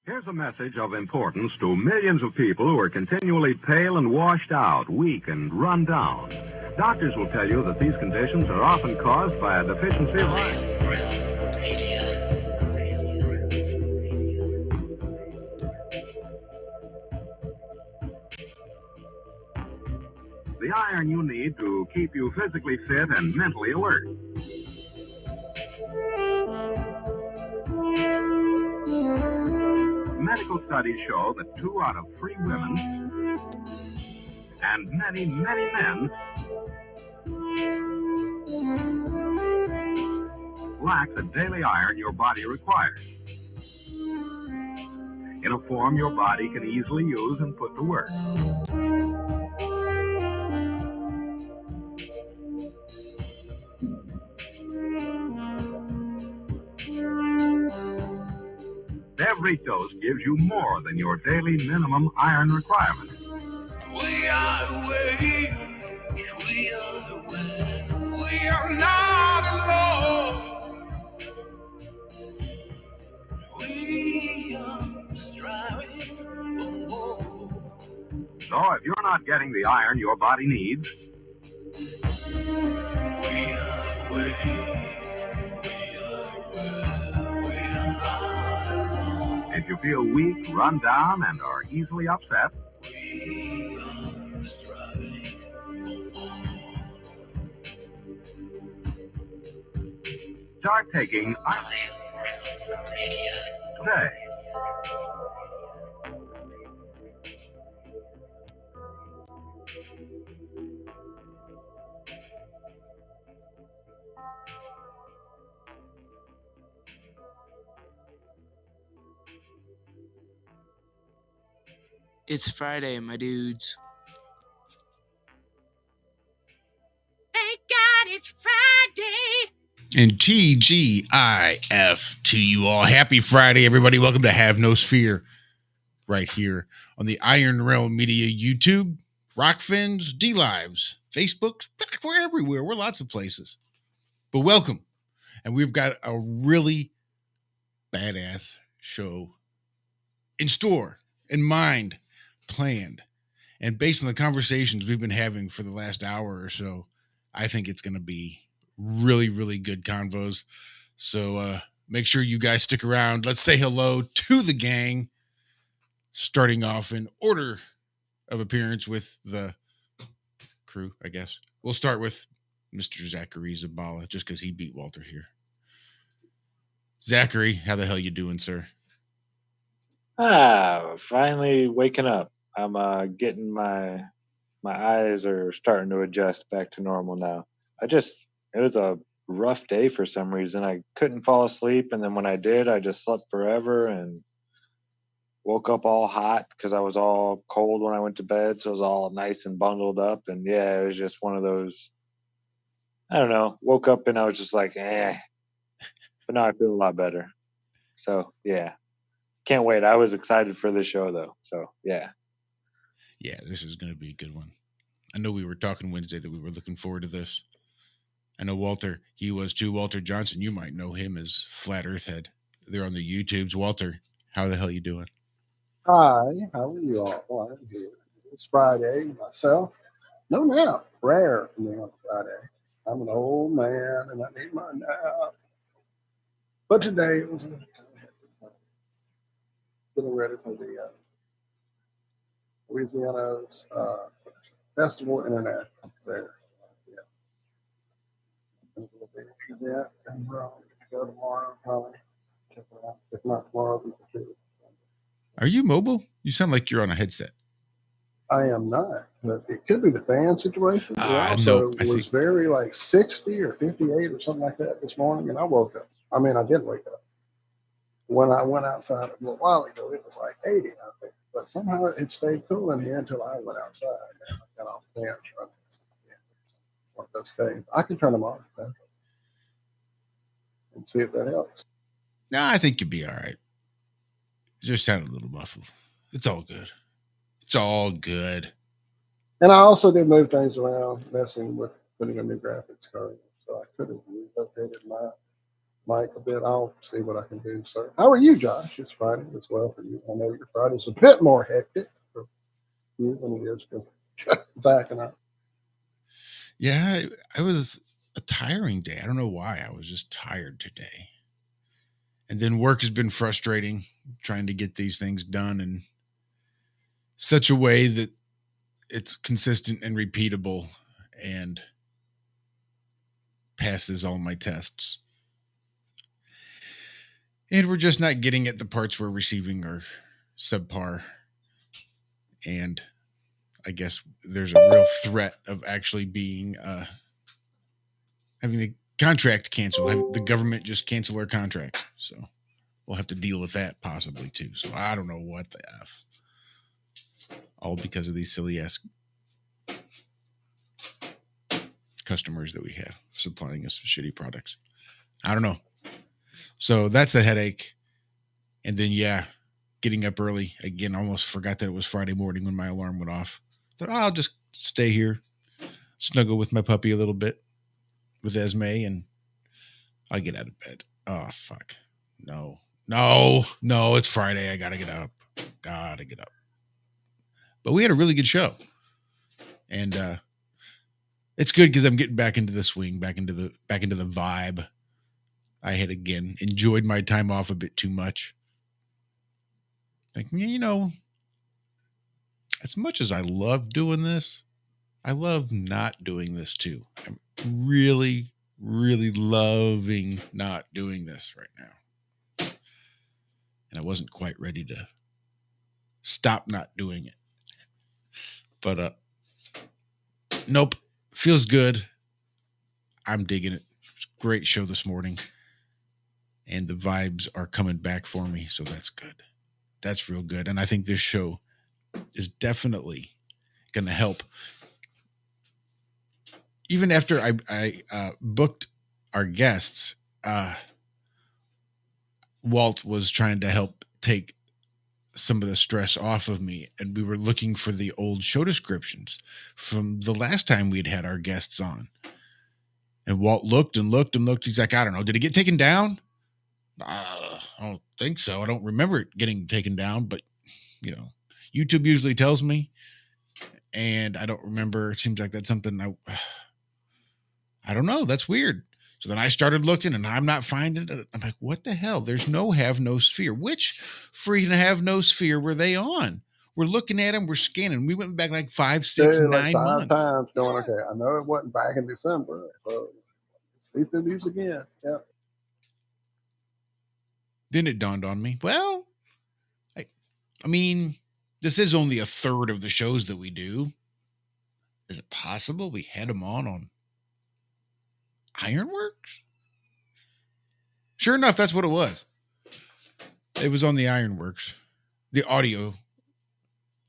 Here's a message of importance to millions of people who are continually pale and washed out, weak and run down. Doctors will tell you that these conditions are often caused by a deficiency of iron. The iron you need to keep you physically fit and mentally alert. Medical studies show that 2 out of 3 women and many, many men lack the daily iron your body requires in a form your body can easily use and put to work. Every dose gives you more than your daily minimum iron requirement. We are awake, we are awake, we are not alone. We are striving for more. So if you're not getting the iron your body needs, we are awake, we are not alone. if you feel weak, run down, and are easily upset, we are striving for more. start taking iron today. It's Friday, my dudes. Thank God it's Friday. And TGIF to you all. Happy Friday, everybody. Welcome to Have No Fear right here on the Iron Realm Media YouTube, Rockfins, D-Lives, Facebook. We're everywhere. We're lots of places. But welcome. And we've got a really badass show in store, in mind, planned. And based on the conversations we've been having for the last hour or so, I think it's going to be really, really good convos. So make sure you guys stick around. Let's say hello to the gang, starting off in order of appearance with the crew, I guess. We'll start with Mr. Zachary Zabala, just because he beat Walter here. Zachary, how the hell you doing, sir? Finally waking up. I'm getting my eyes are starting to adjust back to normal now. It was a rough day for some reason. I couldn't fall asleep, and then when I did, I just slept forever and woke up all hot because I was all cold when I went to bed, so I was all nice and bundled up. And yeah, it was just one of those. I don't know. Woke up and I was just like, but now I feel a lot better. So yeah, can't wait. I was excited for this show though. So yeah. Yeah, this is going to be a good one. I know we were talking Wednesday that we were looking forward to this. I know Walter, he was too. Walter Johnson, you might know him as Flat Earth Head. They're on the YouTubes. Walter, how the hell you doing? Hi, how are you all? Well, I'm here. It's Friday myself. No nap. Rare for me on Friday. I'm an old man and I need my nap. But today it was kind of hectic. Getting ready for the Louisiana's Festival International Fair. Yeah. There's a little bit of event and we're all to go tomorrow, probably. Check it out. If not tomorrow, we can do it. Are you mobile? You sound like you're on a headset. I am not, but it could be the fan situation. It No, also was very like 60 or 58 or something like that this morning, and I woke up. I mean, I did wake up. When I went outside a little while ago, it was like 80, I think. But somehow it stayed cool in here until I went outside. And I got off the fans running. Yeah, it's one of those days. I can turn them on and see if that helps. No, I think you'd be all right. It just sounded a little muffled. It's all good. It's all good. And I also did move things around, messing with putting a new graphics card. So I could have relocated my mic a bit off, see what I can do, sir. How are you, Josh? It's Friday as well for you. I know your Friday's a bit more hectic for you than it is for Zach and I. Yeah, it was a tiring day. I don't know why. I was just tired today. And then work has been frustrating, trying to get these things done in such a way that it's consistent and repeatable and passes all my tests. And we're just not getting at the parts we're receiving are subpar. And I guess there's a real threat of actually being having the contract canceled, having the government just cancel our contract. So we'll have to deal with that possibly too. So I don't know what the F. All because of these silly ass customers that we have supplying us shitty products. I don't know. So that's the headache. And then, yeah, getting up early. Again, almost forgot that it was Friday morning when my alarm went off. Thought, I'll just stay here, snuggle with my puppy a little bit with Esme, and I'll get out of bed. Oh, fuck. No, it's Friday. I gotta get up. But we had a really good show. And it's good because I'm getting back into the swing, back into the vibe. I had again enjoyed my time off a bit too much. Like, as much as I love doing this, I love not doing this too. I'm really, really loving not doing this right now. And I wasn't quite ready to stop not doing it. But nope, feels good. I'm digging it. It's a great show this morning. And the vibes are coming back for me, so that's good. That's real good. And I think this show is definitely going to help. Even after I booked our guests, Walt was trying to help take some of the stress off of me. And we were looking for the old show descriptions from the last time we'd had our guests on. And Walt looked and looked and looked. He's like, I don't know. Did it get taken down? I don't think so. I don't remember it getting taken down, but YouTube usually tells me, and I don't remember. It seems like that's something I don't know. That's weird. So then I started looking and I'm not finding it. I'm like, what the hell? There's no Have No Sphere. Which freaking Have No Sphere were they on? We're looking at them. We're scanning. We went back like 5, 6, Like 9 five months. times going, okay, I know it wasn't back in December. So see through these again. Yeah. Then it dawned on me, well, I mean, this is only a third of the shows that we do. Is it possible we had them on Ironworks? Sure enough, that's what it was. It was on the Ironworks. The audio,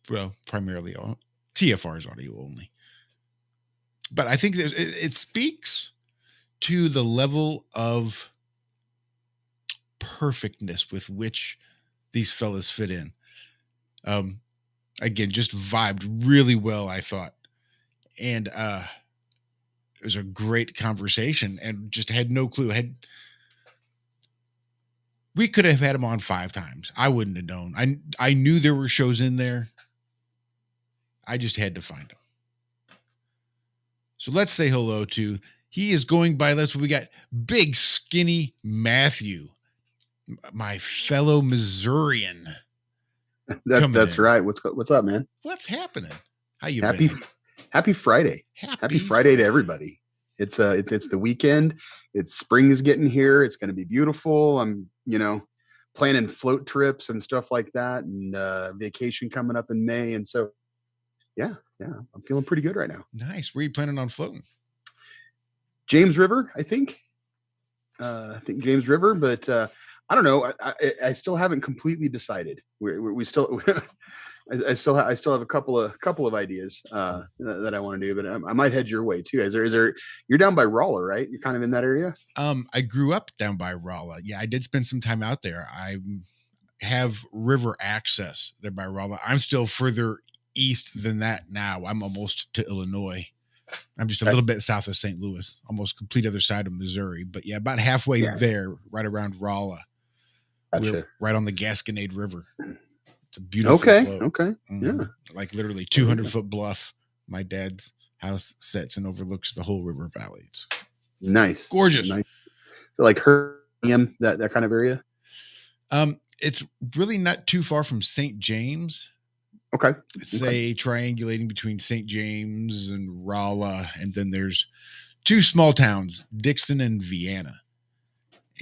well, primarily on TFR's audio only. But I think it speaks to the level of perfectness with which these fellas fit in. Again, just vibed really well, I thought. And it was a great conversation and just had no clue. We could have had them on 5 times. I wouldn't have known. I knew there were shows in there. I just had to find them. So let's say hello to, he is going by, we got Big Skinny Matthew, my fellow Missourian. That's right. What's up, man? What's happening? How you been? Happy Friday. Happy Friday to everybody. It's the weekend. Spring is getting here. It's going to be beautiful. I'm, planning float trips and stuff like that, and vacation coming up in May. And so, yeah, I'm feeling pretty good right now. Nice. Where are you planning on floating? James River, I think. James River, but I don't know. I still haven't completely decided. We still. I still have a couple of ideas that I want to do, but I might head your way too. Is there? You're down by Rolla, right? You're kind of in that area. I grew up down by Rolla. Yeah, I did spend some time out there. I have river access there by Rolla. I'm still further east than that now. I'm almost to Illinois. I'm just a little bit south of St. Louis, almost complete other side of Missouri. But yeah, about halfway there, right around Rolla. Gotcha. We're right on the Gasconade River. It's a beautiful float. Okay. Mhm. Yeah. Like literally 200-foot bluff. My dad's house sits and overlooks the whole river valley. It's Nice. gorgeous. Nice. So like Hermium, that kind of area. It's really not too far from St. James. Okay. Say triangulating between St. James and Rolla, and then there's two small towns, Dixon and Vienna.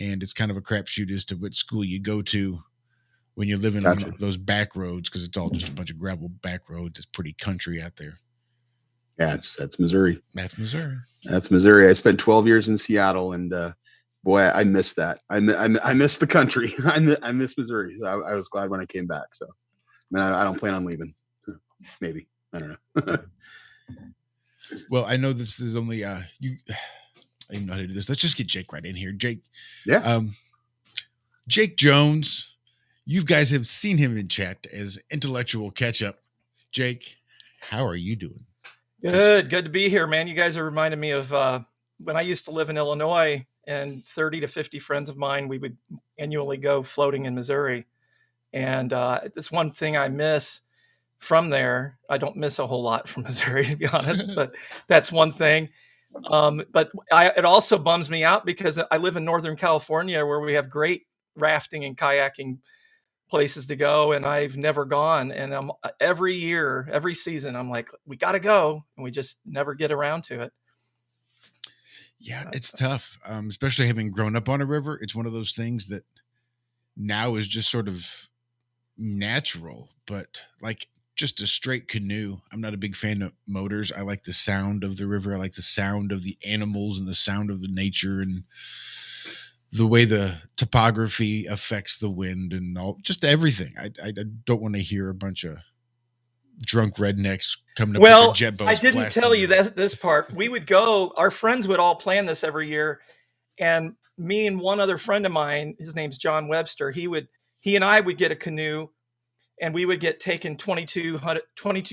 And it's kind of a crapshoot as to what school you go to when you're living on those back roads, because it's all just a bunch of gravel back roads. It's pretty country out there. Yeah, that's Missouri. That's Missouri. That's Missouri. I spent 12 years in Seattle, and boy, I miss that. I miss the country. I miss Missouri. So I was glad when I came back. So, I don't plan on leaving. Maybe, I don't know. Well, I know this is only you. I don't know how to do this. Let's just get Jake right in here. Jake. Yeah. Jake Jones. You guys have seen him in chat as Intellectual Ketchup. Jake, how are you doing? Good to be here, man. You guys are reminding me of when I used to live in Illinois, and 30 to 50 friends of mine, we would annually go floating in Missouri. And this one thing I miss from there. I don't miss a whole lot from Missouri, to be honest, but that's one thing. But it also bums me out because I live in Northern California, where we have great rafting and kayaking places to go, and I've never gone. And every year, every season, I'm like, we got to go, and we just never get around to it. Yeah, it's tough, especially having grown up on a river. It's one of those things that now is just sort of natural, but like just a straight canoe. I'm not a big fan of motors. I like the sound of the river. I like the sound of the animals and the sound of the nature and the way the topography affects the wind and all, just everything. I don't want to hear a bunch of drunk rednecks coming up with jet boats. I didn't tell you this part. We would go, our friends would all plan this every year. And me and one other friend of mine, his name's John Webster, he and I would get a canoe, and we would get taken 22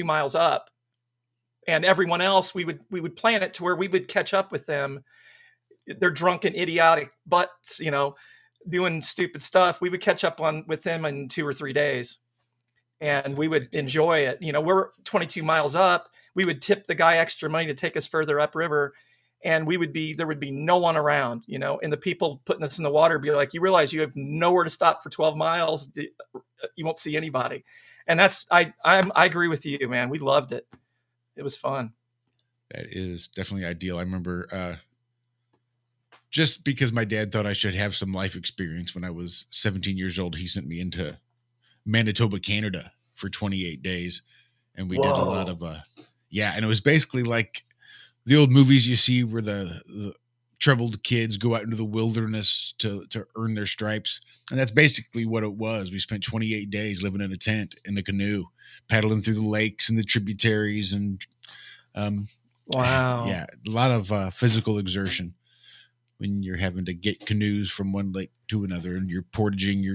miles up. And everyone else, we would plan it to where we would catch up with them. They're drunken, idiotic butts, doing stupid stuff. We would catch up with them in 2 or 3 days, and we would enjoy it. We're 22 miles up. We would tip the guy extra money to take us further upriver, and there would be no one around, and the people putting us in the water would be like, you realize you have nowhere to stop for 12 miles. You won't see anybody. And I agree with you, man. We loved it. It was fun. That is definitely ideal. I remember, just because my dad thought I should have some life experience when I was 17 years old, he sent me into Manitoba, Canada for 28 days. And we did a lot of, and it was basically like the old movies you see where the troubled kids go out into the wilderness to earn their stripes. And that's basically what it was. We spent 28 days living in a tent in a canoe, paddling through the lakes and the tributaries. And wow. Yeah, a lot of physical exertion when you're having to get canoes from one lake to another, and you're portaging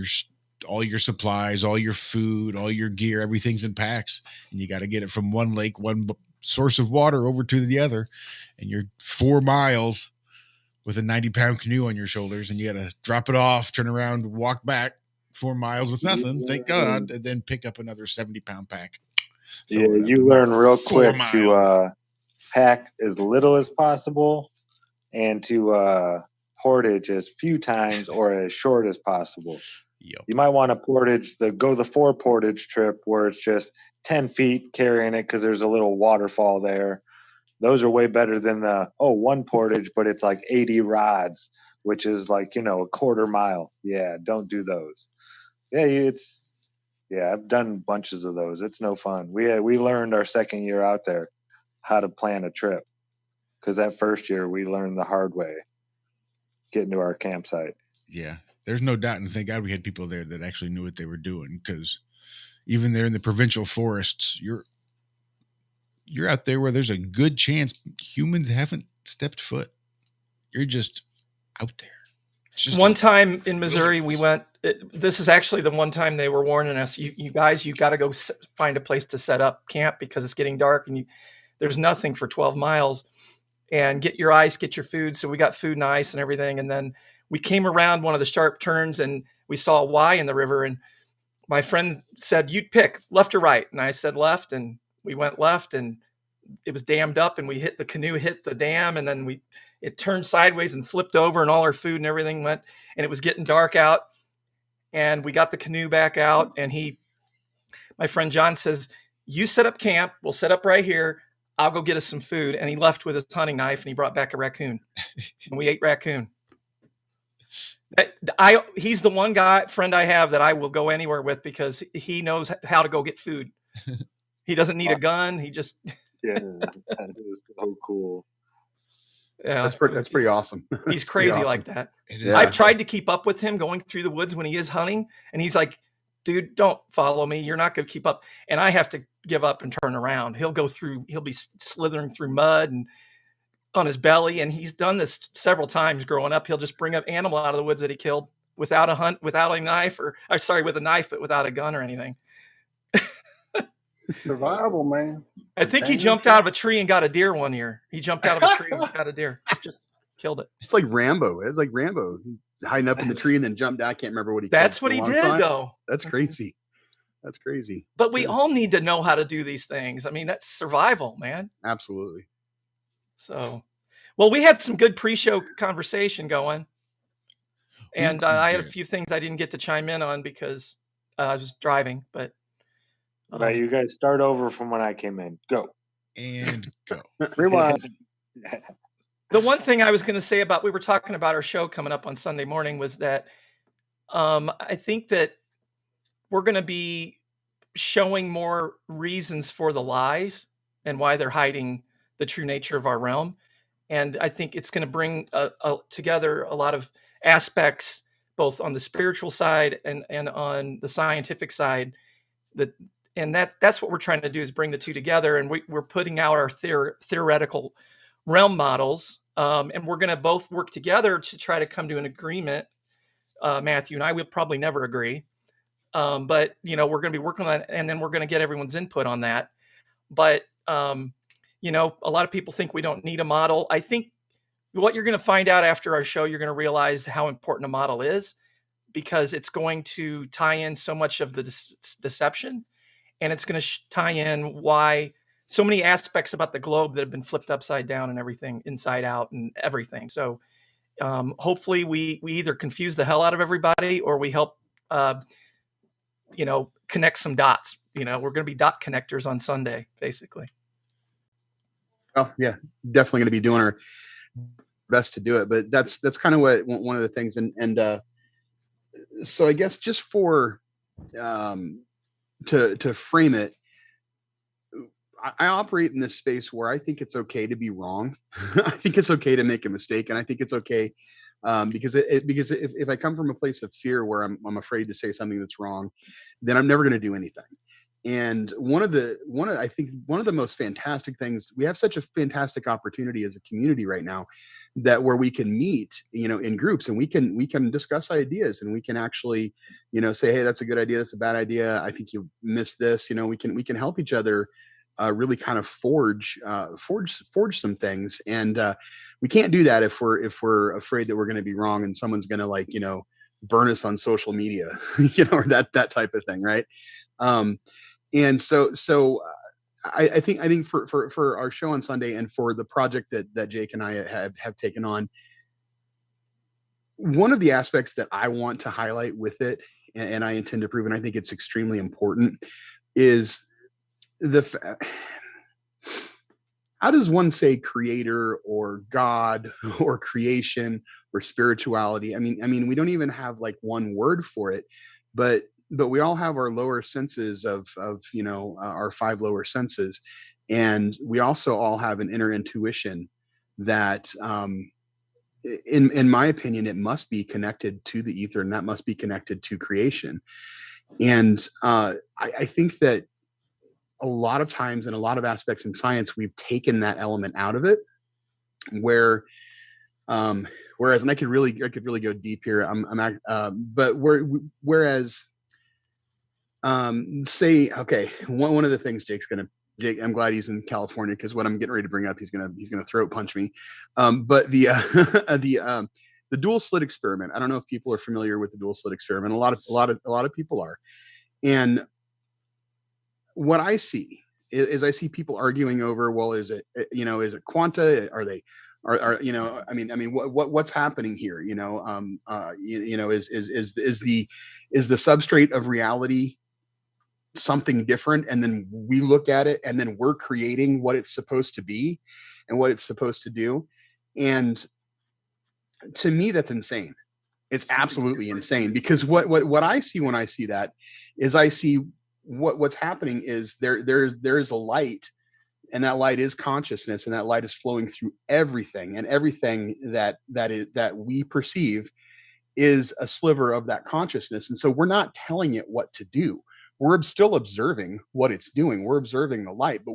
all your supplies, all your food, all your gear, everything's in packs, and you got to get it from one lake, one source of water over to the other. And you're 4 miles with a 90-pound canoe on your shoulders, and you got to drop it off, turn around, walk back 4 miles with nothing, thank God, and then pick up another 70-pound pack. You learn real quick to pack as little as possible and to portage as few times or as short as possible. Yep. You might want to go the 4 portage trip where it's just 10 feet carrying it because there's a little waterfall there. Those are way better than the 1 portage, but it's like 80 rods, which is like, a quarter mile. Yeah, don't do those. Yeah, I've done bunches of those. It's no fun. We learned our second year out there how to plan a trip, because that first year we learned the hard way getting to our campsite. Yeah, there's no doubt, and thank God we had people there that actually knew what they were doing, because even there in the provincial forests, you're out there where there's a good chance humans haven't stepped foot. You're just out there. One time in Missouri, we went, this is actually the one time they were warning us, you guys, you got to go find a place to set up camp because it's getting dark. And there's nothing for 12 miles, and get your ice, get your food. So we got food and ice and everything. And then we came around one of the sharp turns and we saw a Y in the river. And my friend said, "You'd pick left or right." And I said left, and we went left, and it was dammed up, and the canoe hit the dam, and then it turned sideways and flipped over, and all our food and everything went, and it was getting dark out, and we got the canoe back out, and my friend John says, "You set up camp, we'll set up right here, I'll go get us some food." And he left with his hunting knife, and he brought back a raccoon, and we ate raccoon. He's the one friend I have that I will go anywhere with because he knows how to go get food. He doesn't need a gun. He just Yeah, that is so cool. Yeah, That's pretty awesome. He's That's pretty crazy awesome. like that. It is. I've tried to keep up with him going through the woods when he is hunting, and he's like, "Dude, don't follow me. You're not going to keep up." And I have to give up and turn around. He'll be slithering through mud and on his belly. And he's done this several times growing up. He'll just bring an animal out of the woods that he killed without a knife with a knife, but without a gun or anything. Survival, man. I think he jumped out of a tree and got a deer one year. He jumped out of a tree and got a deer. Just killed it. It's like Rambo. He's hiding up in the tree and then jumped out. I can't remember what he That's killed what he for a did, long time. though. That's crazy. That's crazy. But we all need to know how to do these things. I mean, that's survival, man. Absolutely. So, well, we had some good pre-show conversation going. And I had a few things I didn't get to chime in on because I was driving. But Right, you guys start over from when I came in. Go. And go. Rewind. The one thing I was going to say we were talking about our show coming up on Sunday morning was that I think that we're going to be showing more reasons for the lies and why they're hiding the true nature of our realm. And I think it's going to bring together a lot of aspects, both on the spiritual side and on the scientific side. That's what we're trying to do, is bring the two together. And we're putting out our theoretical realm models. And we're going to both work together to try to come to an agreement. Matthew and I will probably never agree. But, we're going to be working on that, and then we're going to get everyone's input on that. But, a lot of people think we don't need a model. I think what you're going to find out after our show, you're going to realize how important a model is, because it's going to tie in so much of the deception, and it's going to tie in why so many aspects about the globe that have been flipped upside down and everything, inside out and everything. So hopefully we either confuse the hell out of everybody, or we help, connect some dots. We're going to be dot connectors on Sunday, basically. Oh yeah, definitely going to be doing our best to do it. But that's kind of one of the things. And so I guess just for to frame it, I operate in this space where I think it's okay to be wrong. I think it's okay to make a mistake, and I think it's okay because if I come from a place of fear where I'm afraid to say something that's wrong, then I'm never going to do anything. And one of the most fantastic things, we have such a fantastic opportunity as a community right now, that where we can meet, in groups, and we can discuss ideas, and we can actually, say, hey, that's a good idea, that's a bad idea, I think you missed this. We can help each other really kind of forge some things. And we can't do that if we're afraid that we're going to be wrong and someone's going to burn us on social media, or that type of thing, right? And so I think for our show on Sunday, and for the project that Jake and I have taken on, one of the aspects that I want to highlight with it, and I intend to prove, and I think it's extremely important, is how does one say creator or God or creation or spirituality? I mean, we don't even have one word for it, but we all have our lower senses of our 5 lower senses. And we also all have an inner intuition that, in my opinion, it must be connected to the ether, and that must be connected to creation. And I think that a lot of times, in a lot of aspects in science, we've taken that element out of it, whereas, and I could really go deep here. Whereas, say, okay, one of the things Jake's going to Jake, I'm glad he's in California, because what I'm getting ready to bring up, he's gonna throat punch me. But the the dual slit experiment. I don't know if people are familiar with the dual slit experiment. A lot of people are. And what I see is I see people arguing over, well, is it quanta? Are they are what's happening here? Is the substrate of reality something different, and then we look at it and then we're creating what it's supposed to be and what it's supposed to do? And to me, that's insane. It's absolutely insane, because what I see when I see that is, I see what's happening is there's a light, and that light is consciousness, and that light is flowing through everything, and everything that we perceive is a sliver of that consciousness. And so we're not telling it what to do. We're still observing what it's doing. We're observing the light, but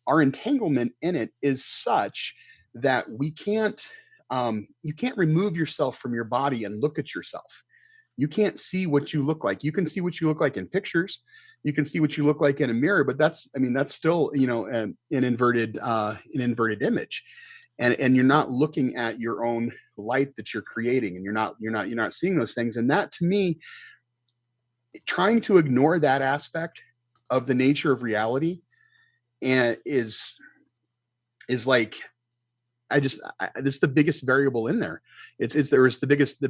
our entanglement in it is such that we can't, you can't remove yourself from your body and look at yourself. You can't see what you look like. You can see what you look like in pictures. You can see what you look like in a mirror, but that's still, an inverted image. And you're not looking at your own light that you're creating, and you're not seeing those things. And that, to me, trying to ignore that aspect of the nature of reality and is like, this is the biggest variable in there. There is the biggest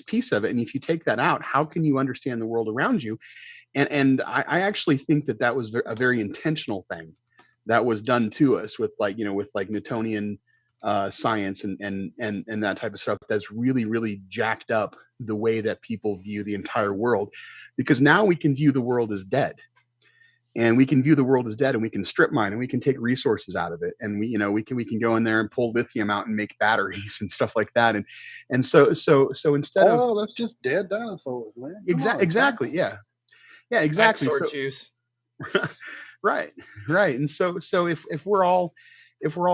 piece of it. And if you take that out, how can you understand the world around you? And I actually think that was a very intentional thing that was done to us with Newtonian science and that type of stuff. That's really, really jacked up the way that people view the entire world, because now we can view the world as dead. And we can view the world as dead, and we can strip mine, and we can take resources out of it, and we can go in there and pull lithium out and make batteries and stuff like that. And so instead of, that's just dead dinosaurs, man. Exactly, yeah, exactly. Dinosaur juice. Right. And so if we're all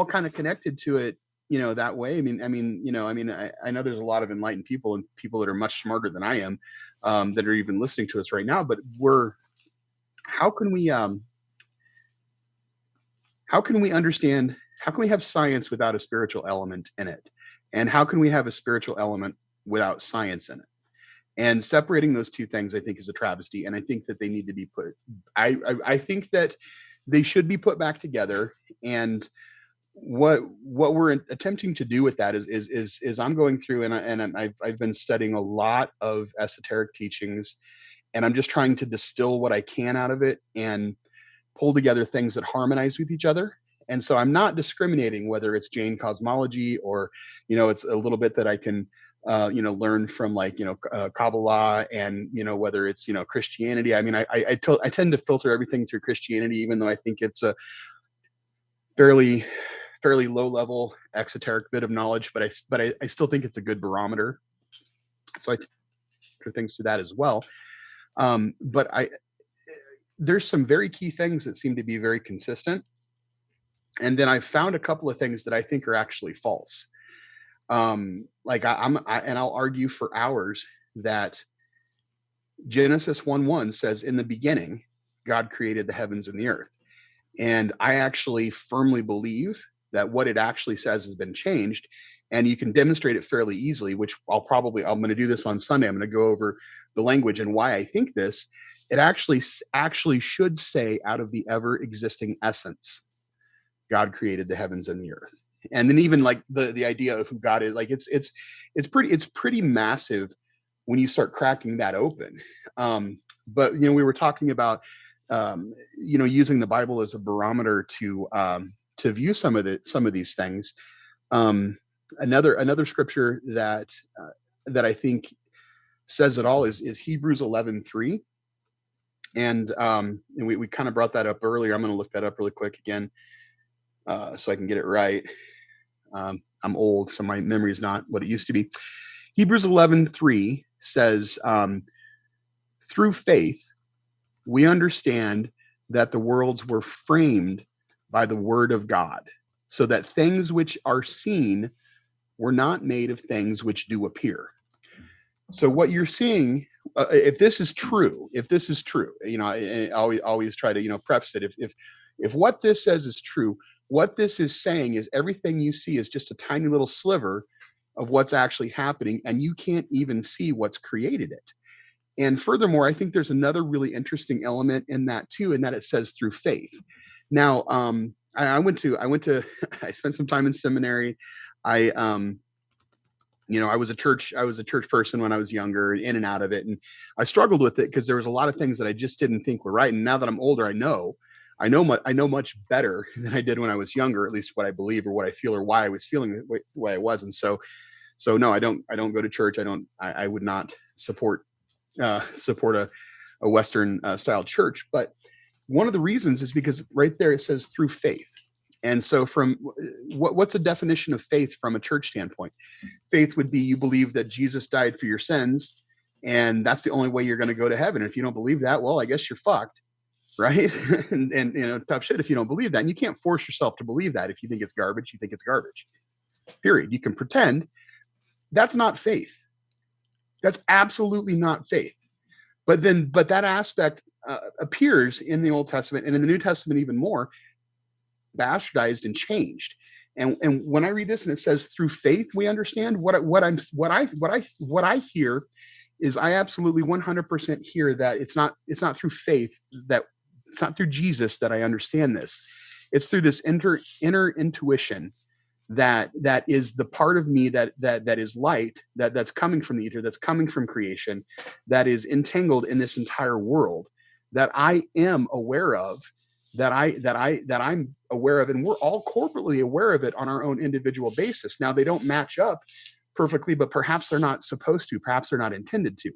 kind of connected to it, that way. I know there's a lot of enlightened people, and people that are much smarter than I am, that are even listening to us right now. But how can we understand, how can we have science without a spiritual element in it? And how can we have a spiritual element without science in it? And separating those two things, I think, is a travesty. And I think that they need to be put, I think that they should be put back together. And what we're attempting to do with that is I'm going through, and I've been studying a lot of esoteric teachings, and I'm just trying to distill what I can out of it and pull together things that harmonize with each other. And so I'm not discriminating whether it's Jain cosmology or, it's a little bit that I can, learn from Kabbalah, and, whether it's, Christianity. I tend to filter everything through Christianity, even though I think it's a fairly low level exoteric bit of knowledge, but I still think it's a good barometer. So I filter things through that as well. But there's some very key things that seem to be very consistent. And then I found a couple of things that I think are actually false. And I'll argue for hours that Genesis 1:1 says, in the beginning, God created the heavens and the earth. And I actually firmly believe that what it actually says has been changed. And you can demonstrate it fairly easily, which I'm going to do this on Sunday. I'm going to go over the language and why I think this. It actually should say, out of the ever existing essence, God created the heavens and the earth. And then even like the idea of who God is, like it's pretty massive when you start cracking that open. But we were talking about using the Bible as a barometer to view some of these things. Another scripture that I think says it all is Hebrews 11:3. And we kind of brought that up earlier. I'm going to look that up really quick again, so I can get it right. I'm old, so my memory is not what it used to be. Hebrews 11:3 says, through faith, we understand that the worlds were framed by the word of God, so that things which are seen were not made of things which do appear. So what you're seeing, if this is true, I always try to preface it. If what this says is true, what this is saying is everything you see is just a tiny little sliver of what's actually happening, and you can't even see what's created it. And furthermore, I think there's another really interesting element in that too, in that it says through faith. Now, I went to I spent some time in seminary. I I was a church person when I was younger, in and out of it, and I struggled with it because there was a lot of things that I just didn't think were right. And now that I'm older, I know much better than I did when I was younger, at least what I believe or what I feel or why I was feeling the way I was. And so no, I don't go to church. I would not support a Western style church. But one of the reasons is because right there it says through faith. And so from what's a definition of faith from a church standpoint? Faith would be you believe that Jesus died for your sins, and that's the only way you're going to go to heaven. And if you don't believe that, well, I guess you're fucked, right? and tough shit if you don't believe that. And you can't force yourself to believe that. If you think it's garbage, you think it's garbage. Period. You can pretend. That's not faith. That's absolutely not faith. But that aspect appears in the Old Testament, and in the New Testament even more, bastardized and changed. And when I read this and it says through faith we understand, what I hear is I absolutely 100% hear that it's not through faith, that it's not through Jesus that I understand this. It's through this inner intuition that is the part of me that is light, that's coming from the ether, that's coming from creation, that is entangled in this entire world, that I am aware of, that I'm aware of, and we're all corporately aware of it on our own individual basis. Now, they don't match up perfectly, but perhaps they're not supposed to, perhaps they're not intended to.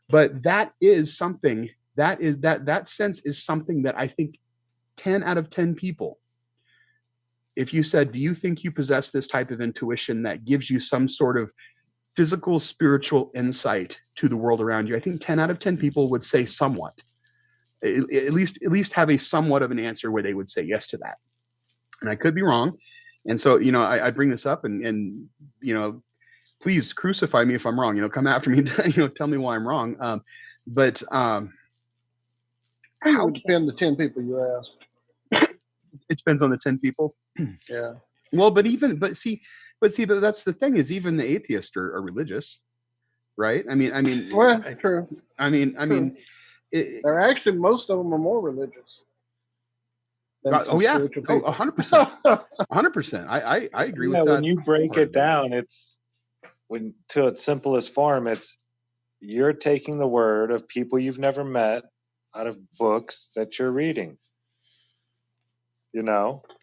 But that is something that sense is something that I think 10 out of 10 people, if you said, do you think you possess this type of intuition that gives you some sort of physical, spiritual insight to the world around you? I think 10 out of 10 people would say somewhat. At least have a somewhat of an answer where they would say yes to that. And I could be wrong. And so, I bring this up and please crucify me if I'm wrong, come after me, tell me why I'm wrong. But How would depend the 10 people you asked. It depends on the 10 people. Yeah. Well, but that's the thing, is even the atheists are religious, right? I mean, Well, true. I mean, They're actually, most of them are more religious. Oh yeah, 100%, 100%. I agree with that. When you break it down, it's to its simplest form, it's you're taking the word of people you've never met out of books that you're reading.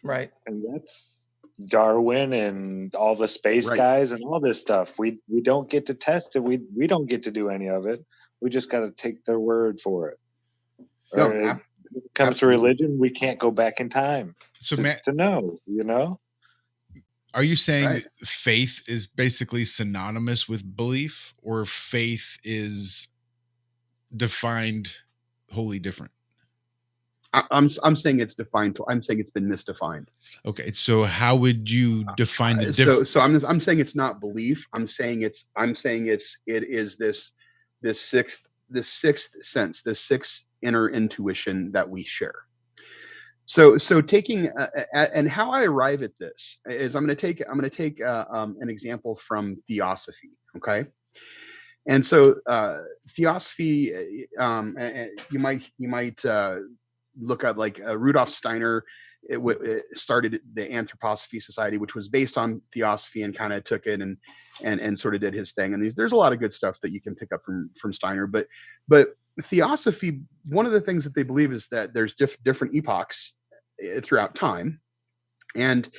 Right. And that's Darwin and all the space guys and all this stuff. We don't get to test it. We don't get to do any of it. We just got to take their word for it. No, when it comes to religion, we can't go back in time to know, Are you saying faith is basically synonymous with belief, or faith is defined wholly different? I'm saying it's defined. I'm saying it's been misdefined. Okay, so how would you define the difference? So I'm saying it's not belief. I'm saying it is this sixth sense, this sixth inner intuition that we share. So taking and how I arrive at this is I'm going to take an example from theosophy. Okay. And so theosophy, you might look up like Rudolf Steiner. It started the Anthroposophy Society, which was based on theosophy, and kind of took it and sort of did his thing. And there's a lot of good stuff that you can pick up from Steiner. But theosophy, one of the things that they believe is that there's different epochs throughout time, and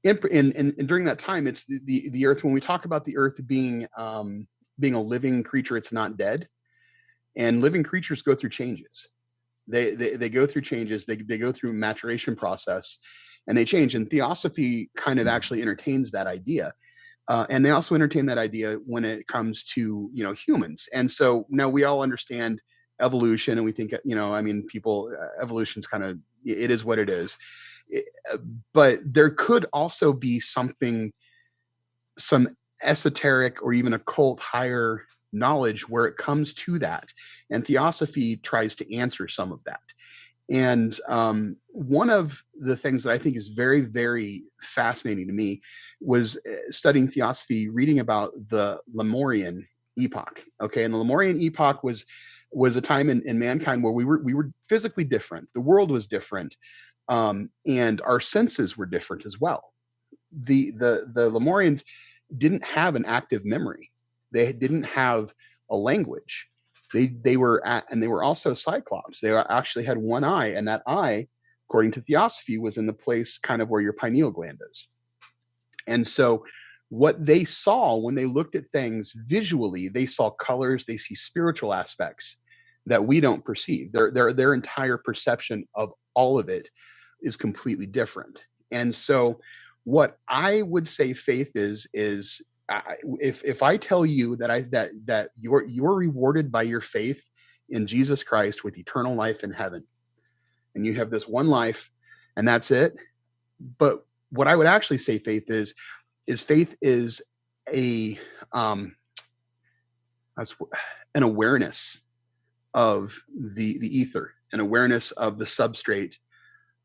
during that time, it's the Earth. When we talk about the Earth being a living creature, it's not dead, and living creatures go through changes. They go through changes. They go through maturation process, and they change. And theosophy kind of actually entertains that idea. And they also entertain that idea when it comes to, humans. And so now we all understand evolution, and we think, people, evolution's kind of, it is what it is. But there could also be some esoteric or even occult higher knowledge where it comes to that. And theosophy tries to answer some of that. And one of the things that I think is very, very fascinating to me was studying theosophy, reading about the Lemurian epoch. Okay, and the Lemurian epoch was a time in mankind where we were physically different. The world was different, and our senses were different as well. The Lemurians didn't have an active memory. They didn't have a language. They were and they were also cyclops. They actually had one eye, and that eye, according to theosophy, was in the place kind of where your pineal gland is. And so what they saw when they looked at things visually, they saw colors, they see spiritual aspects that we don't perceive. Their entire perception of all of it is completely different. And so what I would say faith is if I tell you that you're rewarded by your faith in Jesus Christ with eternal life in heaven, and you have this one life and that's it. But what I would actually say faith is faith is that's an awareness of the ether, an awareness of the substrate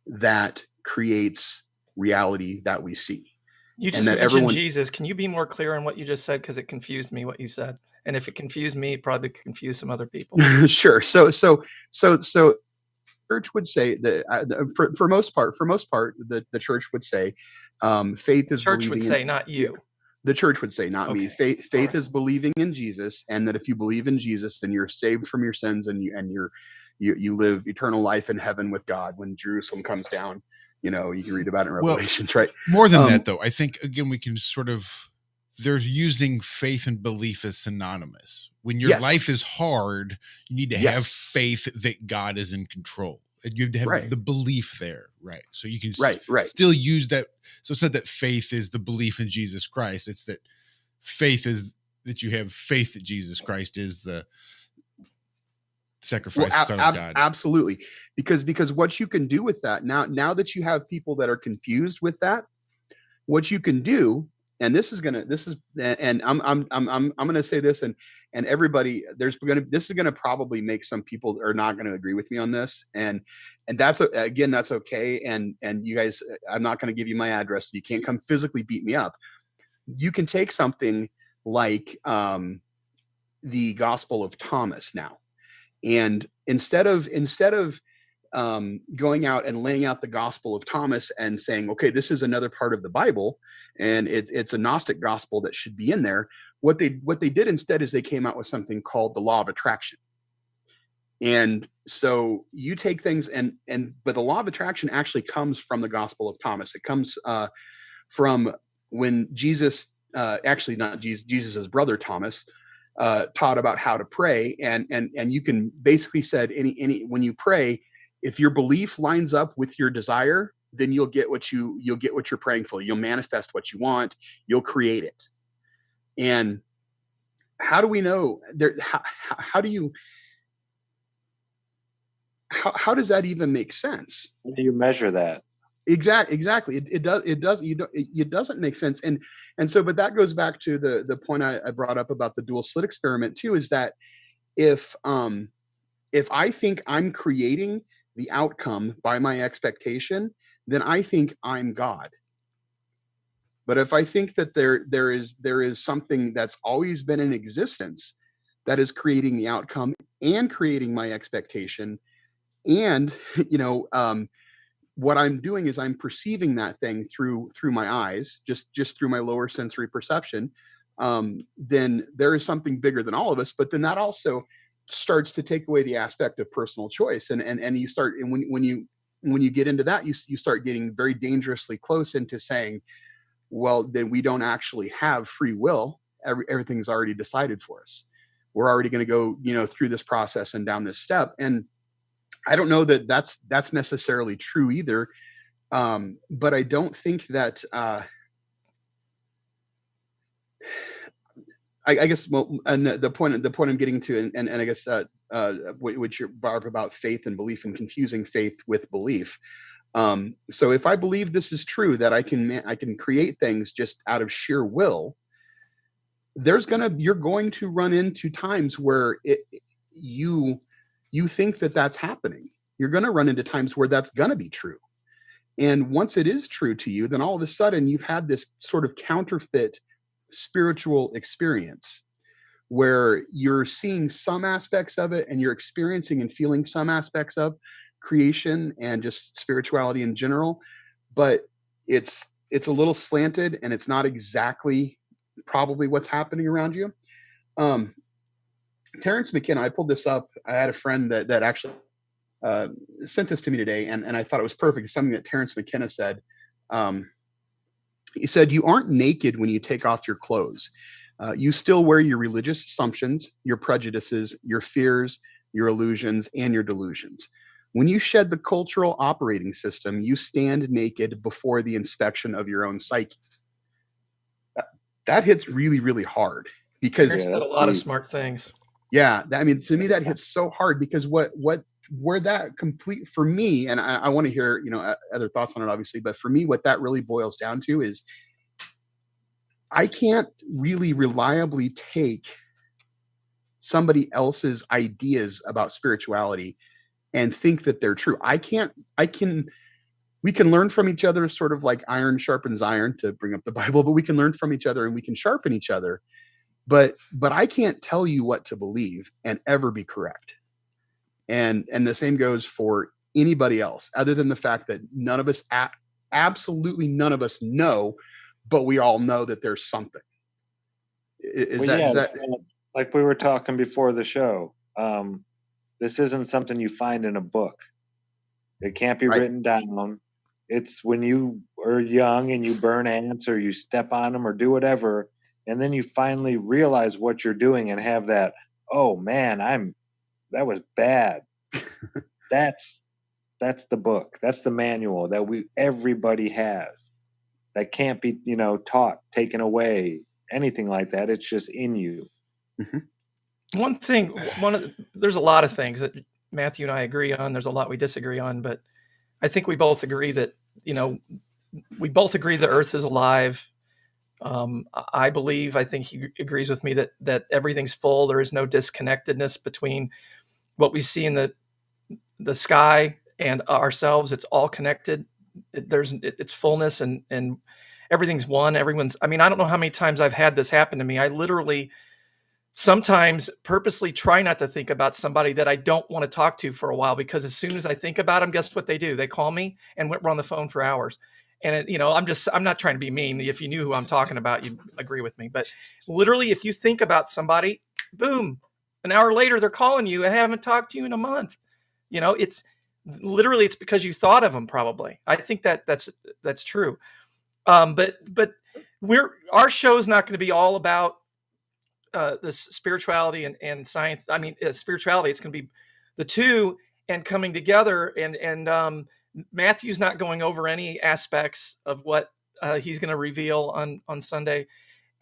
that creates reality that we see. You just mentioned Jesus. Can you be more clear on what you just said? Because it confused me what you said, and if it confused me, it probably confused some other people. Sure. So church would say that for most part, the church would say faith is church would say, not you. The church would say, not me. Faith right. is believing in Jesus, and that if you believe in Jesus, then you're saved from your sins, and you live eternal life in heaven with God when Jerusalem comes down. You know, you can read about it in Revelations, right? More than that, though, I think, again, we can sort of, they're using faith and belief as synonymous. When your life is hard, you need to have faith that God is in control. You have to have the belief there, right? So you can still use that. So it's not that faith is the belief in Jesus Christ. It's that faith is that you have faith that Jesus Christ is the sacrifice Son of God. Absolutely. Because what you can do with that now that you have people that are confused with that, what you can do, and I'm gonna say this, and everybody, this is gonna probably make some people are not gonna agree with me on this, and that's okay. And you guys, I'm not gonna give you my address, so you can't come physically beat me up. You can take something like the Gospel of Thomas now. And instead of going out and laying out the Gospel of Thomas and saying, okay, this is another part of the Bible, and it's a Gnostic gospel that should be in there, what they did instead is they came out with something called the law of attraction. And so you take things but the law of attraction actually comes from the Gospel of Thomas. It comes from when Jesus, actually not Jesus, Jesus's brother Thomas, taught about how to pray, and you can basically said any when you pray, if your belief lines up with your desire, then you'll get what you're praying for. You'll manifest what you want. You'll create it. And how do we know there? How does that even make sense? How do you measure that? Exactly. It doesn't make sense. And so, but that goes back to the point I brought up about the dual slit experiment too, is that if I think I'm creating the outcome by my expectation, then I think I'm God. But if I think that there is something that's always been in existence that is creating the outcome and creating my expectation, and what I'm doing is I'm perceiving that thing through my eyes, just through my lower sensory perception, then there is something bigger than all of us. But then that also starts to take away the aspect of personal choice, and you start, and when you get into that, you start getting very dangerously close into saying, well, then we don't actually have free will. Everything's already decided for us. We're already going to go through this process and down this step. And I don't know that that's necessarily true either, but I don't think that. I guess. Well, and the point I'm getting to, and I guess which you brought up about faith and belief and confusing faith with belief. So if I believe this is true, that I can create things just out of sheer will, you're going to run into times where you think that that's happening. you're going to run into times where that's going to be true. And once it is true to you, then all of a sudden you've had this sort of counterfeit spiritual experience where you're seeing some aspects of it and you're experiencing and feeling some aspects of creation and just spirituality in general, but it's a little slanted and it's not exactly probably what's happening around you. Terrence McKenna, I pulled this up. I had a friend that actually sent this to me today, and I thought it was perfect. It's something that Terrence McKenna said. He said, "You aren't naked when you take off your clothes. You still wear your religious assumptions, your prejudices, your fears, your illusions, and your delusions. When you shed the cultural operating system, you stand naked before the inspection of your own psyche." That hits really, really hard because Terrence said a lot of smart things. yeah, I mean, to me, that hits so hard because where that complete for me, and I want to hear, other thoughts on it, obviously, but for me, what that really boils down to is I can't really reliably take somebody else's ideas about spirituality and think that they're true. We can learn from each other, sort of like iron sharpens iron, to bring up the Bible, but we can learn from each other and we can sharpen each other. But I can't tell you what to believe and ever be correct. And the same goes for anybody else, other than the fact that none of us, absolutely none of us know, but we all know that there's something. Is that like we were talking before the show? This isn't something you find in a book. It can't be written down. It's when you are young and you burn ants or you step on them or do whatever, and then you finally realize what you're doing and have that, oh man, that was bad. That's the book. That's the manual that everybody has. That can't be, taught, taken away, anything like that. It's just in you. Mm-hmm. There's a lot of things that Matthew and I agree on. There's a lot we disagree on, but I think we both agree that, the earth is alive. I think he agrees with me that everything's full. There is no disconnectedness between what we see in the sky and ourselves. It's all connected. It's fullness and everything's one. I don't know how many times I've had this happen to me. I literally sometimes purposely try not to think about somebody that I don't want to talk to for a while, because as soon as I think about them, guess what they do? They call me and we're on the phone for hours. And I'm not trying to be mean. If you knew who I'm talking about, you'd agree with me. But literally, if you think about somebody, boom, an hour later, they're calling you. I haven't talked to you in a month. It's because you thought of them. Probably. I think that's true. But our show's not going to be all about this spirituality and science. Spirituality. It's going to be the two and coming together. And Matthew's not going over any aspects of what he's going to reveal on Sunday.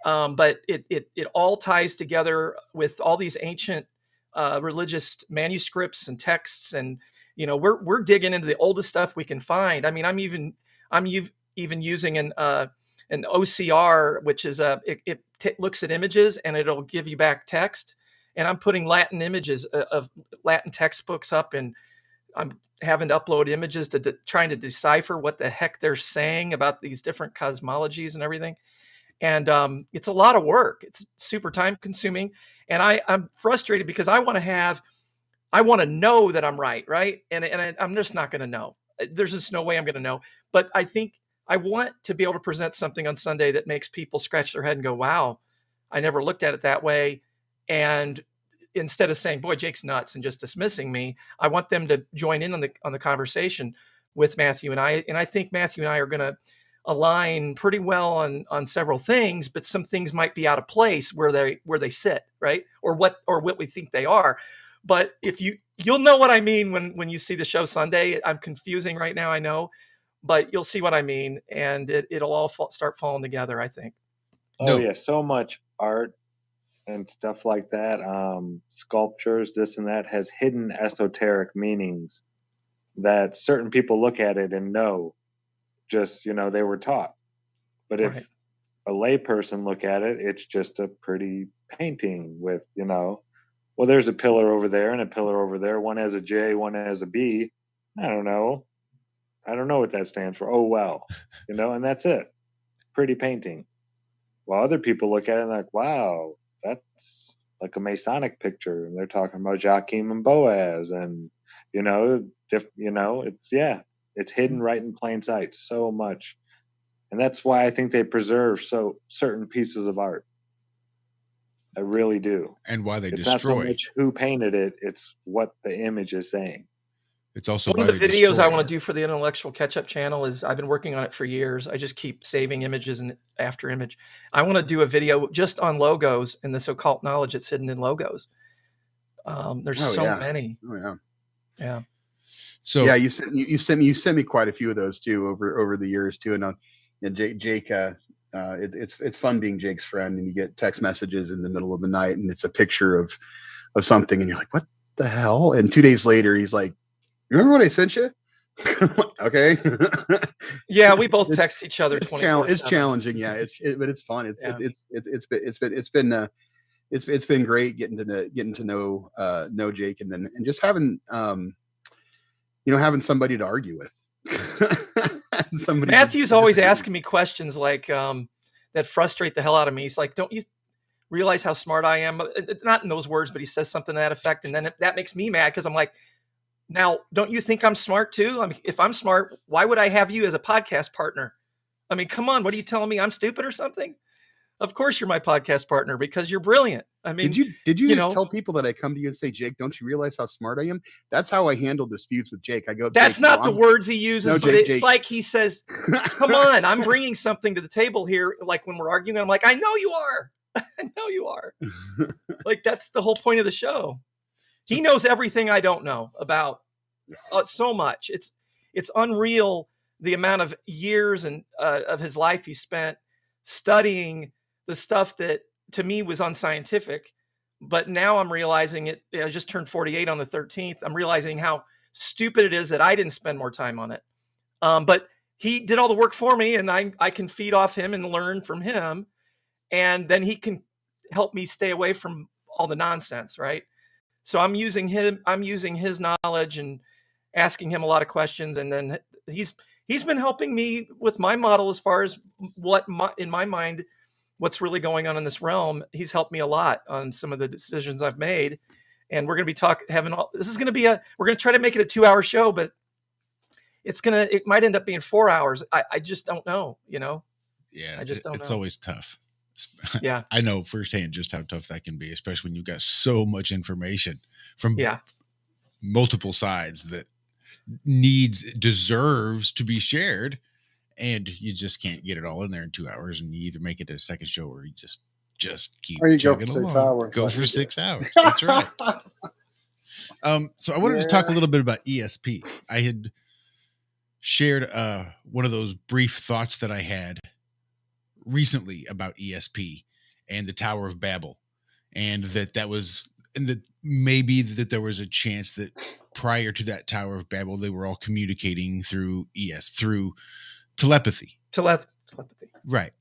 But it all ties together with all these ancient religious manuscripts and texts, and we're digging into the oldest stuff we can find. I'm even using an OCR, which is it looks at images and it'll give you back text, and I'm putting Latin images of Latin textbooks up, and I'm having to upload images to trying to decipher what the heck they're saying about these different cosmologies and everything. And it's a lot of work. It's super time consuming. And I'm frustrated because I want to know that I'm right. And I'm just not going to know. There's just no way I'm going to know. But I think I want to be able to present something on Sunday that makes people scratch their head and go, wow, I never looked at it that way. And instead of saying, boy, Jake's nuts, and just dismissing me, I want them to join in on the conversation with Matthew and I. And I think Matthew and I are going to align pretty well on several things, but some things might be out of place where they sit, right? Or what we think they are. But if you'll know what I mean when you see the show Sunday. I'm confusing right now, I know, but you'll see what I mean, and it'll all start falling together, I think. Oh yeah, so much art and stuff like that, sculptures, this and that, has hidden esoteric meanings that certain people look at it and know. Just, they were taught. But if a lay person look at it, it's just a pretty painting with, well, there's a pillar over there and a pillar over there. One has a J, one has a B. I don't know. I don't know what that stands for. Oh, well, and that's it. Pretty painting. While other people look at it and they're like, wow, that's like a Masonic picture. And they're talking about Joachim and Boaz. And, it's hidden right in plain sight so much. And that's why I think they preserve certain pieces of art. I really do. And why they It's not so destroy. much who painted it, it's what the image is saying. It's also One why of the they videos destroy I want art. to do for the Intellectual Ketchup channel is I've been working on it for years. I just keep saving images and after image. I want to do a video just on logos and this occult knowledge that's hidden in logos. There's Oh, so yeah. many. Oh yeah. Yeah. So Yeah, you sent me quite a few of those too over the years too. And Jake, it's fun being Jake's friend, and you get text messages in the middle of the night, and it's a picture of something, and you're like, what the hell? And 2 days later, he's like, remember what I sent you? Okay. Yeah, we both text each other. It's 24/7. challenging. Yeah, but it's fun. It's been great getting to know Jake, and just having having somebody to argue with. Somebody Matthew's always asking me questions like that frustrate the hell out of me. He's like, don't you realize how smart I am? Not in those words, but he says something to that effect. And then that makes me mad because I'm like, now, don't you think I'm smart too? I mean, if I'm smart, why would I have you as a podcast partner? I mean, come on. What are you telling me? I'm stupid or something? Of course you're my podcast partner because you're brilliant. I mean, did you just tell people that I come to you and say, Jake, don't you realize how smart I am? That's how I handle disputes with Jake. I go, that's Jake, not the words he uses, No, but Jake, it's like he says, come on, I'm bringing something to the table here. Like when we're arguing, I'm like, I know you are. I know you are. Like, that's the whole point of the show. He knows everything I don't know about so much. It's unreal the amount of years and of his life he spent studying the stuff that to me was unscientific. But now I'm realizing it. I just turned 48 on the 13th. I'm realizing how stupid it is that I didn't spend more time on it. But he did all the work for me, and I can feed off him and learn from him. And then he can help me stay away from all the nonsense, right? So I'm using his knowledge and asking him a lot of questions. And then he's been helping me with my model as far as in my mind, what's really going on in this realm. He's helped me a lot on some of the decisions I've made. And we're going to be this is going to be we're going to try to make it a 2-hour show, but it might end up being 4 hours. I just don't know, yeah, I just don't it's know. always tough. Yeah. I know firsthand just how tough that can be, especially when you've got so much information from multiple sides that deserves to be shared, and you just can't get it all in there in 2 hours, and you either make it a second show or you just keep Or you go chugging for 6 along. hours. Go like for you 6 did. hours. That's right. So I wanted to talk a little bit about ESP. I had shared one of those brief thoughts that I had recently about ESP and the Tower of Babel, and that maybe that there was a chance that prior to that Tower of Babel, they were all communicating through telepathy. Telepathy. Right.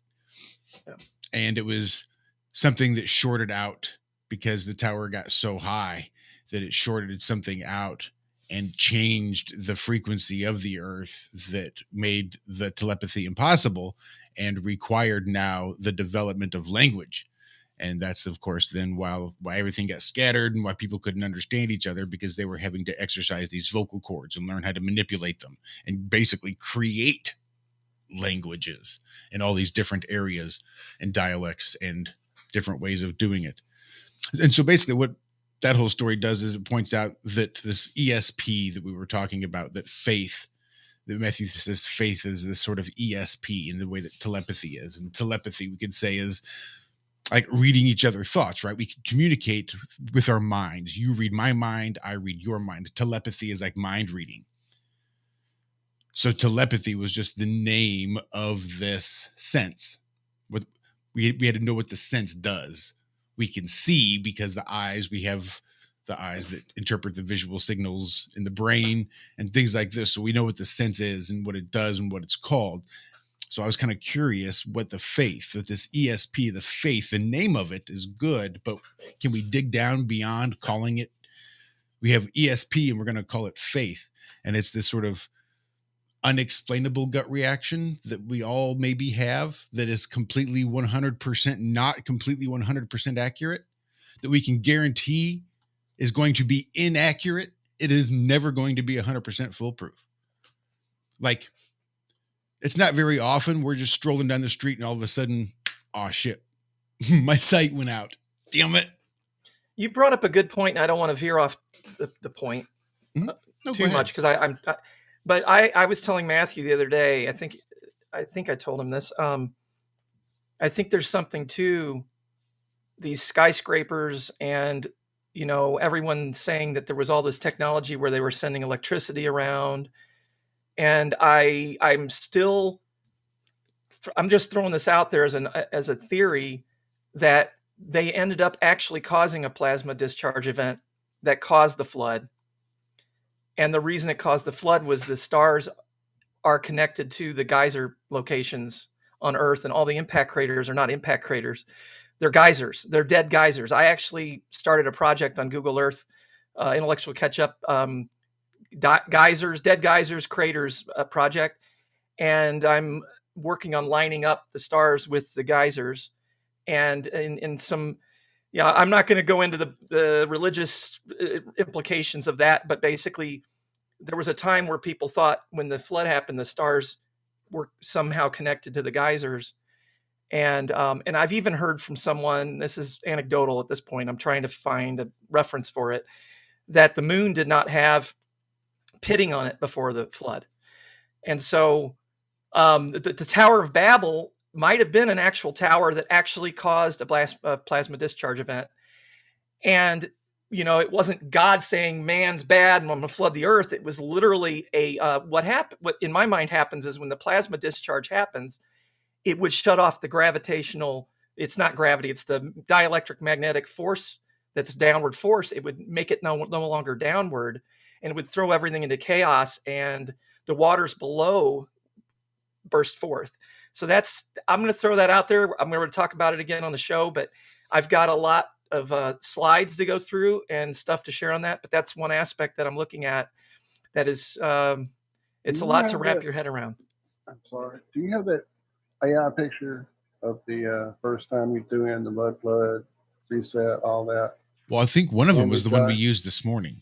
Yeah. And it was something that shorted out because the tower got so high that it shorted something out and changed the frequency of the earth that made the telepathy impossible and required now the development of language. And that's, of course, then why everything got scattered and why people couldn't understand each other, because they were having to exercise these vocal cords and learn how to manipulate them and basically create languages in all these different areas and dialects and different ways of doing it. And so basically what that whole story does is it points out that this ESP that we were talking about, that Matthew says faith is this sort of ESP in the way that telepathy is. And telepathy, we could say, is like reading each other's thoughts, right? We can communicate with our minds. You read my mind, I read your mind. Telepathy is like mind reading. So telepathy was just the name of this sense. What we had to know what the sense does. We can see because we have the eyes that interpret the visual signals in the brain and things like this. So we know what the sense is and what it does and what it's called. So I was kind of curious what this ESP, the faith, the name of it is good, but can we dig down beyond calling it? We have ESP and we're going to call it faith. And it's this sort of unexplainable gut reaction that we all maybe have that is completely 100% not completely 100% accurate, that we can guarantee is going to be inaccurate. It is never going to be 100% foolproof. Like, it's not very often we're just strolling down the street and all of a sudden, oh shit, my sight went out. Damn it. You brought up a good point, and I don't want to veer off the point No, too much, because but I was telling Matthew the other day, I think I told him this. I think there's something to these skyscrapers and, everyone saying that there was all this technology where they were sending electricity around. And I'm just throwing this out there as a theory that they ended up actually causing a plasma discharge event that caused the flood. And the reason it caused the flood was the stars are connected to the geyser locations on Earth, and all the impact craters are not impact craters. They're geysers. They're dead geysers. I actually started a project on Google Earth, Intellectual Ketchup, geysers, dead geysers, craters project. And I'm working on lining up the stars with the geysers. And in some, I'm not going to go into the religious implications of that, but basically there was a time where people thought when the flood happened, the stars were somehow connected to the geysers. And I've even heard from someone, this is anecdotal at this point, I'm trying to find a reference for it, that the moon did not have pitting on it before the flood. And so the Tower of Babel might have been an actual tower that actually caused a plasma discharge event. And, it wasn't God saying man's bad and I'm going to flood the earth. It was literally what in my mind happens is when the plasma discharge happens, it would shut off the gravitational, it's not gravity, it's the dielectric magnetic force that's downward force. It would make it no longer downward, and it would throw everything into chaos, and the waters below burst forth. So I'm going to throw that out there. I'm going to talk about it again on the show, but I've got a lot of slides to go through and stuff to share on that. But that's one aspect that I'm looking at that is, it's a lot to wrap your head around. I'm sorry. Do you have that AI picture of the first time you threw in the mud flood, reset, all that? Well, I think one of them was the one we used this morning.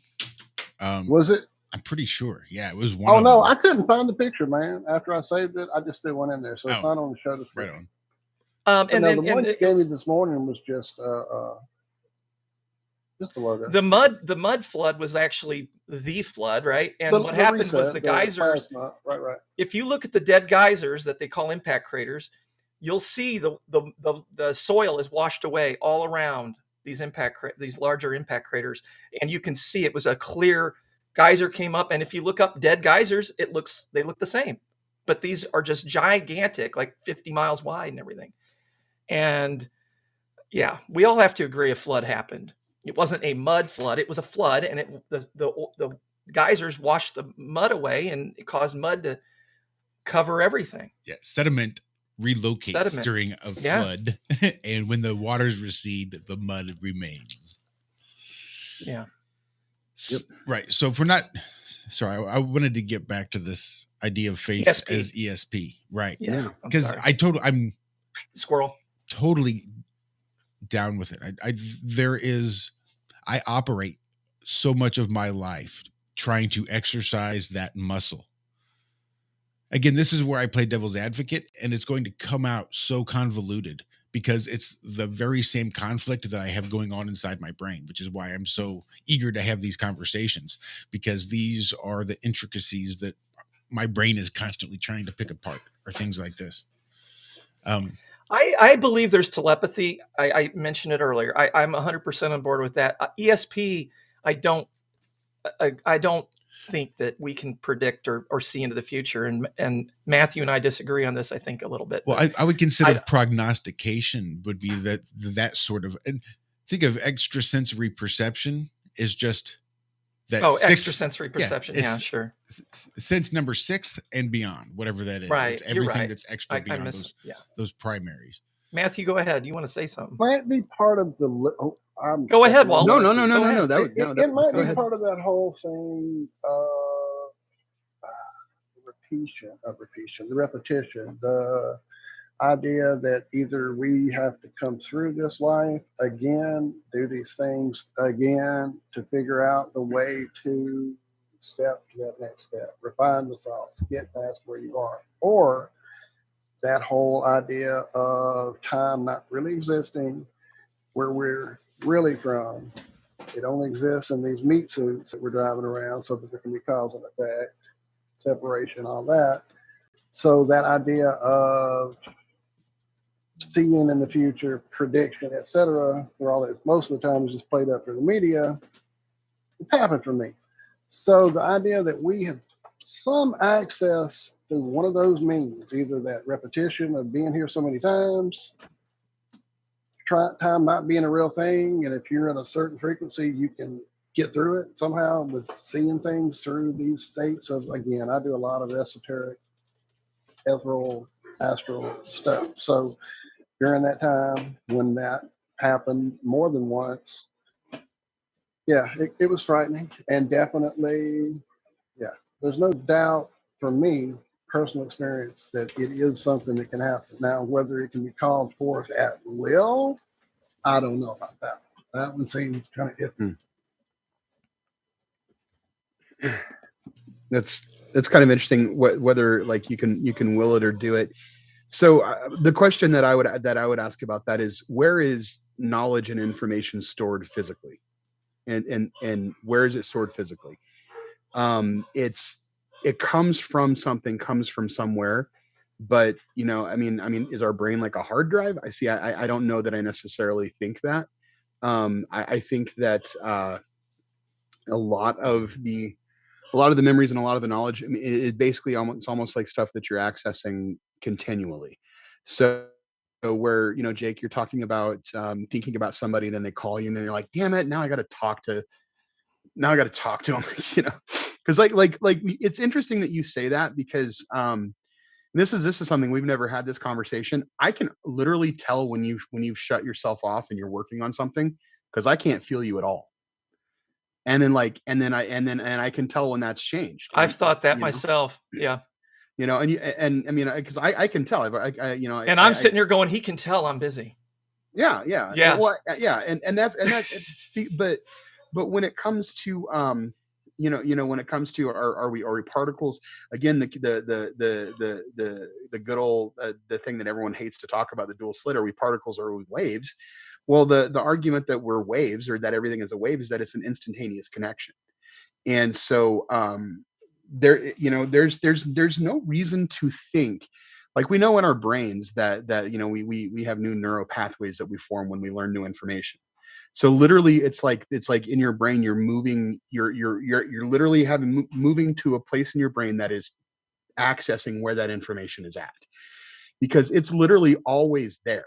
Was it? I'm pretty sure. Yeah, it was one. Oh, of no, them. I couldn't find the picture, man. After I saved it, I just threw one in there. So it's not on the show this week. Right on. The one you gave me this morning was just a logo. The mud flood was actually the flood, right? And what happened was the geysers. Plasma, right. If you look at the dead geysers that they call impact craters, you'll see the soil is washed away all around these larger impact craters, and you can see it was a clear geyser came up. And if you look up dead geysers, they look the same, but these are just gigantic, like 50 miles wide and everything. And yeah, we all have to agree a flood happened. It wasn't a mud flood; it was a flood, and the geysers washed the mud away, and it caused mud to cover everything. Yeah, sediment relocates during a flood, and when the waters recede, the mud remains. Yeah. Yep. Right. So if we're not, sorry, I wanted to get back to this idea of faith ESP. as ESP, right? Yeah. Because I'm squirrel. Totally down with it. I operate so much of my life trying to exercise that muscle. Again, this is where I play devil's advocate, and it's going to come out so convoluted because it's the very same conflict that I have going on inside my brain, which is why I'm so eager to have these conversations, because these are the intricacies that my brain is constantly trying to pick apart, or things like this. I believe there's telepathy. I mentioned it earlier. I'm 100% on board with that. ESP, I don't think that we can predict or see into the future. And Matthew and I disagree on this, I think, a little bit. Well, I would consider prognostication would be that sort of, and think of extrasensory perception is just that. Extrasensory perception. Yeah, sure. Sense number 6 and beyond, whatever that is. Right. It's everything right. that's extra beyond those primaries. Matthew, go ahead. You want to say something? Might be part of the. Go ahead, Walt. No. It might be part of that whole thing. repetition, the idea that either we have to come through this life again, do these things again to figure out the way to step to that next step, refine the sauce, get past where you are, or that whole idea of time not really existing, where we're really from. It only exists in these meat suits that we're driving around so that there can be cause and effect, separation, all that. So that idea of seeing in the future, prediction, etc., where all that most of the time is just played up through the media, it's happened for me. So the idea that we have some access through one of those means, either that repetition of being here so many times, time not being a real thing, and if you're in a certain frequency, you can get through it somehow with seeing things through these states of, again, I do a lot of esoteric, ethereal, astral stuff. So during that time when that happened more than once, yeah, it was frightening. And definitely, yeah, there's no doubt for me, personal experience, that it is something that can happen. Now, whether it can be called forth at will, I don't know about that. That one seems kind of iffy. That's kind of interesting. Whether like you can will it or do it. So the question that I would ask about that is, where is knowledge and information stored physically, and where is it stored physically? It comes from something, comes from somewhere, but I mean, is our brain like a hard drive? I don't know that I necessarily think that. I think that a lot of the memories and a lot of the knowledge, I mean, it basically it's almost like stuff that you're accessing continually. So where, Jake, you're talking about thinking about somebody, and then they call you and then you're like, damn it, now I got to talk to them, because like it's interesting that you say that, because this is something we've never had this conversation. I can literally tell when you've shut yourself off and you're working on something, because I can't feel you at all. And then I can tell when that's changed. I've thought that myself. Yeah. And I mean, because I can tell. And I'm sitting here going, he can tell I'm busy. Yeah. Yeah. And that's but when it comes to when it comes to are we particles, again, the good old the thing that everyone hates to talk about, the dual slit, are we particles or are we waves? Well, the argument that we're waves, or that everything is a wave, is that it's an instantaneous connection. And so there's no reason to think, like, we know in our brains that we have new neural pathways that we form when we learn new information. So literally it's like in your brain, you're moving, you're literally moving to a place in your brain that is accessing where that information is at, because it's literally always there.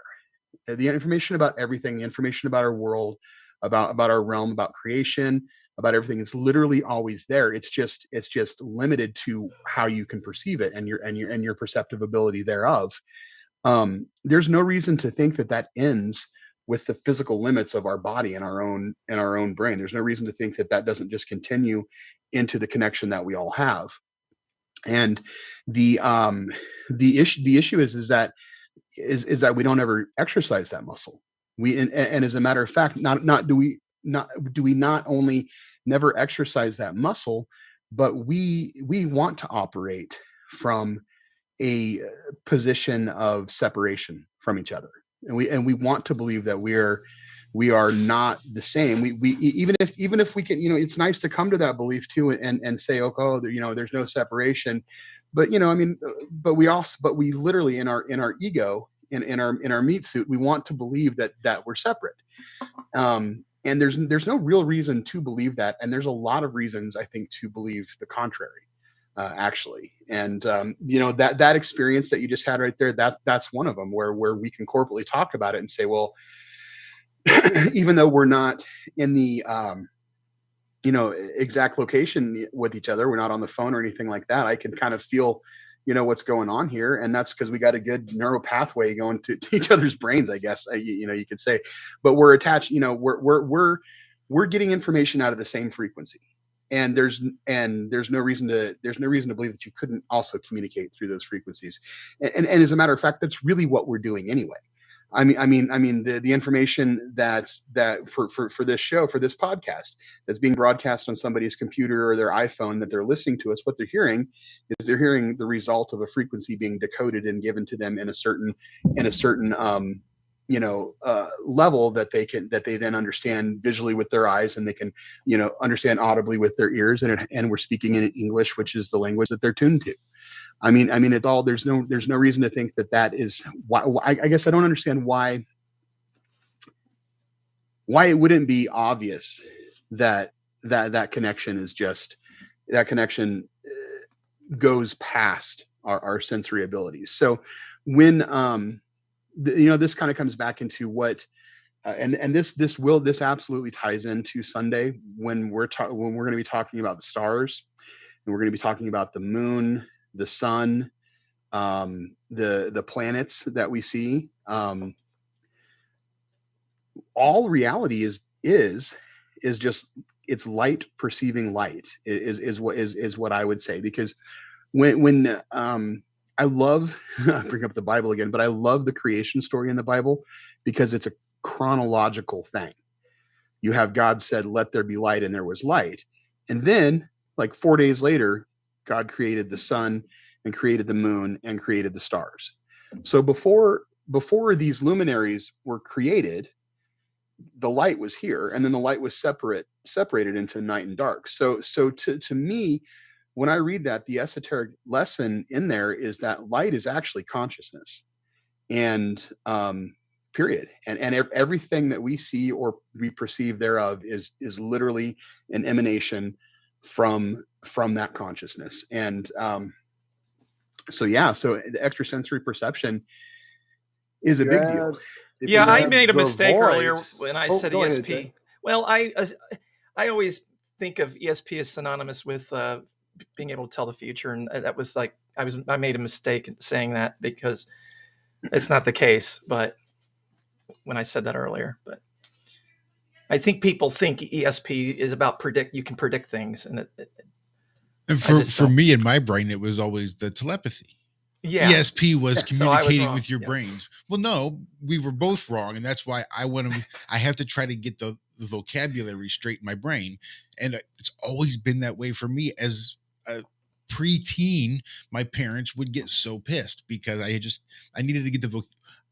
The information about everything, the information about our world, about our realm, about creation, about everything, is literally always there. It's just limited to how you can perceive it and your perceptive ability thereof. There's no reason to think that ends with the physical limits of our body and our own brain. There's no reason to think that doesn't just continue into the connection that we all have. And the issue is that we don't ever exercise that muscle. And as a matter of fact, do we not only never exercise that muscle, but we want to operate from a position of separation from each other, and we want to believe that we are not the same. We even if we can, it's nice to come to that belief too, and say, oh, there's no separation, but but we literally in our ego, in our meat suit, we want to believe that we're separate. And there's no real reason to believe that, and there's a lot of reasons, I think, to believe the contrary, actually. And that experience that you just had right there, that's one of them, where we can corporately talk about it and say, well, even though we're not in the exact location with each other, we're not on the phone or anything like that, I can kind of feel what's going on here, and that's because we got a good neural pathway going to each other's brains, I guess, you could say. But we're attached, we're getting information out of the same frequency, and there's no reason to believe that you couldn't also communicate through those frequencies. And as a matter of fact, that's really what we're doing anyway. I mean, the information that for this show, for this podcast, that's being broadcast on somebody's computer or their iPhone that they're listening to us, what they're hearing is they're hearing the result of a frequency being decoded and given to them in a certain level that they then understand visually with their eyes, and they can, understand audibly with their ears, and we're speaking in English, which is the language that they're tuned to. I mean, it's all, there's no reason to think that is why. I guess I don't understand why it wouldn't be obvious that connection is just, that connection goes past our sensory abilities. So when, this kind of comes back into what, and this absolutely ties into Sunday when we're going to be talking about the stars, and we're going to be talking about the moon, the sun, the planets that we see. All reality is just, it's light perceiving light is what I would say, because when I love, I bring up the Bible again, but I love the creation story in the Bible because it's a chronological thing. You have God said, "Let there be light," and there was light. And then, like 4 days later, God created the sun and created the moon and created the stars. So before these luminaries were created, the light was here, and then the light was separated into night and dark. So to me, when I read that, the esoteric lesson in there is that light is actually consciousness, and period. And everything that we see or we perceive thereof is literally an emanation from that consciousness. And so the extrasensory perception is a big deal. Yeah, I made a the mistake earlier voice- when I Oh, said go ahead, ESP. Jay. Well, I always think of ESP as synonymous with being able to tell the future, and that was like I made a mistake in saying that because it's not the case. But when I said that earlier, but I think people think ESP is about you can predict things, and And for me in my brain, it was always the telepathy. yeah. ESP was So I was communicating wrong. with your Yeah. brains. Well, no, we were both wrong, and that's why I have to try to get the vocabulary straight in my brain, and it's always been that way for me. As a preteen, my parents would get so pissed because I needed to get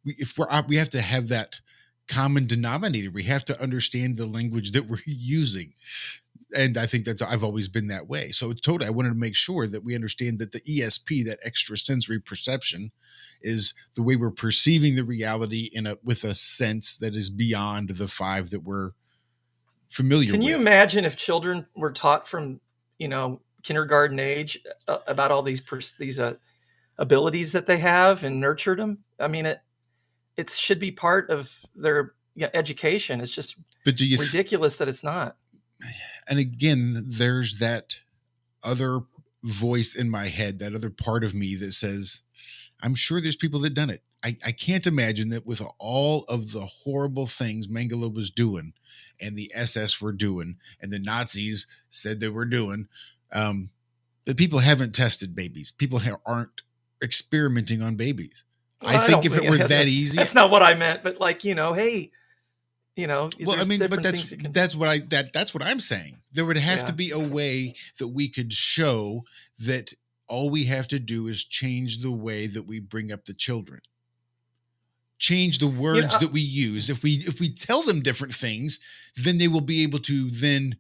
we have to have that common denominator. We have to understand the language that we're using. And I think I've always been that way. So totally, I wanted to make sure that we understand that the ESP, that extrasensory perception, is the way we're perceiving the reality with a sense that is beyond the five that we're familiar with. Can you imagine if children were taught from, kindergarten age about all these abilities that they have and nurtured them? I mean, it should be part of their education. It's just ridiculous that it's not. And again, there's that other voice in my head, that other part of me that says, I'm sure there's people that done it. I can't imagine that with all of the horrible things Mengele was doing and the SS were doing and the Nazis said they were doing, that people haven't tested babies. People aren't experimenting on babies. Well, I think if it were that easy. That's not what I meant, but hey, well, I mean, but that's what I'm saying. There would have to be a way that we could show that all we have to do is change the way that we bring up the children, change the words that we use. If we tell them different things, then they will be able to then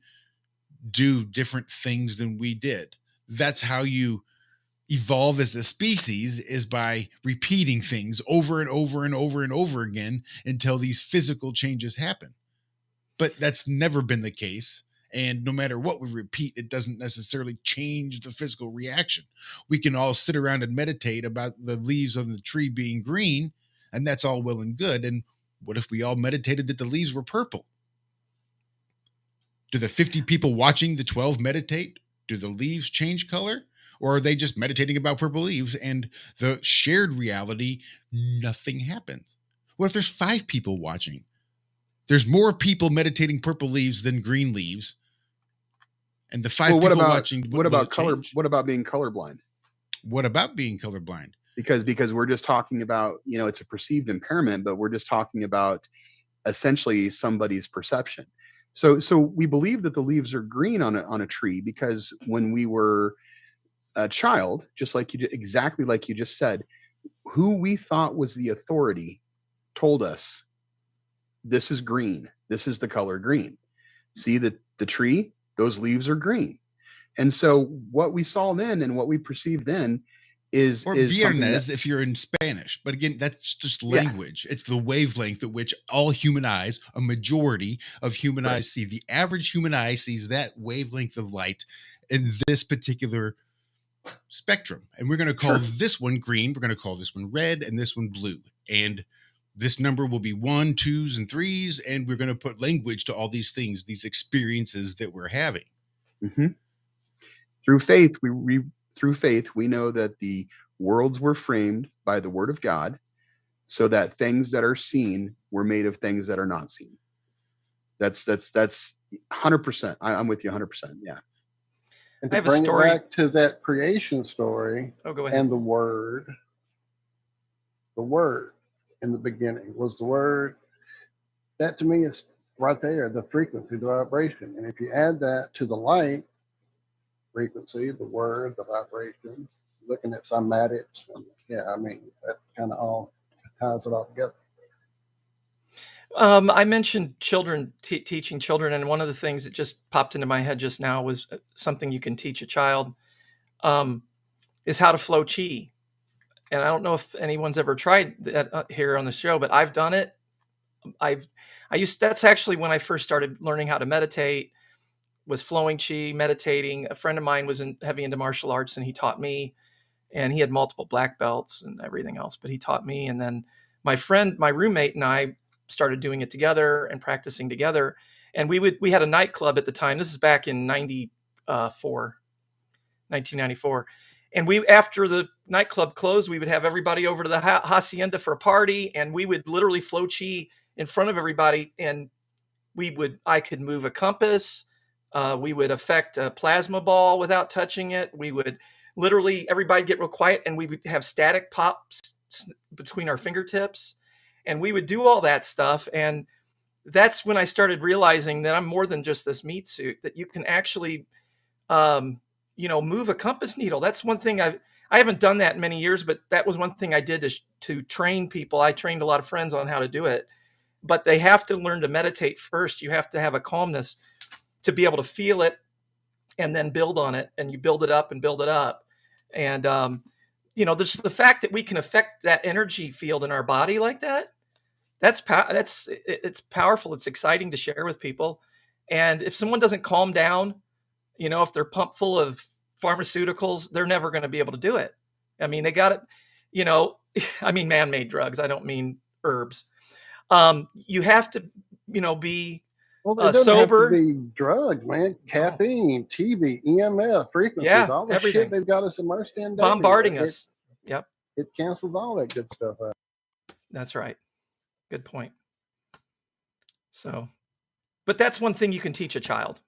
do different things than we did. That's how you evolve as a species, is by repeating things over and over and over and over again until these physical changes happen. But that's never been the case. And no matter what we repeat, it doesn't necessarily change the physical reaction. We can all sit around and meditate about the leaves on the tree being green, and that's all well and good. And what if we all meditated that the leaves were purple? Do the 50 people watching the 12 meditate? Do the leaves change color? Or are they just meditating about purple leaves and the shared reality, nothing happens? What if there's 5 people watching? There's more people meditating purple leaves than green leaves. And the 5 Well, what people about watching, what will about it color? change? What about being colorblind? What about being colorblind? Because we're just talking about, it's a perceived impairment, but we're just talking about essentially somebody's perception. So we believe that the leaves are green on a tree because when we were a child, just like exactly like you just said, who we thought was the authority told us this is green. This is the color green. See the tree, those leaves are green. And so what we saw then and what we perceived then is Or something viernes that, if you're in Spanish. But again, that's just Yeah. language. It's the wavelength at which all human eyes, a majority of human Right. eyes see. The average human eye sees that wavelength of light in this particular spectrum. And we're going to call Sure. this one green. We're going to call this one red and this one blue. And this number will be 1, 2s, and 3s. And we're going to put language to all these things, these experiences that we're having. Mm-hmm. Through faith, we know that the worlds were framed by the word of God, so that things that are seen were made of things that are not seen. That's 100%. I'm with you 100%. Yeah. And I to have a bring it story. back to that creation story Oh, go ahead. and the word in the beginning was the word. That to me is right there, the frequency, the vibration. And if you add that to the light frequency, the word, the vibration, looking at cymatics, and that kind of all ties it all together. I mentioned children, teaching children, and one of the things that just popped into my head just now was something you can teach a child is how to flow chi. And I don't know if anyone's ever tried that here on the show, but I've done it. That's actually when I first started learning how to meditate, was flowing chi, meditating. A friend of mine was heavy into martial arts, and he taught me, and he had multiple black belts and everything else, but he taught me. And then my roommate and I started doing it together and practicing together. And we had a nightclub at the time. This is back in 1994. And after the nightclub closed, we would have everybody over to the hacienda for a party, and we would literally flow chi in front of everybody. And I could move a compass. We would affect a plasma ball without touching it. We would literally, everybody get real quiet, and we would have static pops between our fingertips, and we would do all that stuff. And that's when I started realizing that I'm more than just this meat suit, that you can actually, move a compass needle. That's one thing I haven't done that in many years, but that was one thing I did to train people. I trained a lot of friends on how to do it, but they have to learn to meditate first. You have to have a calmness to be able to feel it and then build on it, and you build it up and build it up. And, there's the fact that we can affect that energy field in our body like that. It's powerful. It's exciting to share with people. And if someone doesn't calm down, if they're pumped full of pharmaceuticals, they're never going to be able to do it. I mean, they got it, man-made drugs. I don't mean herbs. You have to, be Well, it doesn't sober. have to be drugs, man. Caffeine, TV, EMF, frequencies, all the everything. shit they've got us immersed in. Bombarding us. Yep. It cancels all that good stuff out. That's right. Good point. So, but that's one thing you can teach a child.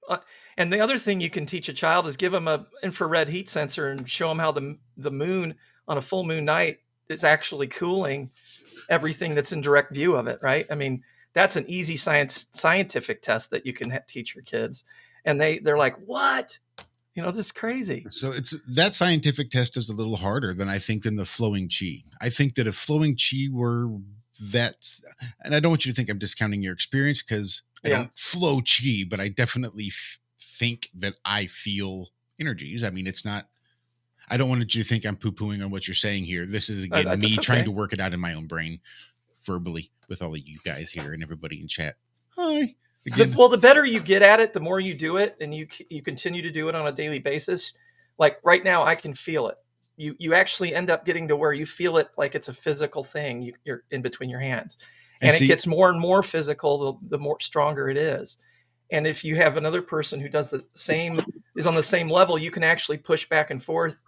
And the other thing you can teach a child is give them an infrared heat sensor and show them how the moon on a full moon night is actually cooling everything that's in direct view of it, right? I mean, that's an easy scientific test that you can teach your kids. And they're like, what? This is crazy. So that scientific test is a little harder than the flowing chi. I think that if flowing chi were and I don't want you to think I'm discounting your experience, because I don't flow chi, but I definitely think that I feel energies. I mean, it's not, I don't want you to think I'm poo-pooing on what you're saying here. This is, again, me trying to work it out in my own brain verbally with all of you guys here and everybody in chat. Hi. Again. Well, the better you get at it, the more you do it, and you continue to do it on a daily basis. Like right now, I can feel it. You actually end up getting to where you feel it like it's a physical thing. You're in between your hands, and it gets more and more physical the more stronger it is. And if you have another person who does is on the same level, you can actually push back and forth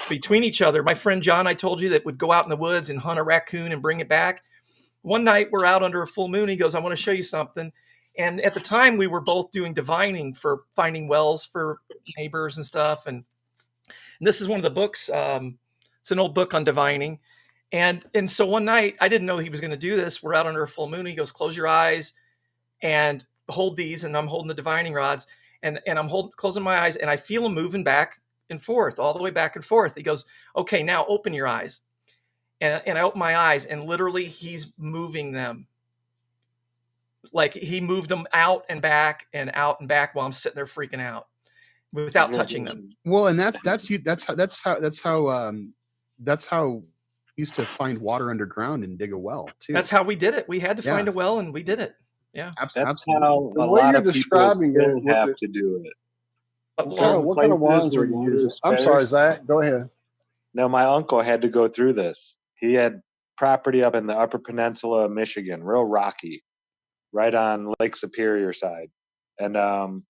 between each other. My friend John, I told you, that would go out in the woods and hunt a raccoon and bring it back. One night we're out under a full moon. He goes, I want to show you something. And at the time, we were both doing divining for finding wells for neighbors and stuff. And this is one of the books. It's an old book on divining. And so one night, I didn't know he was going to do this. We're out under a full moon. He goes, close your eyes and hold these. And I'm holding the divining rods. And I'm closing my eyes. And I feel him moving back and forth, all the way back and forth. He goes, okay, now open your eyes. And I open my eyes. And literally, he's moving them. Like he moved them out and back while I'm sitting there freaking out without touching them. Well, and that's how we used to find water underground and dig a well too. That's how we did it. We had to find a well, and we did it. Yeah, That's absolutely. how The a way lot you're of people describing it, still what's have it- to do it. Sarah, what kind of places wands were where you water using? is I'm sorry, scarce. Zach. Go ahead. No, my uncle had to go through this. He had property up in the Upper Peninsula of Michigan, real rocky, right on Lake Superior side. And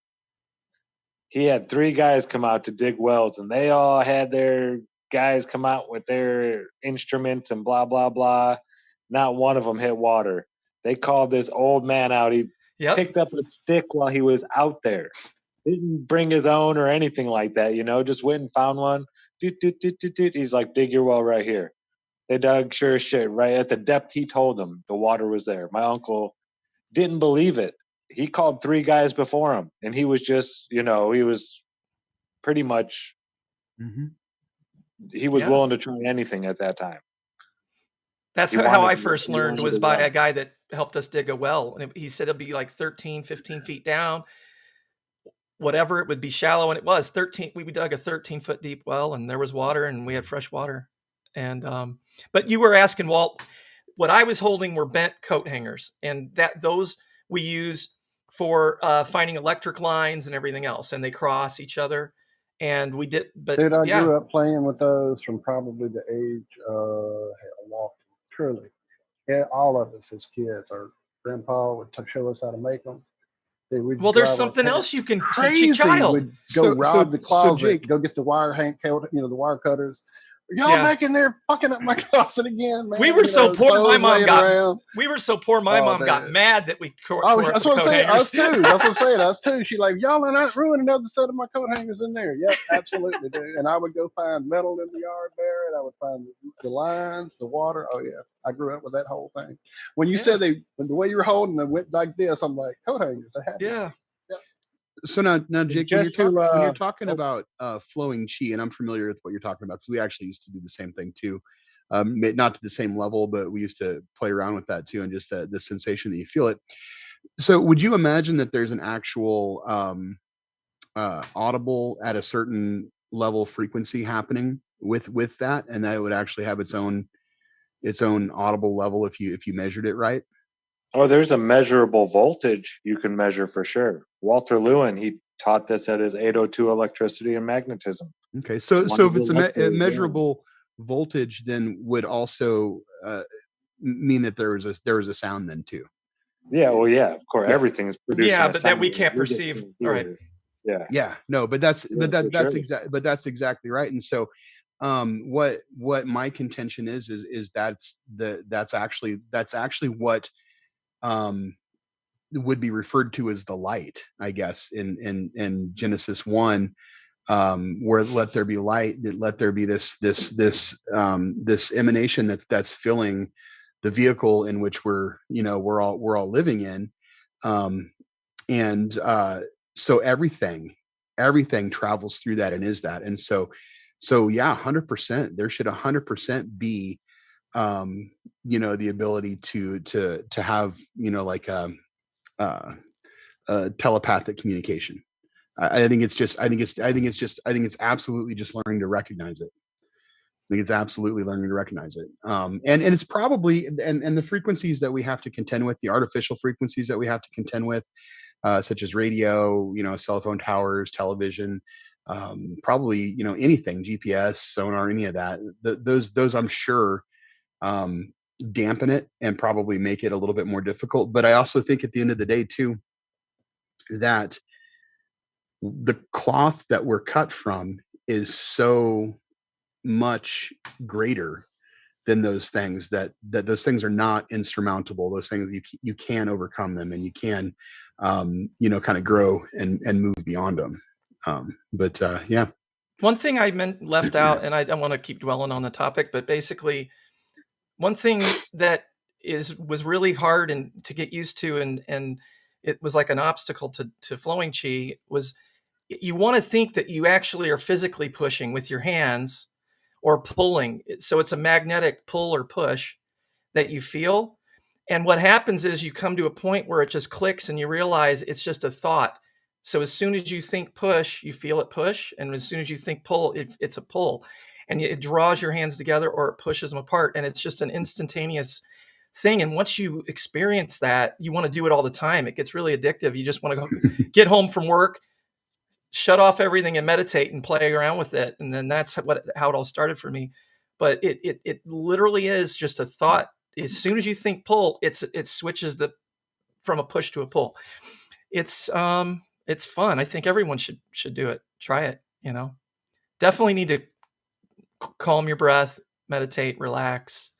he had 3 guys come out to dig wells, and they all had their guys come out with their instruments and blah, blah, blah. Not one of them hit water. They called this old man out. He picked up a stick while he was out there. Didn't bring his own or anything like that, just went and found one. Doot, doot, doot, doot, doot. He's like, dig your well right here. They dug sure as shit right at the depth he told them the water was there. My uncle didn't believe it. He called 3 guys before him, and he was just, he was pretty much, he was willing to try anything at that time. That's He how wanted I to- first he learned, wanted was to by learn. a guy that helped us dig a well. And he said it'd be like 13, 15 feet down, whatever, it would be shallow. And it was 13. We dug a 13-foot deep well, and there was water, and we had fresh water. And but you were asking, Walt, what I was holding were bent coat hangers, and those we use for finding electric lines and everything else, and they cross each other. And we did, but Dude, I yeah, grew up playing with those from probably the age of walking. Truly, yeah, all of us as kids. Our grandpa would show us how to make them. well, there's something else you can teach a Crazy. child. Would go rob the closet, go get the wire the wire cutters. Y'all back in there fucking up my closet again, man. We were so poor. My mom got. We were so poor. My mom man. got mad that we. That's what I'm saying. Us too. That's what I'm saying. Us too. She like, y'all are not ruining another set of my coat hangers in there. Yep, absolutely, dude. And I would go find metal in the yard there, and I would find the lines, the water. Oh yeah, I grew up with that whole thing. When you said the way you were holding them went like this, I'm like, coat hangers. Yeah. So now, Jake, when Just you're talking about flowing chi, and I'm familiar with what you're talking about because we actually used to do the same thing too, not to the same level, but we used to play around with that too, and just the sensation that you feel it. So, would you imagine that there's an actual audible at a certain level frequency happening with that, and that it would actually have its own audible level if you measured it right? Oh, there's a measurable voltage you can measure for sure. Walter Lewin, he taught this at his 802 electricity and magnetism. Okay, so if it's a measurable voltage, then would also mean that there was a sound then too. Yeah, well, yeah, of course, everything is producing. Yeah, but that we can't perceive. All right. Yeah. No, but that's exactly right. And so, what my contention is that's actually what would be referred to as the light, I guess, in Genesis 1, where let there be light, let there be this emanation that's filling the vehicle in which we're all living in, and so everything travels through that and is that, and so yeah, 100%, there should 100% be the ability to have like telepathic communication. I think it's absolutely just learning to recognize it. I think it's absolutely learning to recognize it. And it's probably, and the frequencies that we have to contend with, the artificial frequencies that we have to contend with, such as radio, cell phone towers, television, probably, anything, GPS, sonar, any of that, those I'm sure dampen it and probably make it a little bit more difficult. But I also think at the end of the day too, that the cloth that we're cut from is so much greater then those things that those things are not insurmountable. Those things you can overcome them, and you can, kind of grow and move beyond them. But yeah. One thing I left out, and I don't want to keep dwelling on the topic, but basically, one thing that was really hard and to get used to, and it was like an obstacle to flowing chi, was you want to think that you actually are physically pushing with your hands or pulling. So it's a magnetic pull or push that you feel. And what happens is you come to a point where it just clicks and you realize it's just a thought. So as soon as you think push, you feel it push. And as soon as you think pull, it's a pull. And it draws your hands together or it pushes them apart. And it's just an instantaneous thing. And once you experience that, you want to do it all the time. It gets really addictive. You just want to go get home from work, shut off everything and meditate and play around with it. And then that's how it all started for me. But it literally is just a thought. As soon as you think pull, it switches from a push to a pull. It's fun. I think everyone should do it. Try it, Definitely need to calm your breath, meditate, relax.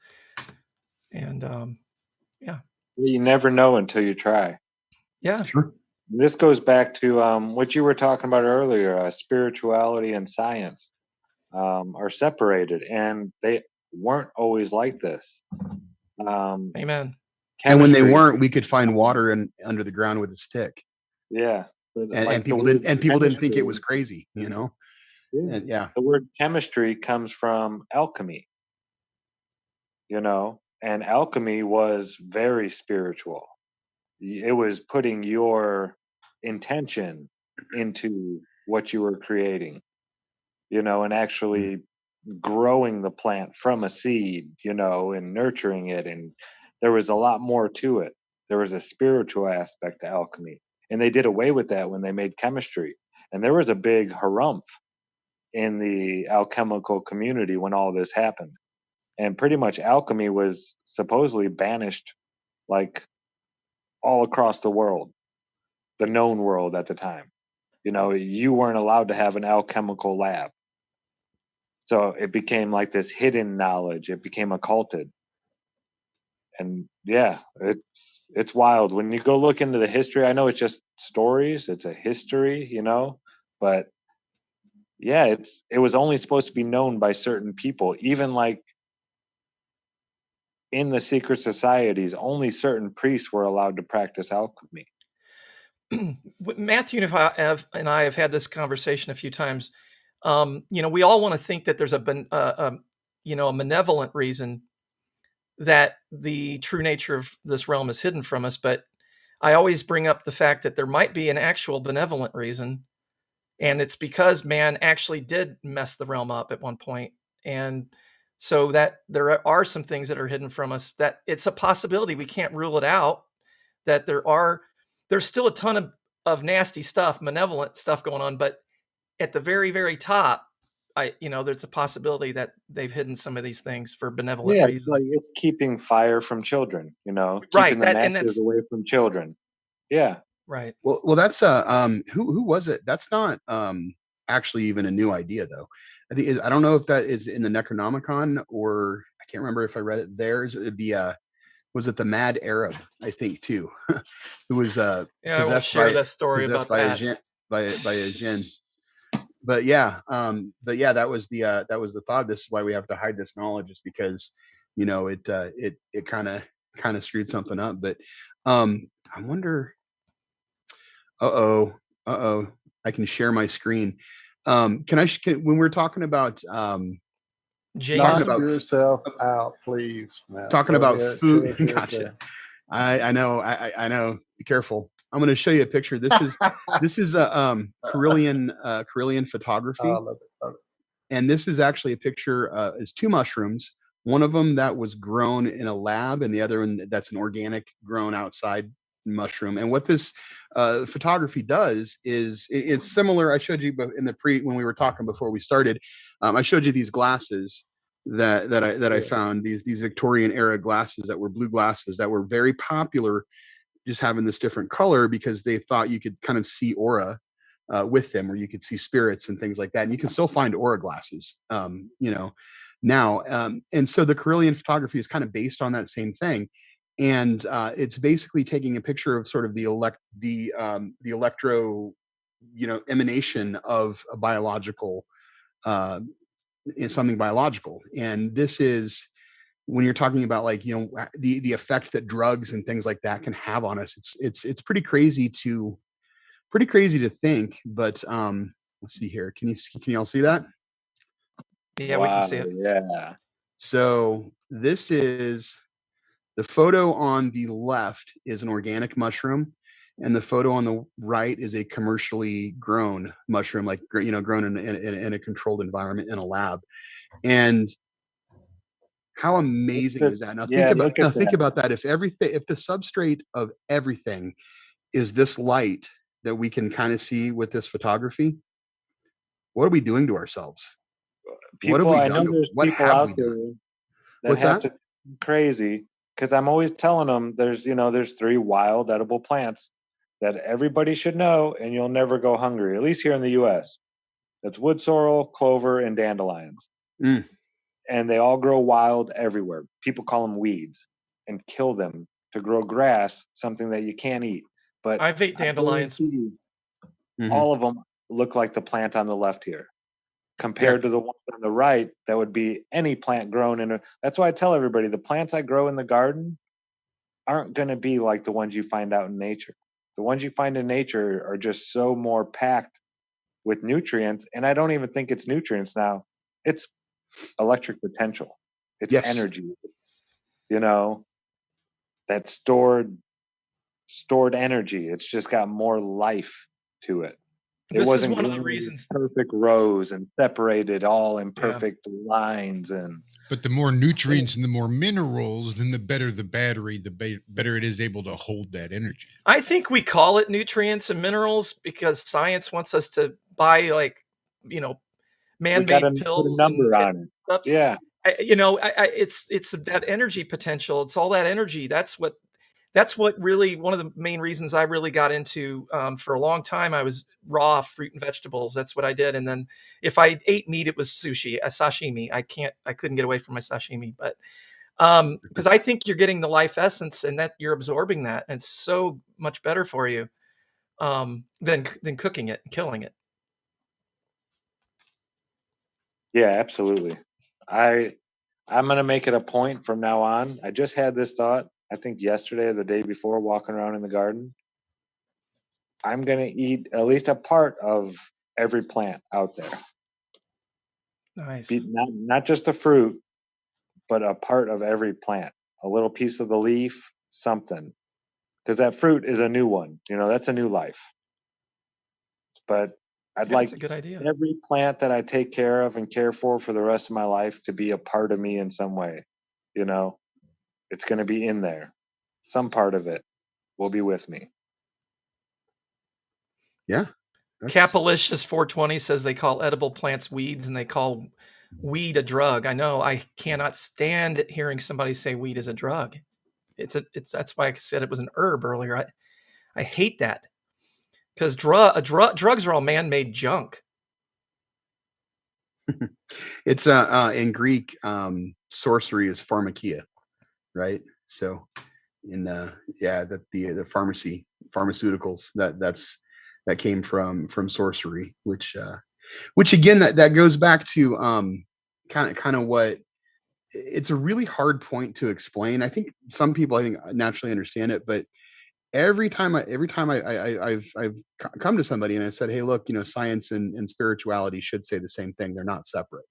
And yeah. You never know until you try. Yeah. Sure. This goes back to what you were talking about earlier. Spirituality and science are separated, and they weren't always like this. Amen. And when they Chemistry- weren't, we could find water under the ground with a stick, yeah, but and like people the word didn't. And people didn't think it chemistry- was crazy, Yeah. And yeah, The word chemistry comes from alchemy, and alchemy was very spiritual. It was putting your intention into what you were creating, and actually growing the plant from a seed, and nurturing it. And there was a lot more to it. There was a spiritual aspect to alchemy. And they did away with that when they made chemistry. And there was a big harumph in the alchemical community when all this happened. And pretty much alchemy was supposedly banished, like, all across the world, the known world at the time. You weren't allowed to have an alchemical lab. So it became like this hidden knowledge. It became occulted. And yeah, it's wild. When you go look into the history, I know it's just stories, it's a history, but yeah, it was only supposed to be known by certain people. Even like in the secret societies, only certain priests were allowed to practice alchemy. Matthew and I have had this conversation a few times. We all want to think that there's a malevolent reason that the true nature of this realm is hidden from us. But I always bring up the fact that there might be an actual benevolent reason. And it's because man actually did mess the realm up at one point. And so that there are some things that are hidden from us, that it's a possibility. We can't rule it out, that there's still a ton of nasty stuff, malevolent stuff going on. But at the very, very top, there's a possibility that they've hidden some of these things for benevolent Yeah, reasons. it's keeping fire from children, Right, keeping the and masses that's away from children. Yeah. right. well, that's who was it? That's not actually even a new idea, though. I don't know if that is in the Necronomicon, or I can't remember if I read it there. Was it the Mad Arab? I think too, who was Yeah, I won't possessed share by that story possessed about by that. by a jinn. But yeah, that was the thought. This is why we have to hide this knowledge, is because it kind of screwed something up. But I wonder. I can share my screen. When we're talking about James, talking Knock about yourself out, please, Matt. talking Go about ahead, food. share, Gotcha. I know. I know. Be careful. I'm going to show you a picture. This is Carillion photography, love it. and this is actually a picture. Is two mushrooms. One of them that was grown in a lab, and the other one that's an organic, grown outside mushroom. And what this photography does is it's similar. I showed you in when we were talking before we started. I showed you these glasses that I found, these Victorian era glasses that were blue glasses that were very popular, just having this different color because they thought you could kind of see aura with them, or you could see spirits and things like that. And you can still find aura glasses, now. And so the Carillion photography is kind of based on that same thing. And it's basically taking a picture of sort of the electro, emanation of a biological, something biological. And this is, when you're talking about like, the effect that drugs and things like that can have on us, it's pretty crazy to think. But let's see here. Can you all see that? Yeah, we can see it. Yeah. So this is the photo on the left is an organic mushroom, and the photo on the right is a commercially grown mushroom, like grown in a controlled environment in a lab. And how amazing is that? Now think about that. If the substrate of everything is this light that we can kind of see with this photography, what are we doing to ourselves? People, I know there's people out there What's have that? to crazy, because I'm always telling them there's 3 wild edible plants that everybody should know, and you'll never go hungry, at least here in the US. That's wood sorrel, clover, and dandelions. And they all grow wild everywhere. People call them weeds and kill them to grow grass, something that you can't eat. But I've ate dandelions. All of them look like the plant on the left here, compared to the one on the right that would be any plant grown in a. That's why I tell everybody the plants I grow in the garden aren't going to be like the ones you find out in nature. The ones you find in nature are just so more packed with nutrients, and I don't even think it's nutrients now. It's electric potential. It's energy. That stored energy. It's just got more life to it. This is one of the reasons. Perfect rows and separated all in perfect lines. But the more nutrients and the more minerals, then the better the battery, the better it is able to hold that energy. I think we call it nutrients and minerals because science wants us to buy man-made pills. Put a number on it. Stuff. Yeah. It's that energy potential. It's all that energy. That's what really, one of the main reasons I really got into, for a long time, I was raw fruit and vegetables. That's what I did. And then if I ate meat, it was sashimi. I couldn't get away from my sashimi, but, because I think you're getting the life essence and that you're absorbing that. And it's so much better for you, than cooking it and killing it. Yeah, absolutely. I'm going to make it a point from now on. I just had this thought, I think yesterday or the day before, walking around in the garden. I'm going to eat at least a part of every plant out there. Nice. Not just the fruit, but a part of every plant. A little piece of the leaf, something. Because that fruit is a new one. That's a new life. But I'd like a good idea. Every plant that I take care of and care for the rest of my life to be a part of me in some way. It's going to be in there. Some part of it will be with me. Yeah. Capalicious 420 says they call edible plants weeds and they call weed a drug. I know. I cannot stand hearing somebody say weed is a drug. That's why I said it was an herb earlier. I hate that. Because drugs are all man-made junk. It's in Greek, sorcery is pharmakia, right? So in the pharmaceuticals that came from sorcery, which again that goes back to kind of what, it's a really hard point to explain. I think some people naturally understand it, but every time I've come to somebody and I said, hey, look, science and spirituality should say the same thing. They're not separate.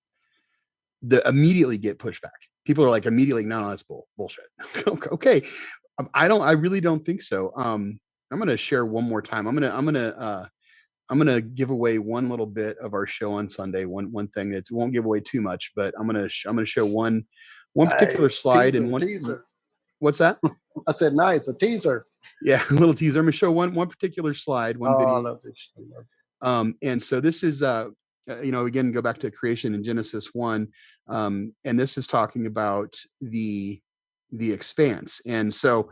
They immediately get pushback. People are like immediately, no, that's bullshit. Okay. I really don't think so. I'm going to share one more time. I'm going to give away one little bit of our show on Sunday. One thing that won't give away too much, but I'm going to show one particular slide teaser, and one. Teaser. What's that? I said, nice, a teaser. Yeah, a little teaser. I'm gonna show one particular slide, one video. I love this. And so this is, again, go back to creation in Genesis 1, and this is talking about the expanse. And so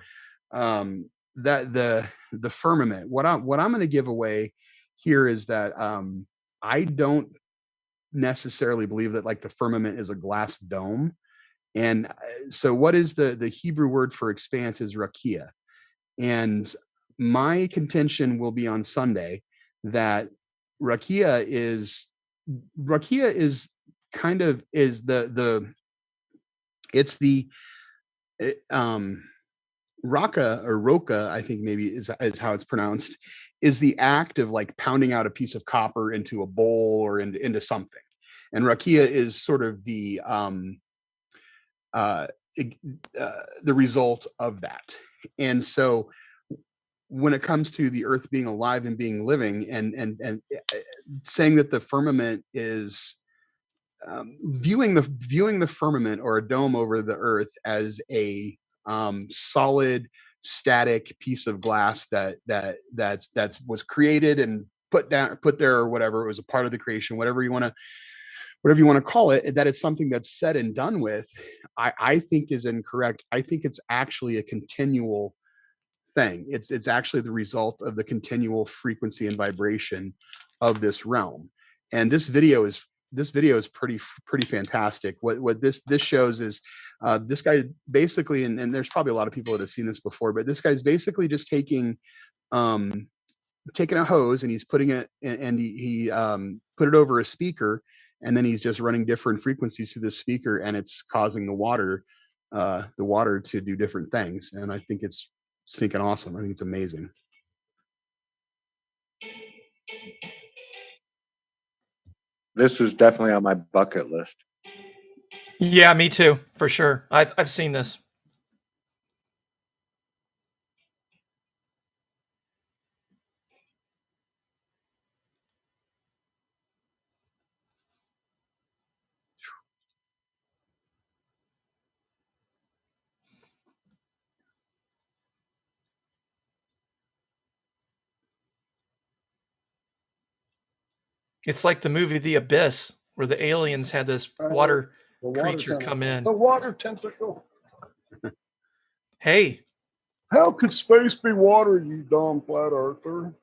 that the firmament. What I'm going to give away here is that I don't necessarily believe that like the firmament is a glass dome. And so what is the Hebrew word for expanse is rakia. And my contention will be on Sunday that rakia is kind of is it's the raka or roka, I think maybe is how it's pronounced, is the act of like pounding out a piece of copper into a bowl or into something. And rakia is sort of the result of that. And so when it comes to the earth being alive and being living, and saying that the firmament is viewing the firmament or a dome over the earth as a solid static piece of glass that was created and put there or whatever, it was a part of the creation, whatever you want to call it, that it's something that's said and done with, I think is incorrect. I think it's actually a continual thing. It's actually the result of the continual frequency and vibration of this realm. And this video is pretty fantastic. What this shows is this guy basically, and there's probably a lot of people that have seen this before, but this guy's basically just taking a hose and he's putting it and he put it over a speaker, and then he's just running different frequencies to the speaker, and it's causing the water to do different things. And I think it's stinking awesome. I think it's amazing. This is definitely on my bucket list. Yeah, me too, for sure. I've seen this. It's like the movie The Abyss, where the aliens had this water creature come in. The water tentacle. Hey, how could space be water, you dumb flat earther?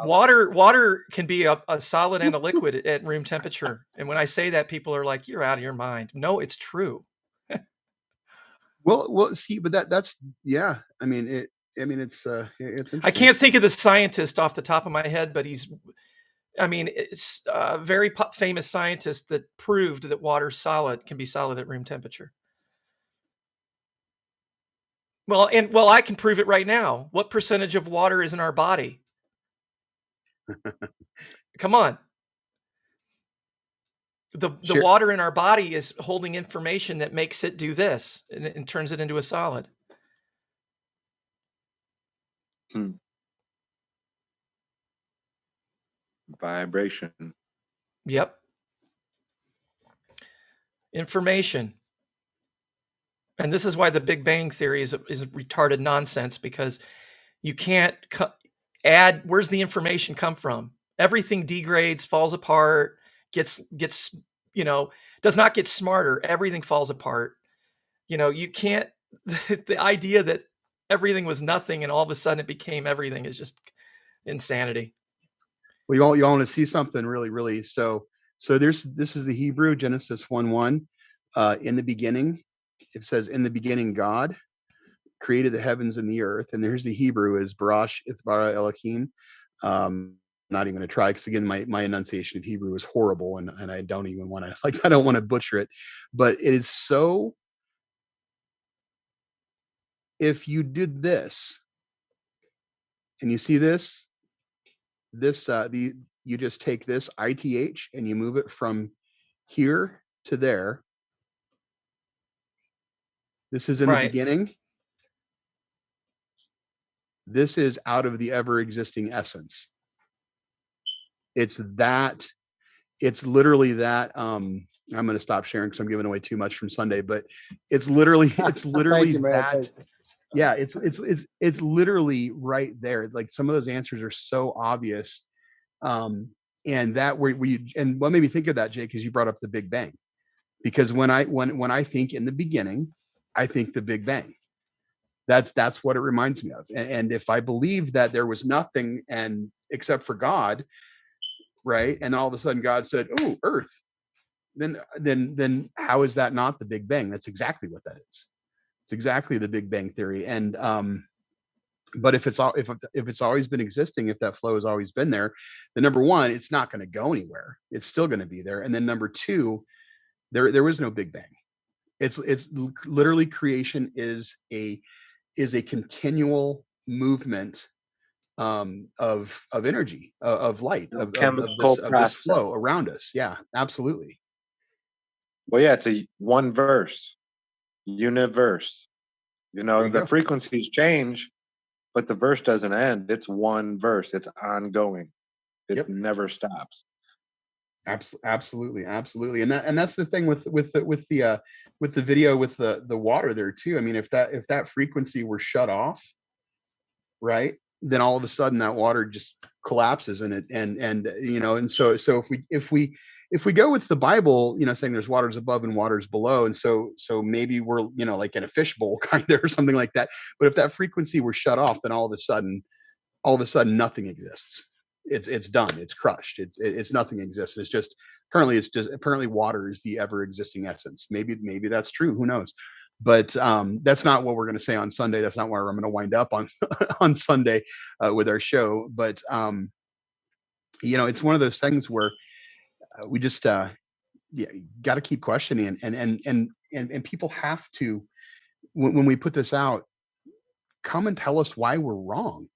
Water can be a solid and a liquid at room temperature. And when I say that, people are like, "You're out of your mind." No, it's true. Well, see, but that's yeah. I mean, it's interesting. I can't think of the scientist off the top of my head, but it's a very famous scientist that proved that water can be solid at room temperature. Well, I can prove it right now. What percentage of water is in our body? Come on. The Sure. water in our body is holding information that makes it do this and turns it into a solid. Vibration. Yep. Information. And this is why the Big Bang Theory is retarded nonsense, because you can't add. Where's the information come from? Everything degrades, falls apart, gets does not get smarter. Everything falls apart. You can't. The idea that everything was nothing and all of a sudden it became everything is just insanity. Well, you all want to see something really, really. So this is the Hebrew Genesis 1:1. In the beginning, it says, "In the beginning, God created the heavens and the earth." And there's the Hebrew is Barash Ithbara Elohim. Not even going to try, because again, my enunciation of Hebrew is horrible, and I don't even want to I don't want to butcher it. But it is so. If you did this, and you see this, you just take this ITH and you move it from here to there. This is in the beginning. This is out of the ever existing essence. It's literally that. I'm going to stop sharing because I'm giving away too much from Sunday, but it's literally you, that. Yeah, it's literally right there. Like, some of those answers are so obvious. And that and what made me think of that, Jay, because you brought up the Big Bang. Because when I think in the beginning, I think the Big Bang. That's what it reminds me of. And if I believe that there was nothing and except for God, right? And all of a sudden God said, "Oh, Earth." Then how is that not the Big Bang? That's exactly what that is. It's exactly the Big Bang theory. And but if it's always been existing, if that flow has always been there, then number one, it's not going to go anywhere. It's still going to be there. And then number two, there is no Big Bang. It's literally creation is a continual movement of energy, of light, of Chemical this process. flow around us. Yeah, absolutely. Well, yeah, it's a one verse, universe. You There know, you the go. frequencies change, but the verse doesn't end. It's one verse. It's ongoing. It Yep. never stops. Absolutely, and that's the thing with the video with the water there too. I mean, if that frequency were shut off, right, then all of a sudden that water just collapses and so if we go with the Bible, saying there's waters above and waters below, and so maybe we're like in a fishbowl kind of or something like that. But if that frequency were shut off, then all of a sudden nothing exists. It's done. It's crushed. It's nothing exists. It's just apparently water is the ever existing essence. Maybe that's true. Who knows? But that's not what we're going to say on Sunday. That's not where I'm going to wind up on on Sunday with our show. But it's one of those things where we just got to keep questioning, and people have to, when we put this out, come and tell us why we're wrong.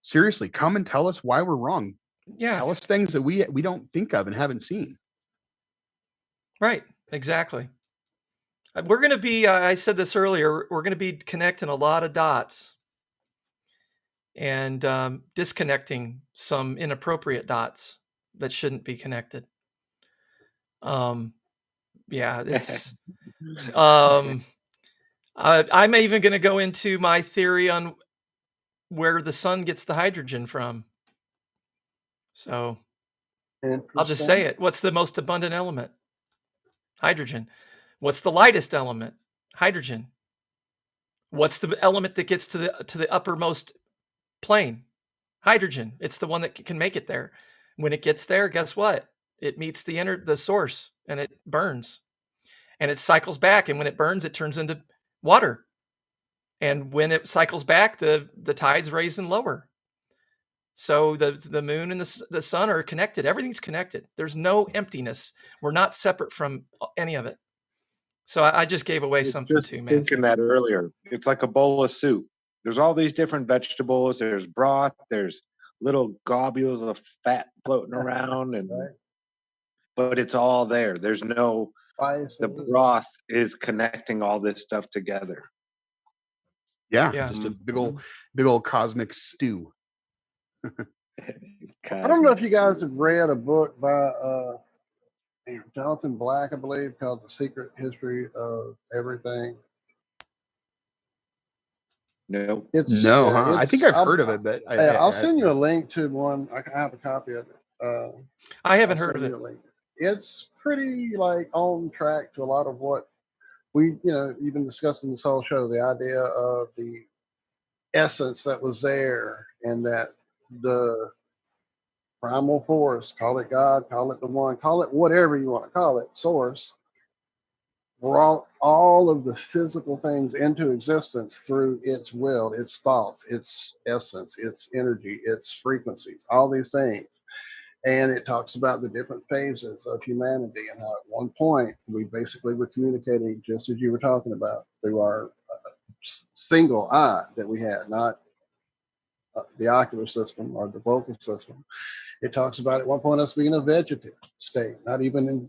Seriously, come and tell us why we're wrong. Yeah. Tell us things that we don't think of and haven't seen. Right. Exactly. We're going to be, I said this earlier, we're going to be connecting a lot of dots and disconnecting some inappropriate dots that shouldn't be connected. Yeah, it's, I'm even going to go into my theory on where the sun gets the hydrogen from. So I'll just say it. What's the most abundant element? Hydrogen. What's the lightest element? Hydrogen. What's the element that gets to the uppermost plane? Hydrogen. It's the one that can make it there. When it gets there, guess what? It meets the source and it burns. And it cycles back, and when it burns, it turns into water. And when it cycles back, the tides raise and lower. So the moon and the sun are connected. Everything's connected. There's no emptiness. We're not separate from any of it. So I just gave away something too, man. Thinking that earlier, it's like a bowl of soup. There's all these different vegetables. There's broth. There's little globules of fat floating around, but it's all there. There's no. The broth is connecting all this stuff together. Yeah. Just a big old cosmic stew. I don't know if you guys have read a book by Jonathan Black, I believe, called The Secret History of Everything. No. I think I've heard of it, but I'll send you a link to one. I have a copy of it. I haven't heard of it. It's pretty on track to a lot of what we, you've been discussing this whole show, the idea of the essence that was there, and that the primal force, call it God, call it the one, call it whatever you want to call it, source, brought all of the physical things into existence through its will, its thoughts, its essence, its energy, its frequencies, all these things. And it talks about the different phases of humanity and how at one point we basically were communicating just as you were talking about through our single eye that we had, not the ocular system or the vocal system. It talks about at one point us being a vegetative state, not even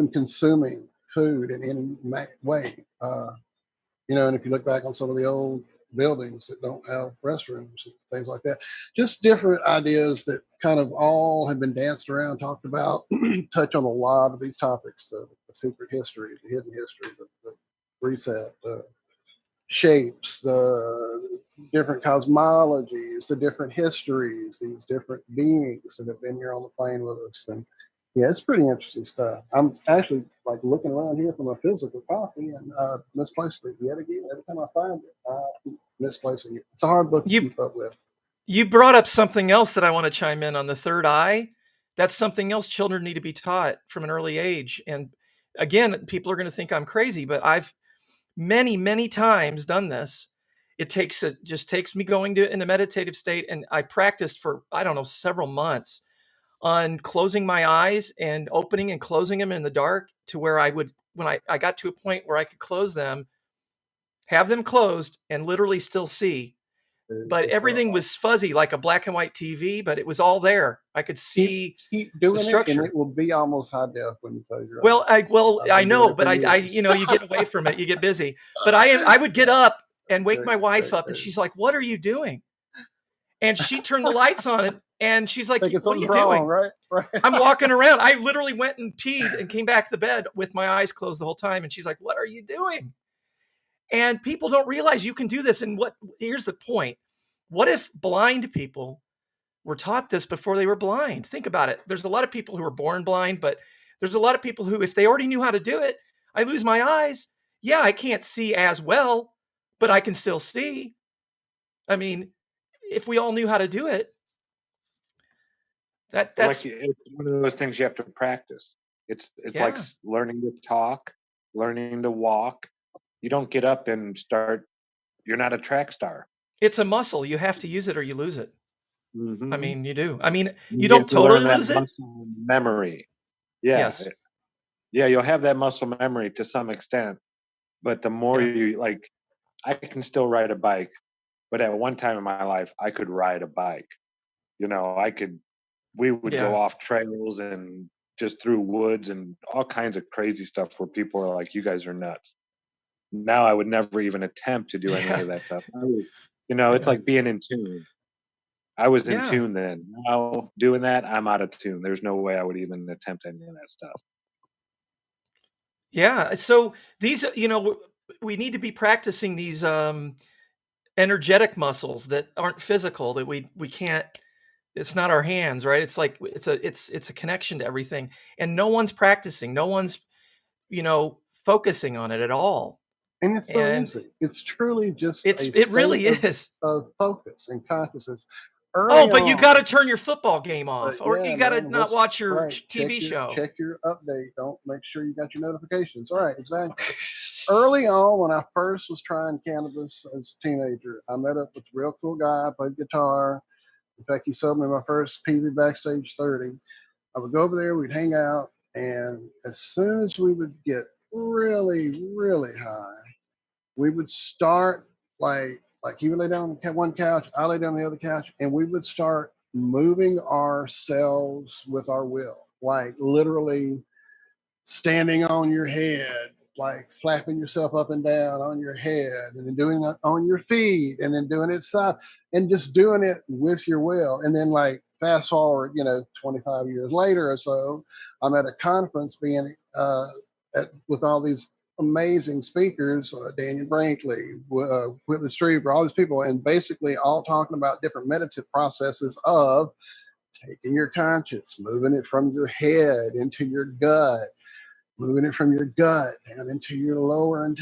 consuming food in any way. And if you look back on some of the old buildings that don't have restrooms and things like that, just different ideas that kind of all have been danced around, talked about, touch on a lot of these topics: the secret history, the hidden history, the reset, the shapes, the different cosmologies, the different histories, these different beings that have been here on the plane with us. And yeah, it's pretty interesting stuff. I'm actually looking around here for my physical copy and misplaced it yet again. Every time I find it, I'm misplacing it. It's a hard book to keep up with. You brought up something else that I want to chime in on, the third eye. That's something else children need to be taught from an early age. And again, people are going to think I'm crazy, but I've many times done this. Just takes me going to in a meditative state, and I practiced for, I don't know, several months on closing my eyes and opening and closing them in the dark, to where I would, when I got to a point where I could close them, have them closed, and literally still see. But everything was fuzzy, like a black and white TV, but it was all there. I could see keep the doing it, and structure. it will be almost high def when you close your eyes. Well, I've I been doing know, it but for I, years. you know, you get away from it, you get busy. But I would get up and wake my wife up, and she's like, "What are you doing?" And she turned the lights on, and she's like, Thinking "What are you something's wrong, doing?" right? Right. I'm walking around. I literally went and peed and came back to the bed with my eyes closed the whole time. And she's like, "What are you doing?" And people don't realize you can do this. And here's the point. What if blind people were taught this before they were blind? Think about it. There's a lot of people who are born blind, but there's a lot of people who, if they already knew how to do it, I lose my eyes. Yeah, I can't see as well, but I can still see. I mean, if we all knew how to do it, that's it's one of those things you have to practice. It's like yeah. learning to talk, learning to walk. You don't get up and start. You're not a track star. It's a muscle. You have to use it or you lose it. I mean, you do. I mean, you You don't have to learn totally that lose it. muscle memory. Yeah, Yes. yeah, you'll have that muscle memory to some extent, but the more Yeah. you like, I can still ride a bike, but at one time in my life, I could ride a bike. You know, we would go Yeah. off trails and just through woods and all kinds of crazy stuff where people are like, "You guys are nuts." Now I would never even attempt to do any Yeah. of that stuff. It's Yeah. like being in tune. I was in Yeah. tune then. Now doing that, I'm out of tune. There's no way I would even attempt any of that stuff. Yeah. So these, we need to be practicing these energetic muscles that aren't physical, that we can't, it's not our hands, right? It's like it's a connection to everything. And no one's practicing. No one's, focusing on it at all. And it's so And easy. It's truly just a it really state is. of focus and consciousness. Oh, Early but you got to on, turn your football game but off, or yeah, you got to man, not watch your TV show. check your update. Don't make sure you got your notifications. All right, exactly. Early on, when I first was trying cannabis as a teenager, I met up with a real cool guy, played guitar. In fact, he sold me my first PV Backstage 30. I would go over there, we'd hang out, and as soon as we would get really, really high, we would start like he would lay down on one couch, I lay down on the other couch, and we would start moving ourselves with our will, like literally standing on your head, like flapping yourself up and down on your head, and then doing it on your feet, and then doing it side, and just doing it with your will. And then, like, fast forward, 25 years later or so, I'm at a conference being with all these amazing speakers, Daniel Brinkley, Whitley Strieber, all these people, and basically all talking about different meditative processes of taking your conscience, moving it from your head into your gut, moving it from your gut down into your lower, and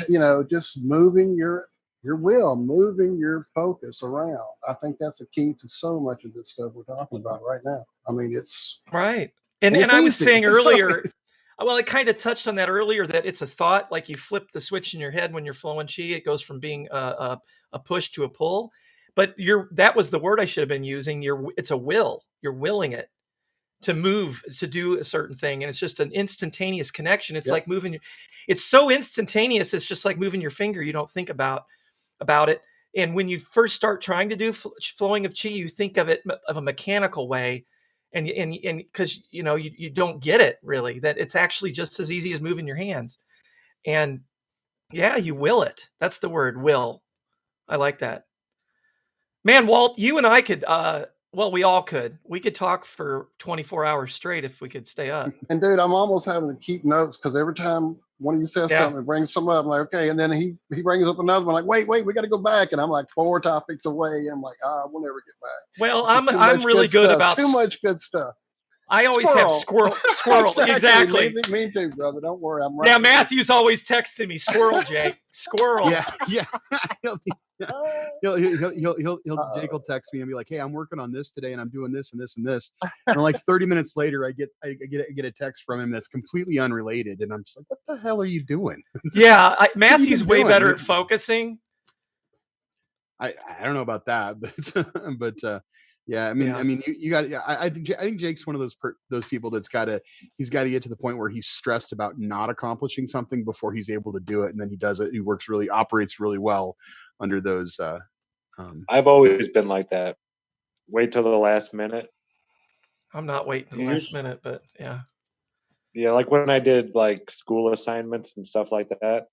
just moving your will, moving your focus around. I think that's the key to so much of this stuff we're talking about right now. I mean, it's Right. And it's I was easy. saying It's so earlier, easy. well, I kind of touched on that earlier, that it's a thought, like you flip the switch in your head when you're flowing chi, it goes from being a push to a pull. But that was the word I should have been using. It's a will. You're willing it to move, to do a certain thing. And it's just an instantaneous connection. It's Yep. like it's so instantaneous. It's just like moving your finger. You don't think about it. And when you first start trying to do flowing of chi, you think of it of a mechanical way. And because, you don't get it really, that it's actually just as easy as moving your hands. And yeah, you will it. That's the word, will. I like that. Man, Walt, you and I could, well, we all could. We could talk for 24 hours straight if we could stay up. And dude, I'm almost having to keep notes because every time one of you says Yeah. something, it brings some up. I'm like, okay, and then he brings up another one. Like, wait, we got to go back, and I'm like 4 topics away. I'm like, we'll never get back. Well, It's just too I'm much really good stuff. about Too much good stuff. I always have squirrel. Exactly. Me too, brother. Don't worry. I'm right. Now Matthew's always texting me, squirrel, Jake, squirrel. Yeah. Jake will text me and be like, "Hey, I'm working on this today, and I'm doing this and this and this." And like 30 minutes later, I get a text from him that's completely unrelated, and I'm just like, "What the hell are you doing?" Yeah, Matthew's way better at focusing. I don't know about that, but yeah, I mean, you got. Yeah, I think Jake's one of those people he's got to get to the point where he's stressed about not accomplishing something before he's able to do it, and then he does it. He operates really well under those. I've always been like that. Wait till the last minute. I'm not waiting the last minute, but yeah. Yeah, like when I did like school assignments and stuff like that.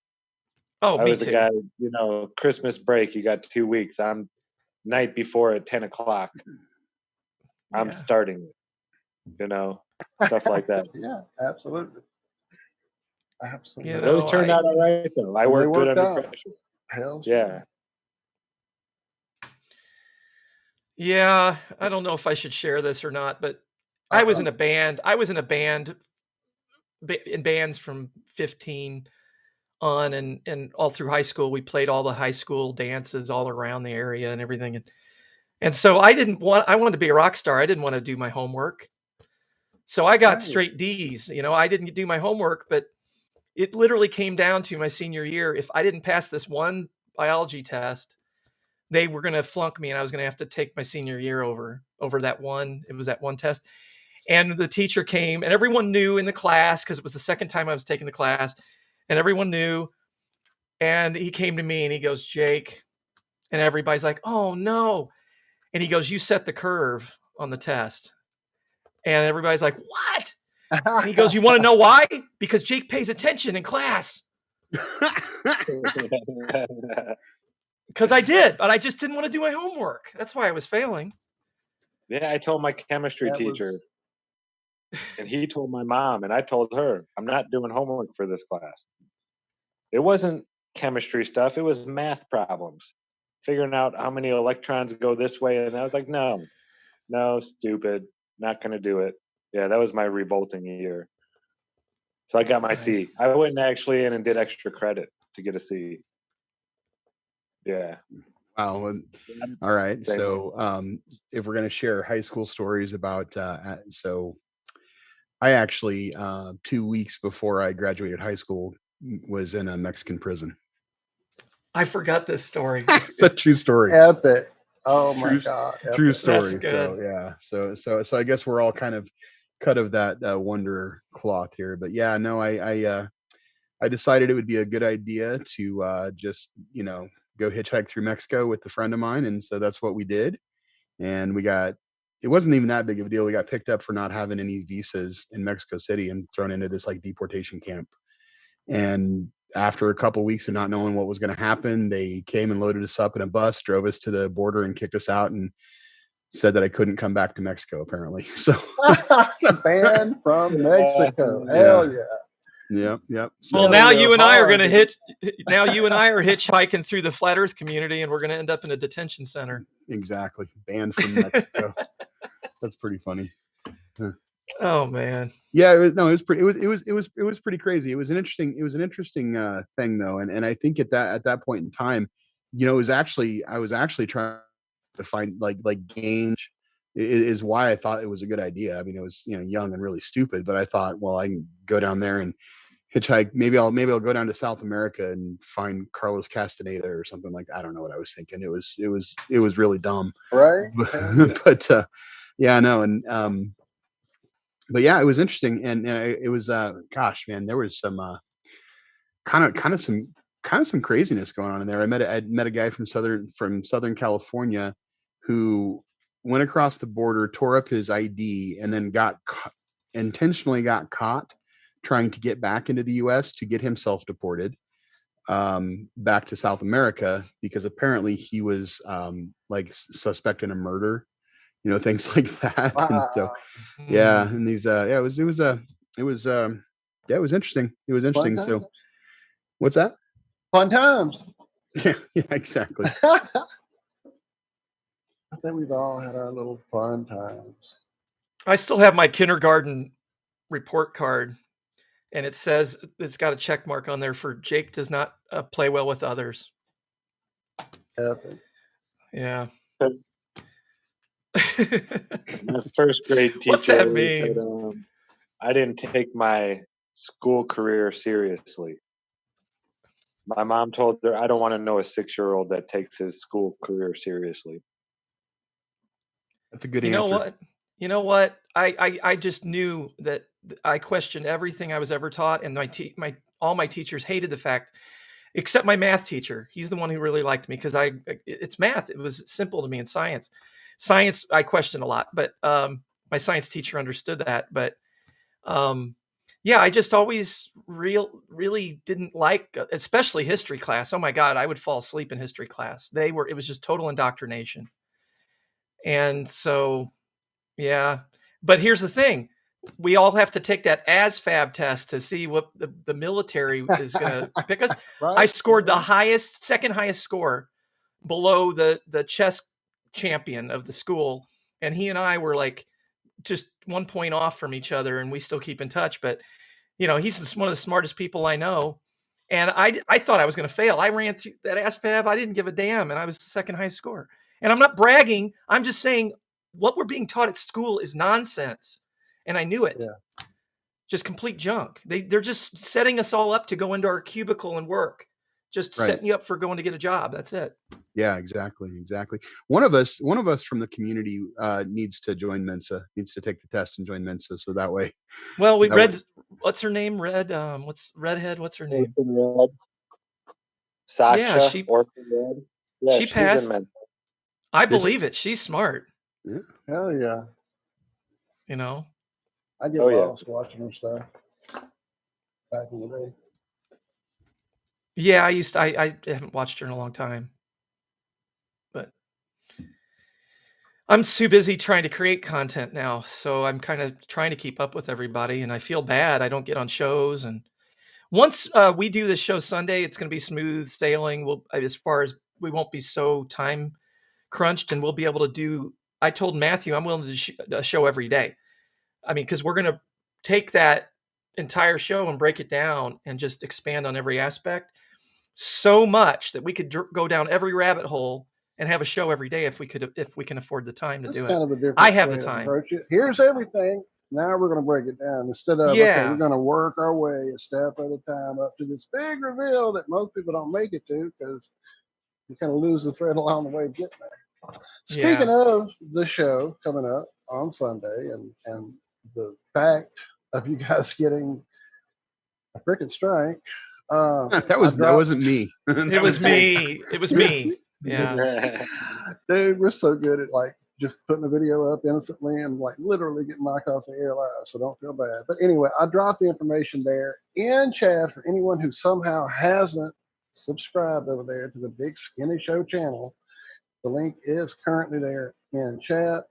Oh, I me was too. a guy, Christmas break, you got 2 weeks. I'm night before at 10 o'clock. I'm starting it, stuff like that. Yeah, absolutely. Absolutely. It always turned out all right, though. I worked good under pressure. Hell yeah. Yeah, I don't know if I should share this or not, but I was in a band. I was in a band, in bands from 15 on, and all through high school. We played all the high school dances all around the area and everything. And so I wanted to be a rock star. I didn't want to do my homework. So I got straight D's. I didn't do my homework, but it literally came down to my senior year. If I didn't pass this one biology test, they were going to flunk me, and I was going to have to take my senior year over that one. It was that one test. And the teacher came, and everyone knew in the class, because it was the second time I was taking the class, and everyone knew. And he came to me and he goes, "Jake," and everybody's like, "Oh no." And he goes, "You set the curve on the test." And everybody's like, "What?" And he goes, "You want to know why? Because Jake pays attention in class." Because I did, but I just didn't want to do my homework. That's why I was failing. Yeah, I told my chemistry teacher, and he told my mom, and I told her, I'm not doing homework for this class. It wasn't chemistry stuff. It was math problems, figuring out how many electrons go this way. And I was like, no, stupid, not going to do it. Yeah, that was my revolting year. So I got my C. I went actually in and did extra credit to get a C. Yeah. Wow. All right. So if we're going to share high school stories about, so I actually, 2 weeks before I graduated high school, was in a Mexican prison. I forgot this story. It's a true story. Epic. Oh my God. Epic. True story. That's good. So yeah. So I guess we're all kind of cut of that wonder cloth here. But yeah, no, I decided it would be a good idea to just go hitchhike through Mexico with a friend of mine, and so that's what we did. And it wasn't even that big of a deal. We got picked up for not having any visas in Mexico City and thrown into this like deportation camp. And after a couple of weeks of not knowing what was going to happen, they came and loaded us up in a bus, drove us to the border, and kicked us out, and said that I couldn't come back to Mexico, apparently. So banned from Mexico. Hell yeah. Yep. So, well, now you and I are going to now you and I are hitchhiking through the flat Earth community, and we're going to end up in a detention center. Exactly. Banned from Mexico. That's pretty funny. Oh man. Yeah, it was pretty crazy. It was an interesting thing though. And I think at that point in time, I was actually trying to find like gauge is why I thought it was a good idea. I mean, it was, young and really stupid, but I thought, well, I can go down there and hitchhike. Maybe I'll go down to South America and find Carlos Castaneda or something like that. I don't know what I was thinking. It was really dumb. Right. But yeah, no. And, but yeah, it was interesting. And it was, gosh, man, there was some, kind of some craziness going on in there. I met a guy from Southern California who went across the border, tore up his ID, and then intentionally got caught trying to get back into the U.S. to get himself deported back to South America, because apparently he was like suspected of murder, things like that. Wow. And so, yeah, and these, it was interesting. It was interesting. So, what's that? Fun times. Yeah, exactly. I think we've all had our little fun times. I still have my kindergarten report card, and it says it's got a check mark on there for Jake does not play well with others. Happened. Yeah. My first grade teacher What's that always said, mean? I didn't take my school career seriously. My mom told her, I don't want to know a 6-year-old that takes his school career seriously. That's a good You answer. know what? You know what? I just knew that I questioned everything I was ever taught, and all my teachers hated the fact, except my math teacher. He's the one who really liked me because it's math. It was simple to me. In science, I questioned a lot, but my science teacher understood that. But yeah, I just always really didn't like, especially history class. Oh my God, I would fall asleep in history class. It was just total indoctrination. And so, yeah. But here's the thing. We all have to take that ASVAB test to see what the military is going to pick us. Right? I scored the second highest score below the chess champion of the school. And he and I were like just 1 point off from each other, and we still keep in touch. But, he's one of the smartest people I know. And I thought I was going to fail. I ran through that ASVAB. I didn't give a damn. And I was the second highest score. And I'm not bragging. I'm just saying what we're being taught at school is nonsense. And I knew it. Yeah. Just complete junk. They're just setting us all up to go into our cubicle and work. Just Right. setting you up for going to get a job. That's it. Yeah, exactly. One of us from the community needs to join Mensa, needs to take the test and join Mensa, so that way. Well, that way- what's her name? What's Redhead? What's her name? Orphan Red. Sacha, Yeah, Orphan Red. Yeah, she she's passed. immense. I believe it. She's smart. Yeah. Hell yeah. I get lost watching her stuff back in the day. Yeah, I haven't watched her in a long time. But I'm too busy trying to create content now, so I'm kind of trying to keep up with everybody, and I feel bad I don't get on shows. And once we do this show Sunday, it's going to be smooth sailing. As far as we won't be so time crunched, and we'll be able to do. I told Matthew I'm willing to do a show every day. I mean, because we're going to take that entire show and break it down and just expand on every aspect so much that we could go down every rabbit hole and have a show every day if we can afford the time to That's do kind it. of a different I have way the to time. approach it. Here's everything. Now we're going to break it down instead of okay, we're going to work our way a step at a time up to this big reveal that most people don't make it to because you kind of lose the thread along the way of getting there. Speaking of the show coming up on Sunday and the fact of you guys getting a freaking strike. that wasn't me. It was me. It was me. Yeah. Dude, we're so good at like just putting a video up innocently and like literally getting knocked off the air live, so don't feel bad. But anyway, I dropped the information there in chat for anyone who somehow hasn't subscribed over there to the Big Skinny Show channel. The link is currently there in chat.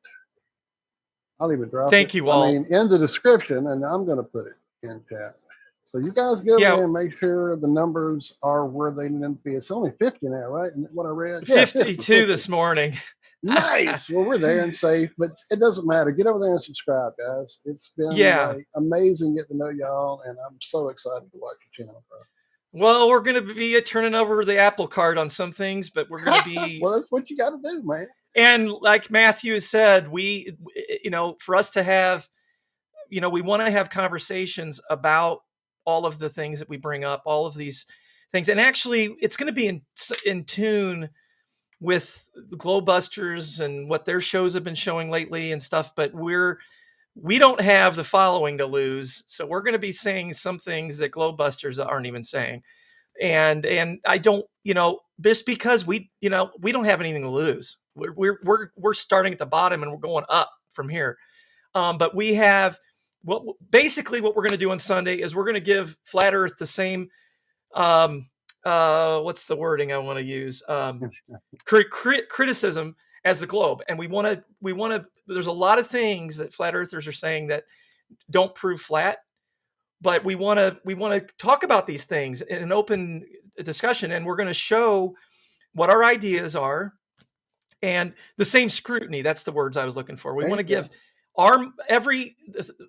I'll even drop it. Thank you all. I mean, in the description, and I'm going to put it in chat. So you guys go there and make sure the numbers are where they need to be. It's only 50 now, right? And what I read? 52 this morning. Nice. Well, we're there and safe, but it doesn't matter. Get over there and subscribe, guys. It's been like amazing getting to know y'all, and I'm so excited to watch your channel, bro. Well, we're going to be turning over the Apple card on some things, but we're going to be. Well, that's what you got to do, man. And like Matthew said, for us to have, we want to have conversations about all of the things that we bring up, all of these things. And actually, it's going to be in tune with the Glowbusters and what their shows have been showing lately and stuff. But we don't have the following to lose. So we're going to be saying some things that Glowbusters aren't even saying. And I don't, just because we don't have anything to lose. We're starting at the bottom and we're going up from here. But we have what we're going to do on Sunday is we're going to give Flat Earth the same, what's the wording I want to use? Criticism as the Globe. And we want to, there's a lot of things that Flat Earthers are saying that don't prove flat, but we want to talk about these things in an open discussion. And we're going to show what our ideas are and the same scrutiny. That's the words I was looking for. We want to give every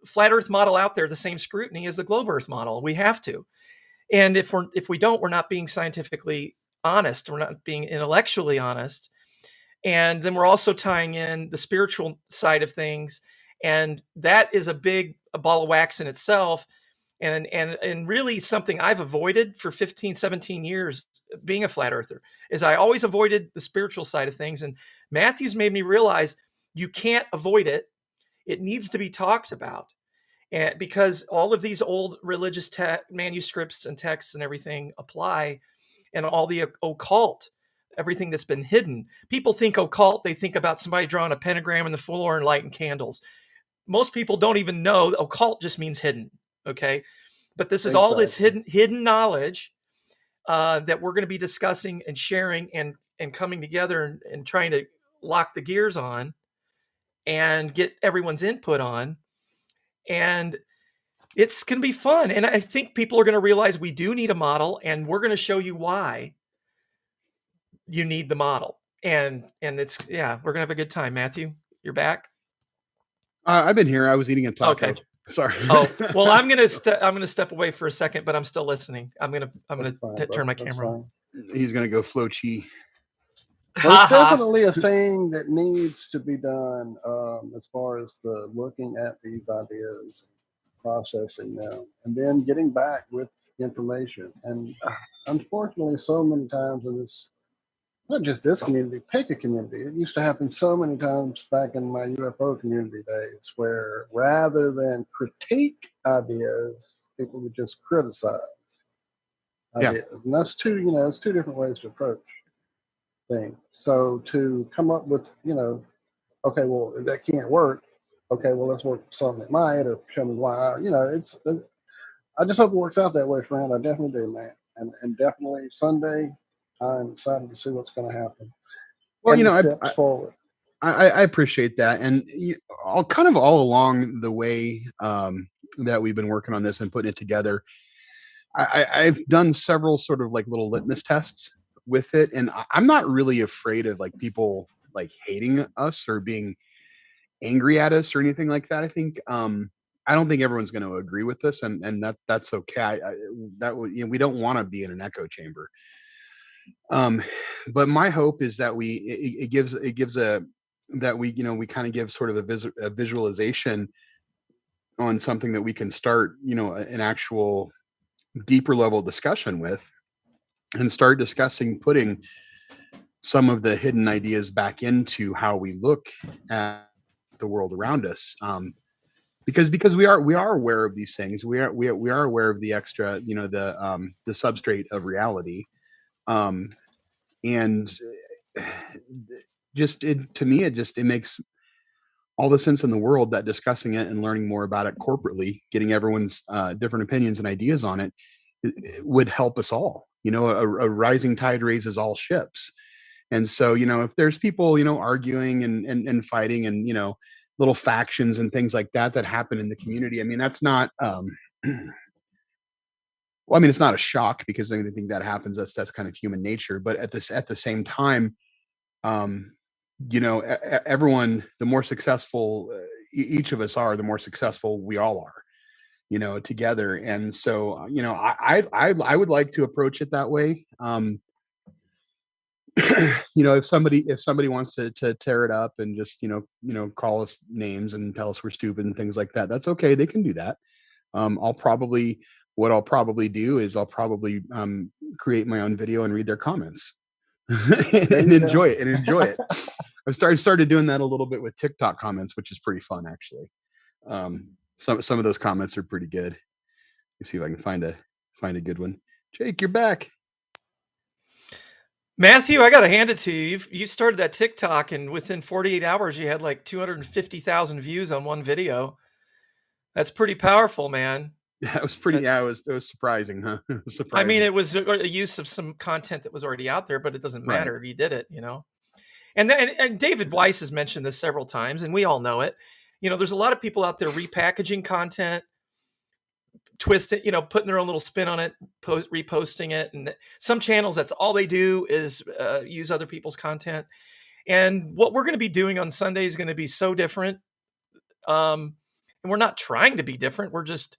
flat Earth model out there the same scrutiny as the globe Earth model. We have to. And if we don't, we're not being scientifically honest. We're not being intellectually honest. And then we're also tying in the spiritual side of things. And that is a ball of wax in itself. And really something I've avoided for 15, 17 years being a flat earther is I always avoided the spiritual side of things. And Matthew's made me realize you can't avoid it. It needs to be talked about. And because all of these old religious manuscripts and texts and everything apply, and all the occult, everything that's been hidden. People think occult, they think about somebody drawing a pentagram in the floor and lighting candles. Most people don't even know that occult just means hidden. Okay. But this is all this hidden knowledge that we're going to be discussing and sharing and coming together and trying to lock the gears on and get everyone's input on. And it's going to be fun. And I think people are going to realize we do need a model, and we're going to show you why you need the model. And it's, we're going to have a good time. Matthew, you're back. I've been here. I was eating a taco. Okay. Sorry. Oh, well, I'm going to step away for a second, but I'm still listening. I'm going to turn my camera on. He's going to go flow chi. Well, it's definitely a thing that needs to be done as far as the looking at these ideas, processing them, and then getting back with information. And unfortunately, so many times in this, not just this community, pick a community. It used to happen so many times back in my UFO community days where rather than critique ideas, people would just criticize ideas. And that's it's two different ways to approach things. So to come up with, okay, well, that can't work. Okay, well, let's work with something that might, or show me why. I just hope it works out that way, friend. I definitely do, man. And definitely Sunday, I'm excited to see what's going to happen. Well, steps forward. I appreciate that. And all along the way that we've been working on this and putting it together, I've done several sort of like little litmus tests with it. And I'm not really afraid of like people like hating us or being angry at us or anything like that. I think I don't think everyone's going to agree with this, and that's okay. We don't want to be in an echo chamber. But my hope is that we kind of give sort of a visualization on something that we can start, an actual deeper level discussion with, and start discussing putting some of the hidden ideas back into how we look at the world around us. Because we are aware of these things. We are aware of the extra, the substrate of reality. And to me, it makes all the sense in the world that discussing it and learning more about it corporately, getting everyone's different opinions and ideas on it would help us all. A rising tide raises all ships. And so, if there's people, arguing and fighting and, little factions and things like that happen in the community, I mean, that's not, it's not a shock, because I think that happens. That's kind of human nature. But at the same time, everyone, the more successful each of us are, the more successful we all are, together. And so, I would like to approach it that way. If somebody wants to tear it up and just, call us names and tell us we're stupid and things like that, that's okay. They can do that. What I'll probably do is I'll probably create my own video and read their comments and enjoy it. I started doing that a little bit with TikTok comments, which is pretty fun, actually. Some of those comments are pretty good. Let me see if I can find a good one. Jake, you're back. Matthew, I got to hand it to you. You started that TikTok, and within 48 hours, you had like 250,000 views on one video. That's pretty powerful, man. That was pretty. It was surprising, huh? Surprising. I mean, it was a use of some content that was already out there, but it doesn't matter if you did it, And David Weiss has mentioned this several times, and we all know it. There's a lot of people out there repackaging content, twisting, putting their own little spin on it, reposting it. And some channels, that's all they do is use other people's content. And what we're going to be doing on Sunday is going to be so different. And we're not trying to be different. We're just,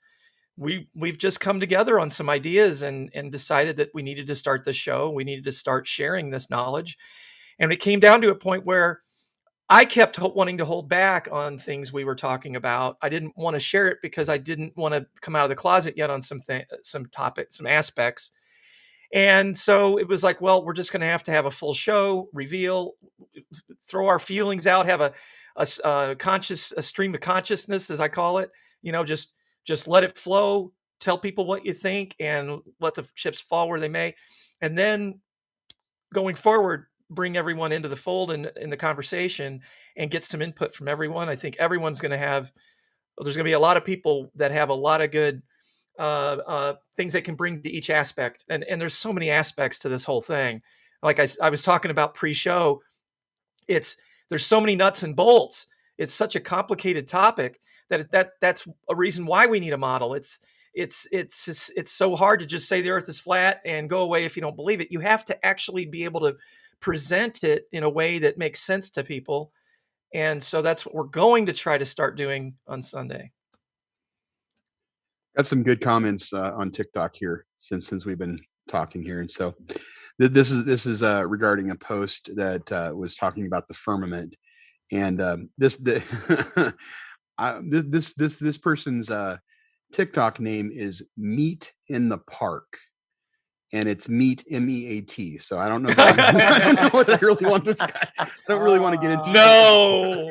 we've just come together on some ideas and decided that we needed to start the show. We needed to start sharing this knowledge. And it came down to a point where I kept wanting to hold back on things we were talking about. I didn't want to share it because I didn't want to come out of the closet yet on some topics, some aspects. And so it was like, well, we're just going to have a full show, reveal, throw our feelings out, have a stream of consciousness, as I call it. Just let it flow. Tell people what you think, and let the chips fall where they may. And then going forward, bring everyone into the fold and in the conversation, and get some input from everyone. I think everyone's going to there's going to be a lot of people that have a lot of good things they can bring to each aspect. And there's so many aspects to this whole thing. Like I was talking about pre-show, there's so many nuts and bolts. It's such a complicated topic that's a reason why we need a model. It's so hard to just say the earth is flat and go away if you don't believe it. You have to actually be able to present it in a way that makes sense to people. And so that's what we're going to try to start doing on Sunday. Got some good comments on TikTok here since we've been talking here, and so this is regarding a post that was talking about the firmament, and this person's TikTok name is Meat in the Park, and it's meat MEAT. So I don't know. I don't know whether I really want this guy. I don't really want to get into. No.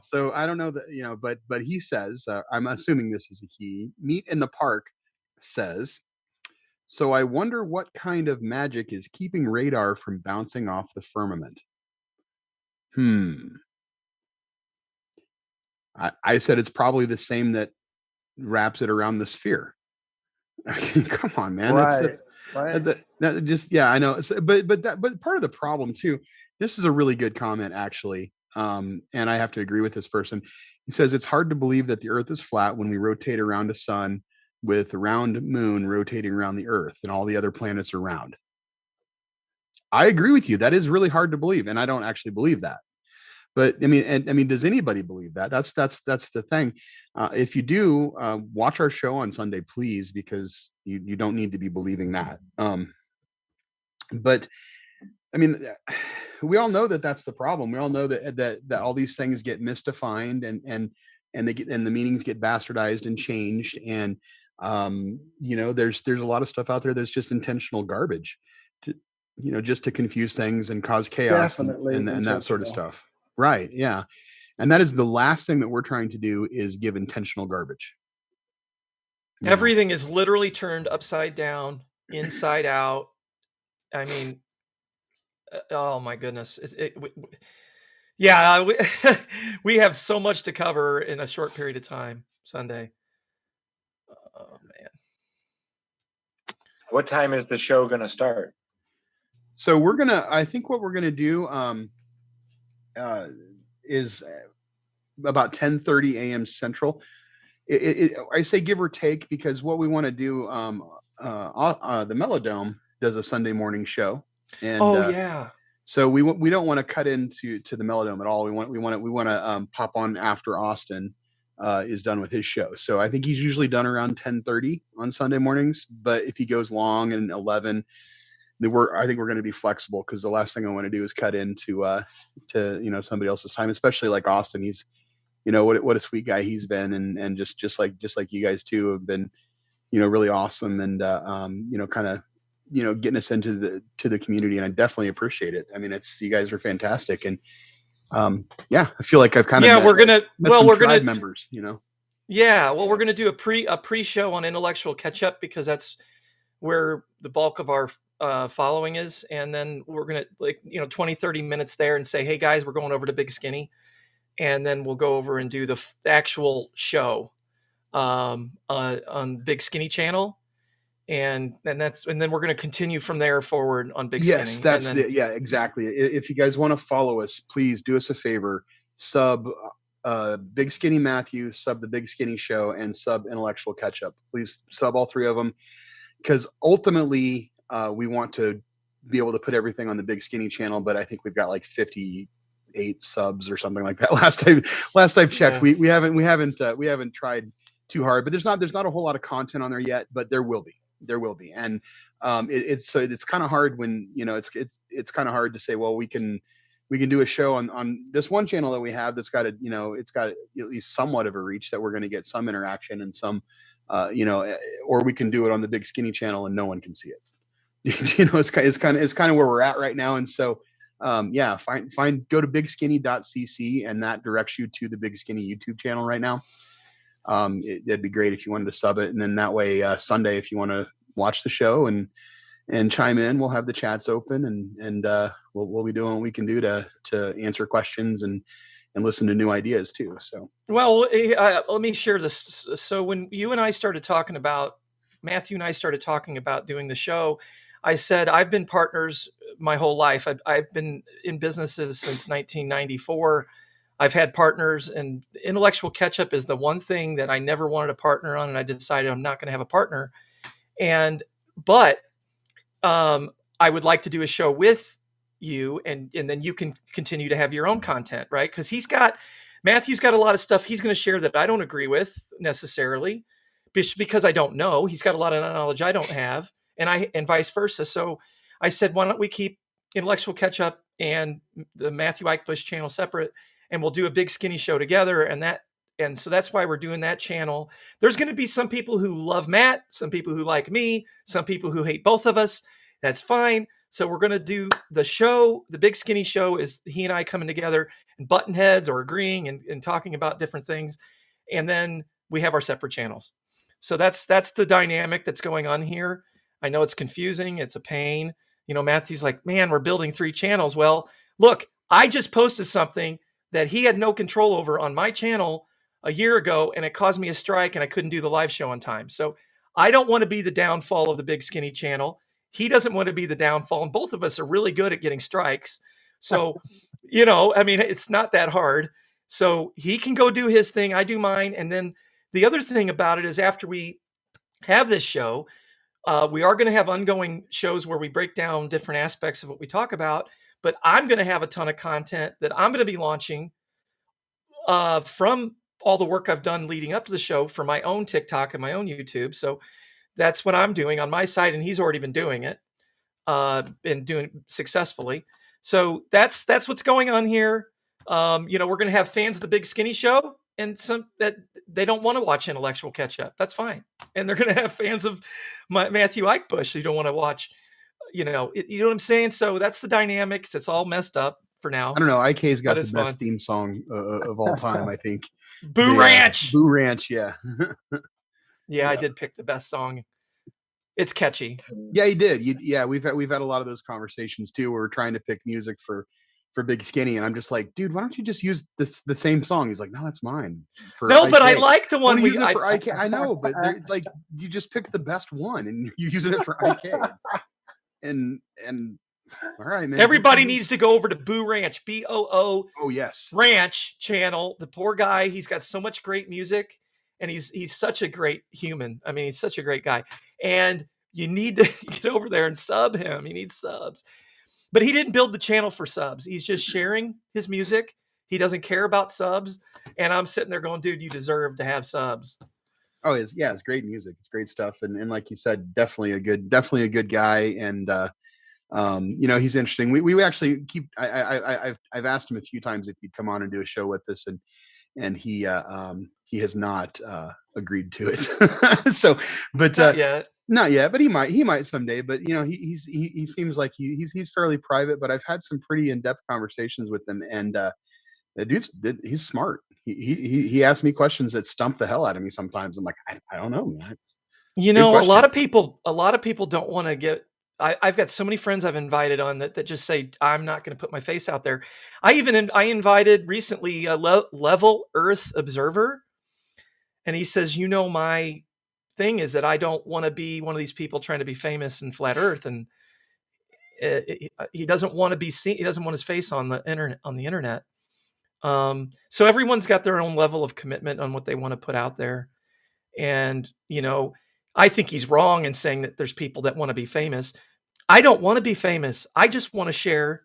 So I don't know that, but he says, I'm assuming this is a he. Meat in the Park says, so I wonder what kind of magic is keeping radar from bouncing off the firmament. I said it's probably the same that wraps it around the sphere. Come on, man. Right. That just, yeah, I know. But part of the problem too, this is a really good comment actually. And I have to agree with this person. He says, it's hard to believe that the earth is flat when we rotate around a sun with a round moon rotating around the earth and all the other planets are round. I agree with you. That is really hard to believe. And I don't actually believe that. But I mean, does anybody believe that? That's the thing. If you do, watch our show on Sunday, please, because you don't need to be believing that. But I mean, we all know that that's the problem. We all know that all these things get misdefined and the meanings get bastardized and changed. And there's a lot of stuff out there that's just intentional garbage, just to confuse things and cause chaos and that sort of stuff. Right. Yeah. And that is the last thing that we're trying to do, is give intentional garbage. Everything is literally turned upside down, inside out. I mean, oh my goodness. We have so much to cover in a short period of time Sunday. Oh man. What time is the show going to start? So I think what we're going to do, is about 10:30 a.m. Central. I say give or take, because what we want to do, the Melodome does a Sunday morning show, and so we don't want to cut into the Melodome at all. We want to pop on after Austin is done with his show. So I think he's usually done around 10:30 on Sunday mornings, but if he goes long and 11. I think we're going to be flexible, because the last thing I want to do is cut into to somebody else's time, especially like Austin. He's what a sweet guy he's been, and just like you guys too have been really awesome, and kind of getting us into the community, and I definitely appreciate it. I mean, you guys are fantastic, and I feel like I've kind of we're gonna members, we're gonna do a pre-show on Intellectual Ketchup, because that's where the bulk of our following is, and then we're gonna 20-30 minutes there and say, hey guys, we're going over to BigSkinny, and then we'll go over and do the actual show on BigSkinny channel, and then we're going to continue from there forward on BigSkinny. Yes, exactly. If you guys want to follow us, please do us a favor, sub BigSkinny Matthew, sub the BigSkinny Show, and sub Intellectual Ketchup. Please sub all three of them, because ultimately we want to be able to put everything on the BigSkinny channel, but I think we've got like 50 8 subs or something like that. Last I've checked, Yeah. we haven't tried too hard, but there's not a whole lot of content on there yet, but there will be. And it's kind of hard when, it's kind of hard to say, well, we can do a show on this one channel that we have that's got it's got at least somewhat of a reach that we're going to get some interaction and some, or we can do it on the Big Skinny channel and no one can see it. It's kind of where we're at right now. And so, go to bigskinny.cc and that directs you to the Big Skinny YouTube channel right now. That'd be great if you wanted to sub it. And then that way, Sunday, if you want to watch the show and chime in, we'll have the chats open and we'll be doing what we can do to answer questions and listen to new ideas too. So, well, let me share this. So when you and I started talking about, Matthew and I started talking about doing the show, I said, I've been partners my whole life. I've been in businesses since 1994. I've had partners, and Intellectual Ketchup is the one thing that I never wanted a partner on. And I decided I'm not going to have a partner. But I would like to do a show with you, and then you can continue to have your own content, right? Because Matthew's got a lot of stuff he's going to share that I don't agree with necessarily, because I don't know. He's got a lot of knowledge I don't have, and vice versa. So I said, why don't we keep Intellectual Ketchup and the Matthew Eichbush channel separate, and we'll do a Big Skinny show together. And so that's why we're doing that channel. There's going to be some people who love Matt, some people who like me, some people who hate both of us. That's fine. So we're going to do the show. The Big Skinny show is he and I coming together and button heads or agreeing and talking about different things. And then we have our separate channels. So that's the dynamic that's going on here. I know it's confusing. It's a pain. Matthew's like, man, we're building 3 channels. Well, look, I just posted something that he had no control over on my channel a year ago, and it caused me a strike and I couldn't do the live show on time. So I don't want to be the downfall of the Big Skinny channel. He doesn't want to be the downfall. And both of us are really good at getting strikes. So, it's not that hard. So he can go do his thing. I do mine. And then the other thing about it is, after we have this show, we are going to have ongoing shows where we break down different aspects of what we talk about, but I'm going to have a ton of content that I'm going to be launching from all the work I've done leading up to the show for my own TikTok and my own YouTube. So that's what I'm doing on my side. And he's already been doing it, and doing it successfully. So that's what's going on here. We're going to have fans of the Big Skinny show, and some that they don't want to watch Intellectual Ketchup. That's fine. And they're going to have fans of Matthew Eichbush who don't want to watch, you know what I'm saying? So that's the dynamics. It's all messed up for now. I don't know. IK's got But the it's best fun. theme song of all time, I think. Boo Ranch. Boo Ranch, yeah. Yeah, I did pick the best song. It's catchy. Yeah, he did. We've had a lot of those conversations too. Where we're trying to pick music for Big Skinny, and I'm just like, dude, why don't you just use the same song? He's like, no, that's mine. No, IK. but I like the one we for IK. I know, but like, you just pick the best one and you're using it for IK. And all right, man. Everybody needs to go over to Boo Ranch, BOO. Oh yes, Ranch channel. The poor guy, he's got so much great music, and he's such a great human. I mean, he's such a great guy, and you need to get over there and sub him. He needs subs, but he didn't build the channel for subs. He's just sharing his music. He doesn't care about subs, and I'm sitting there going, dude, you deserve to have subs. Oh, it's great music. It's great stuff, and like you said, definitely a good guy, and he's interesting. We actually keep. I've asked him a few times if he'd come on and do a show with us, and he has not agreed to it. So, but not yet, but he might someday. But he seems like he's fairly private. But I've had some pretty in-depth conversations with him, and the dude's he's smart. He asks me questions that stump the hell out of me sometimes. I'm like, I don't know, man. A lot of people don't want to get. I've got so many friends I've invited on that just say, I'm not going to put my face out there. I invited recently a Level Earth Observer, and he says, my thing is that I don't want to be one of these people trying to be famous in flat Earth, and he doesn't want to be seen. He doesn't want his face on the internet. So everyone's got their own level of commitment on what they want to put out there, and I think he's wrong in saying that there's people that want to be famous. I don't want to be famous. I just want to share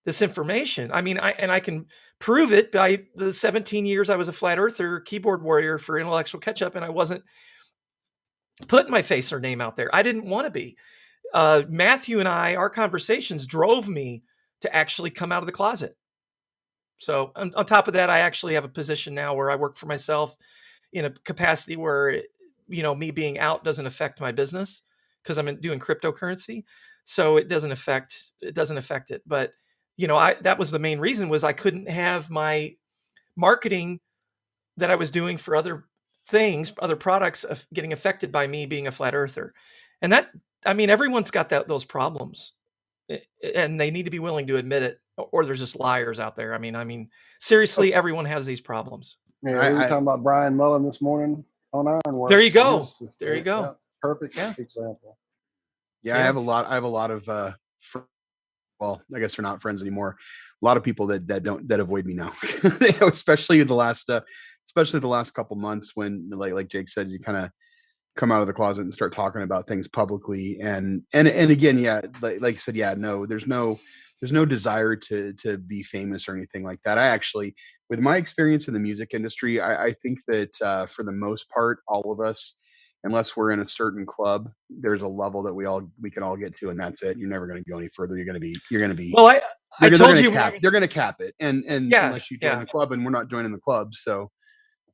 this information. I mean, I can prove it by the 17 years I was a flat earther keyboard warrior for Intellectual Ketchup, and I wasn't putting my face or name out there. I didn't want to be. Matthew and I, our conversations drove me to actually come out of the closet. So on top of that, I actually have a position now where I work for myself in a capacity where, me being out doesn't affect my business because I'm doing cryptocurrency. So it doesn't affect it. But, that was the main reason was I couldn't have my marketing that I was doing for other things, other products of getting affected by me being a flat earther. And everyone's got those problems and they need to be willing to admit it, or there's just liars out there. I mean, seriously, everyone has these problems. Yeah, we were talking about Brian Mullen this morning on Ironworks. There you go. There you go. Yeah, perfect example. Yeah, I have a lot of well, I guess they're not friends anymore. A lot of people that avoid me now, especially the last couple months when, like Jake said, you kind of come out of the closet and start talking about things publicly. And again, yeah, like you said, yeah, no, there's no desire to be famous or anything like that. I actually, with my experience in the music industry, I think that for the most part, all of us, unless we're in a certain club, there's a level that we can all get to, and that's it. You're never going to go any further. You're going to be. Well, I told you they're going to cap it, and unless you join the club, and we're not joining the club, so.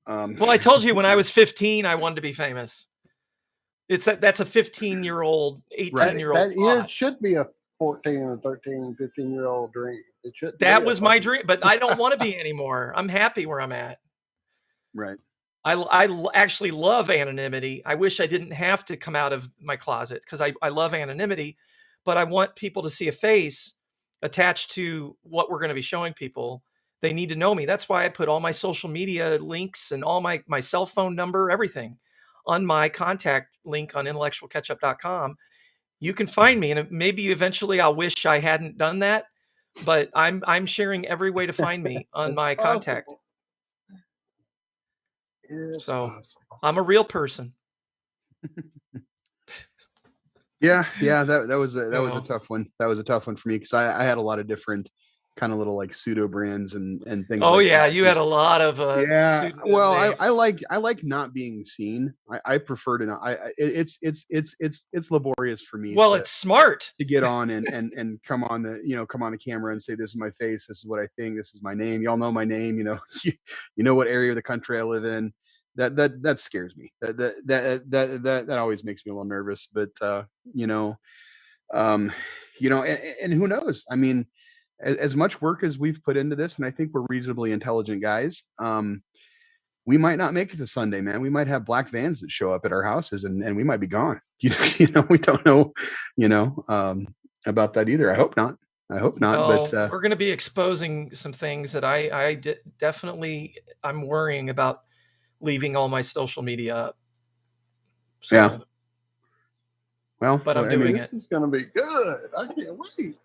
Well, I told you when I was 15, I wanted to be famous. That's a 15-year-old, 18-year-old. It should be a 14 or 13, 15-year-old dream. It should. That was my dream, but I don't want to be anymore. I'm happy where I'm at. Right. I actually love anonymity. I wish I didn't have to come out of my closet because I love anonymity, but I want people to see a face attached to what we're going to be showing people. They need to know me. That's why I put all my social media links and all my cell phone number, everything on my contact link on intellectualketchup.com. You can find me, and maybe eventually I'll wish I hadn't done that, but I'm sharing every way to find me on my contact. So I'm a real person. Yeah, that was a tough one. That was a tough one for me because I had a lot of different kind of little like pseudo brands and things. Oh like yeah, that. You had a lot of yeah. Well, I like not being seen. I prefer to not. It's laborious for me. Well, it's smart to get on and come on the camera and say, this is my face, this is what I think, this is my name. Y'all know my name. You know what area of the country I live in. That scares me. That always makes me a little nervous. But and who knows? I mean, as much work as we've put into this, and I think we're reasonably intelligent guys, we might not make it to Sunday, man. We might have black vans that show up at our houses and we might be gone. We don't know, about that either. I hope not. No, but we're going to be exposing some things that I definitely, I'm worrying about leaving all my social media up. So, yeah. Well, but I'm doing it. This is going to be good. I can't wait.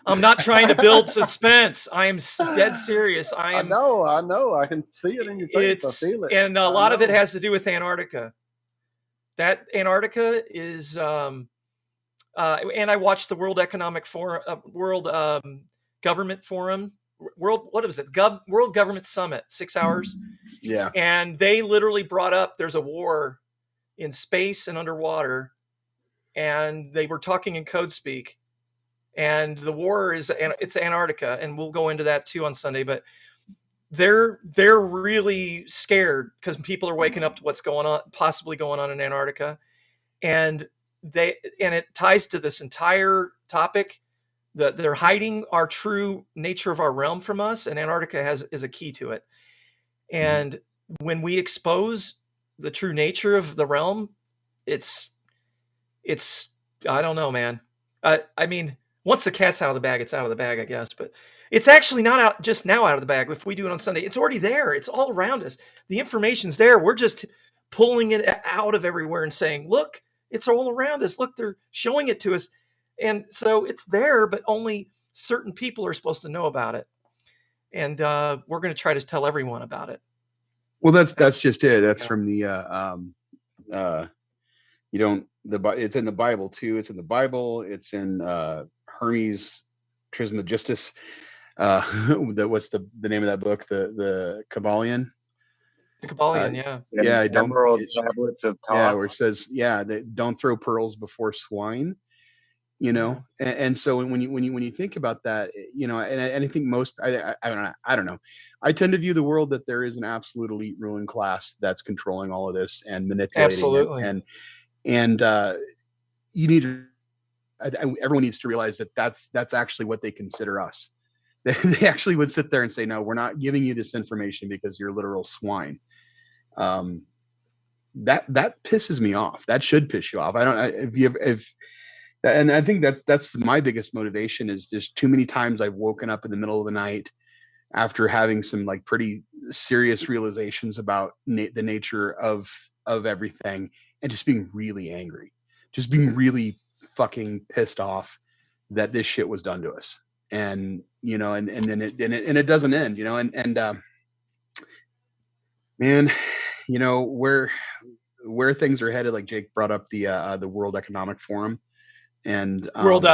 I'm not trying to build suspense. I am dead serious. I know. I can see it in your face. I feel it. And a lot of it has to do with Antarctica. That Antarctica is, and I watched the World Economic Forum, World Government Forum, World Government Summit, 6 hours. Yeah. And they literally brought up there's a war in space and underwater, and they were talking in code speak. And the war it's Antarctica, and we'll go into that too on Sunday. But they're really scared because people are waking up to what's possibly going on in Antarctica, and it ties to this entire topic. They're hiding our true nature of our realm from us, and Antarctica is a key to it. And when we expose the true nature of the realm, it's I don't know, man. I mean. Once the cat's out of the bag, it's out of the bag, I guess. But it's actually not out of the bag. If we do it on Sunday, it's already there. It's all around us. The information's there. We're just pulling it out of everywhere and saying, look, it's all around us. Look, they're showing it to us. And so it's there, but only certain people are supposed to know about it. And we're going to try to tell everyone about it. Well, that's just it. That's from the it's in the Bible too. It's in the Bible. It's in Hermes Trismegistus. What's the name of that book? The Kabbalion. The Kabbalion, yeah. Yeah, don't. Emerald tablets of Yeah, talk. where it says, don't throw pearls before swine. You know, Yeah. and so when you think about that, you know, and I think most, I don't know, I tend to view the world that there is an absolute elite ruling class that's controlling all of this and manipulating Absolutely. it, and you need to, everyone needs to realize that that's actually what they consider us. They actually would sit there and say, no, we're not giving you this information because you're literal swine. That pisses me off. That should piss you off. And I think that's my biggest motivation is there's too many times I've woken up in the middle of the night after having some like pretty serious realizations about the nature of everything and just being really angry, just being really fucking pissed off that this shit was done to us. And, you know, and then it doesn't end, you know, and man, you know, where things are headed, like Jake brought up the World Economic Forum and World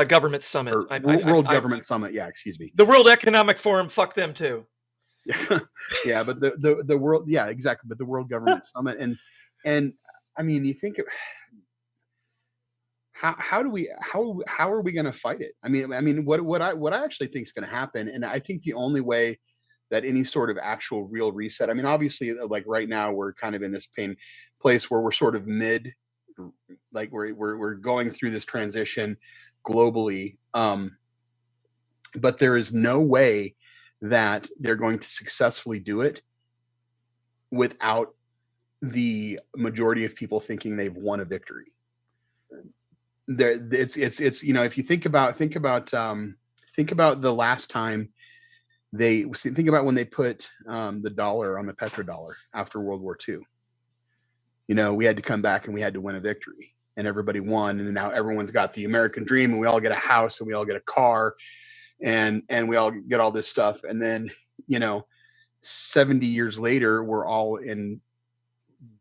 Government Summit. World Government Summit. Yeah, excuse me. The World Economic Forum. Fuck them too. Yeah, but the world. Yeah, exactly. But the World Government Summit and I mean, you think how are we going to fight it? I mean, what I actually think is going to happen, and I think the only way that any sort of actual real reset. I mean, obviously, like right now, we're kind of in this place where we're sort of mid. Like we're going through this transition globally, but there is no way that they're going to successfully do it without the majority of people thinking they've won a victory. It's you know, if you think about the last time think about when they put the dollar on the petrodollar after World War II. You know, we had to come back and we had to win a victory, and everybody won. And now everyone's got the American dream, and we all get a house and we all get a car and we all get all this stuff. And then, you know, 70 years later, we're all in,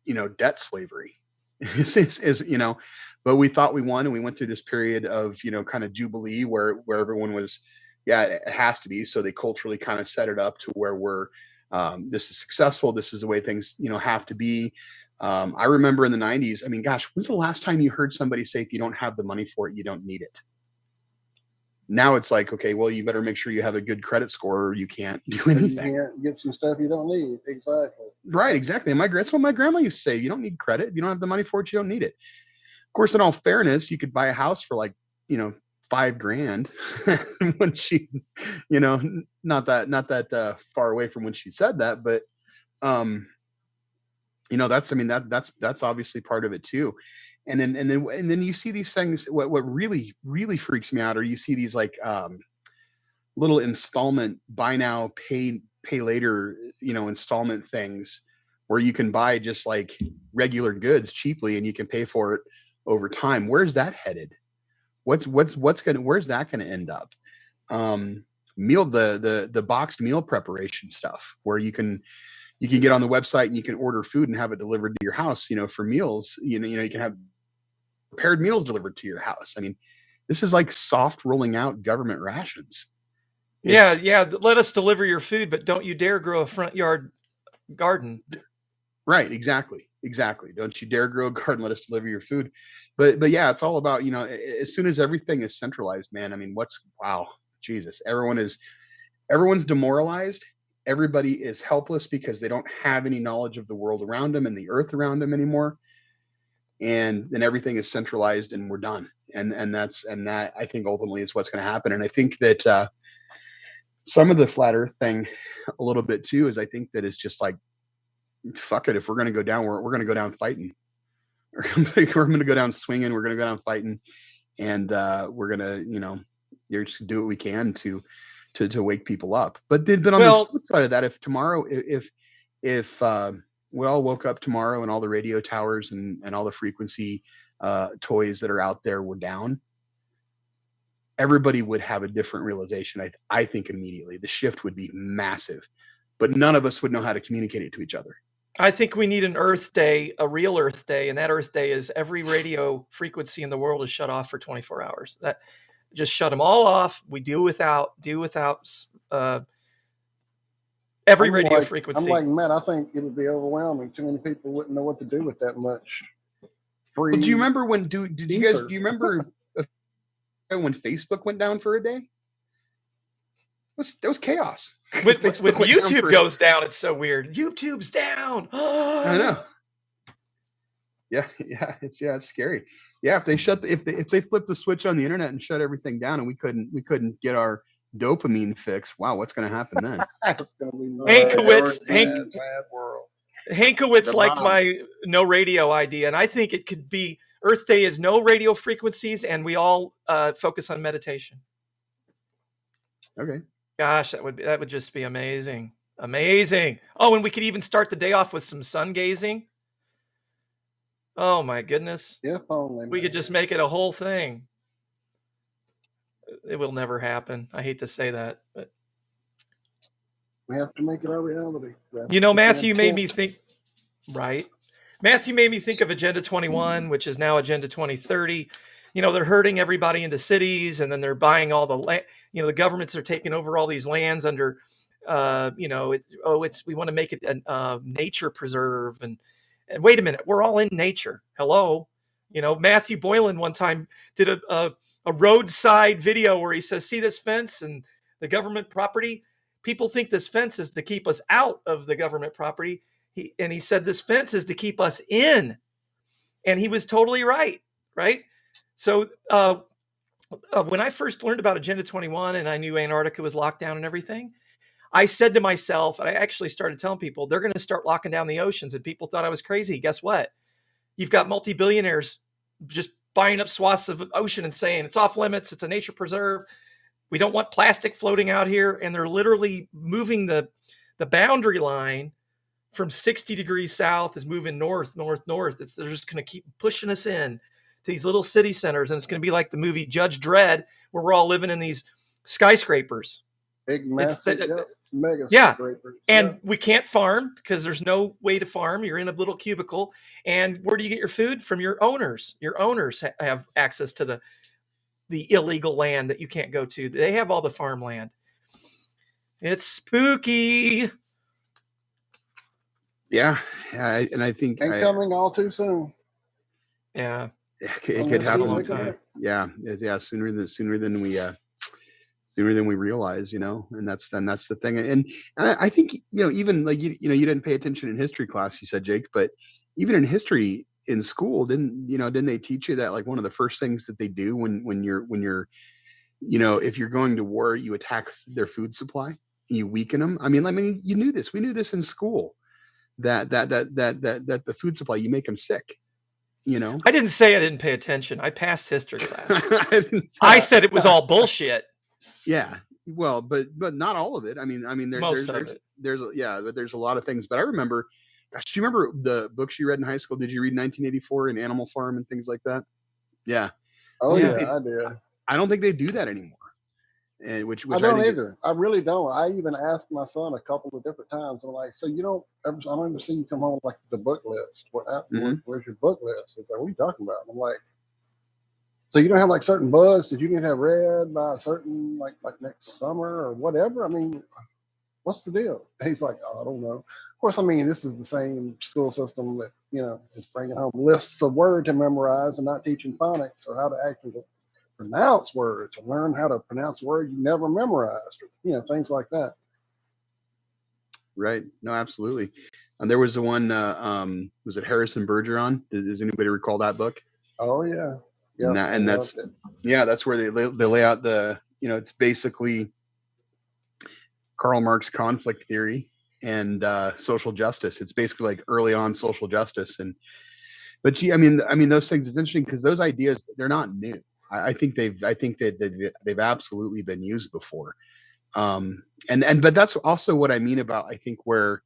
you know, debt slavery is, you know, but we thought we won, and we went through this period of, you know, kind of jubilee where everyone was, yeah, it has to be. So they culturally kind of set it up to where we're, this is successful. This is the way things, you know, have to be. I remember in the 90s, I mean, gosh, when's the last time you heard somebody say, if you don't have the money for it, you don't need it? Now it's like, okay, well, you better make sure you have a good credit score or you can't do anything. You can't get some stuff you don't need. Exactly. Right, exactly. And that's what my grandma used to say. You don't need credit. If you don't have the money for it, you don't need it. Of course, in all fairness, you could buy a house for like, you know, $5,000 when she, you know, not that far away from when she said that, but, you know, that's obviously part of it too. And then you see these things. What really, really freaks me out, or you see these like little installment buy now, pay later, you know, installment things where you can buy just like regular goods cheaply and you can pay for it over time. Where's that headed? Where's that gonna end up? The boxed meal preparation stuff where you can get on the website and you can order food and have it delivered to your house, you know, for meals, you know, you can have prepared meals delivered to your house. I mean, this is like soft rolling out government rations. Yeah. Let us deliver your food, but don't you dare grow a front yard garden. Right. Exactly. Don't you dare grow a garden. Let us deliver your food. But yeah, it's all about, you know, as soon as everything is centralized, man, I mean, wow, Jesus, everyone's demoralized. Everybody is helpless because they don't have any knowledge of the world around them and the earth around them anymore. And then everything is centralized and we're done. And that I think ultimately is what's going to happen. And I think that some of the flat earth thing a little bit too, is I think that it's just like, fuck it. If we're going to go down, we're going to go down fighting. We're going to go down swinging. We're going to go down fighting. And we're going to, you know, just do what we can to wake people up. But on the flip side of that, if tomorrow, if we all woke up tomorrow and all the radio towers and all the frequency toys that are out there were down, everybody would have a different realization. I think immediately the shift would be massive, but none of us would know how to communicate it to each other. I think we need an Earth Day, a real Earth Day, and that Earth Day is every radio frequency in the world is shut off for 24 hours. Just shut them all off. We do without every radio frequency. I'm like Matt. I think it would be overwhelming. Too many people wouldn't know what to do with that much free. Well, do you remember when? Do you remember when Facebook went down for a day? That was chaos. When YouTube goes down, it's so weird. YouTube's down. I know. Yeah, it's scary. Yeah, if they flip the switch on the internet and shut everything down, and we couldn't get our dopamine fix. Wow, what's going to happen then? Hankowitz liked my no radio idea, and I think it could be Earth Day is no radio frequencies, and we all focus on meditation. Okay. Gosh, that would just be amazing. Amazing. Oh, and we could even start the day off with some sun gazing. Oh my goodness. If only. We could just make it a whole thing. It will never happen. I hate to say that, but we have to make it our reality. Matthew made me think, right? Matthew made me think of Agenda 21, which is now Agenda 2030. They're herding everybody into cities, and then they're buying all the land. The governments are taking over all these lands under, we want to make it a nature preserve. And wait a minute, we're all in nature. Hello. Matthew Boylan one time did a roadside video where he says, see this fence and the government property? People think this fence is to keep us out of the government property. He said this fence is to keep us in. And he was totally right. Right. So when I first learned about Agenda 21 and I knew Antarctica was locked down and everything, I said to myself, and I actually started telling people, they're going to start locking down the oceans. And people thought I was crazy. Guess what? You've got multi-billionaires just buying up swaths of ocean and saying it's off limits. It's a nature preserve. We don't want plastic floating out here. And they're literally moving the boundary line from 60 degrees south is moving north. They're just going to keep pushing us in to these little city centers. And it's going to be like the movie Judge Dredd, where we're all living in these skyscrapers. Big, massive, mega skyscrapers. And we can't farm because there's no way to farm. You're in a little cubicle. And where do you get your food? From your owners. Your owners have access to the illegal land that you can't go to. They have all the farmland. It's spooky. Yeah. And I think coming all too soon. Yeah. It could happen. Yeah. Sooner than we realize, and that's the thing. And I think, even like, you didn't pay attention in history class, you said, Jake, but even in history in school, didn't they teach you that, like, one of the first things that they do when you're, if you're going to war, you attack their food supply, you weaken them. I mean, you knew this, we knew this in school, that the food supply, you make them sick. I didn't say I didn't pay attention. I passed history class. I said it was all bullshit. Yeah, well, but not all of it. I mean, there's a lot of things. But I remember, gosh, do you remember the books you read in high school? Did you read 1984 and Animal Farm and things like that? Yeah. Oh yeah, I did. I don't think they do that anymore. And which I don't either. I really don't. I even asked my son a couple of different times. I'm like, so I don't ever see you come home with, like, the book list. Where's your book list? It's like, what are you talking about? And I'm like, so you don't have, like, certain books that you need to have read by a certain, like next summer or whatever? I mean, what's the deal? And he's like, oh, I don't know. Of course, I mean, this is the same school system that, is bringing home lists of words to memorize and not teaching phonics or how to actually pronounce words or learn how to pronounce a word you never memorized, or, things like that. Right. No, absolutely. And there was the one, was it Harrison Bergeron? Does anybody recall that book? Oh yeah. Yeah. And that's where they lay out it's basically Karl Marx conflict theory and social justice. It's basically like early on social justice. But those things, it's interesting because those ideas, they're not new. I think they've absolutely been used before. But that's also what I mean about, I think, where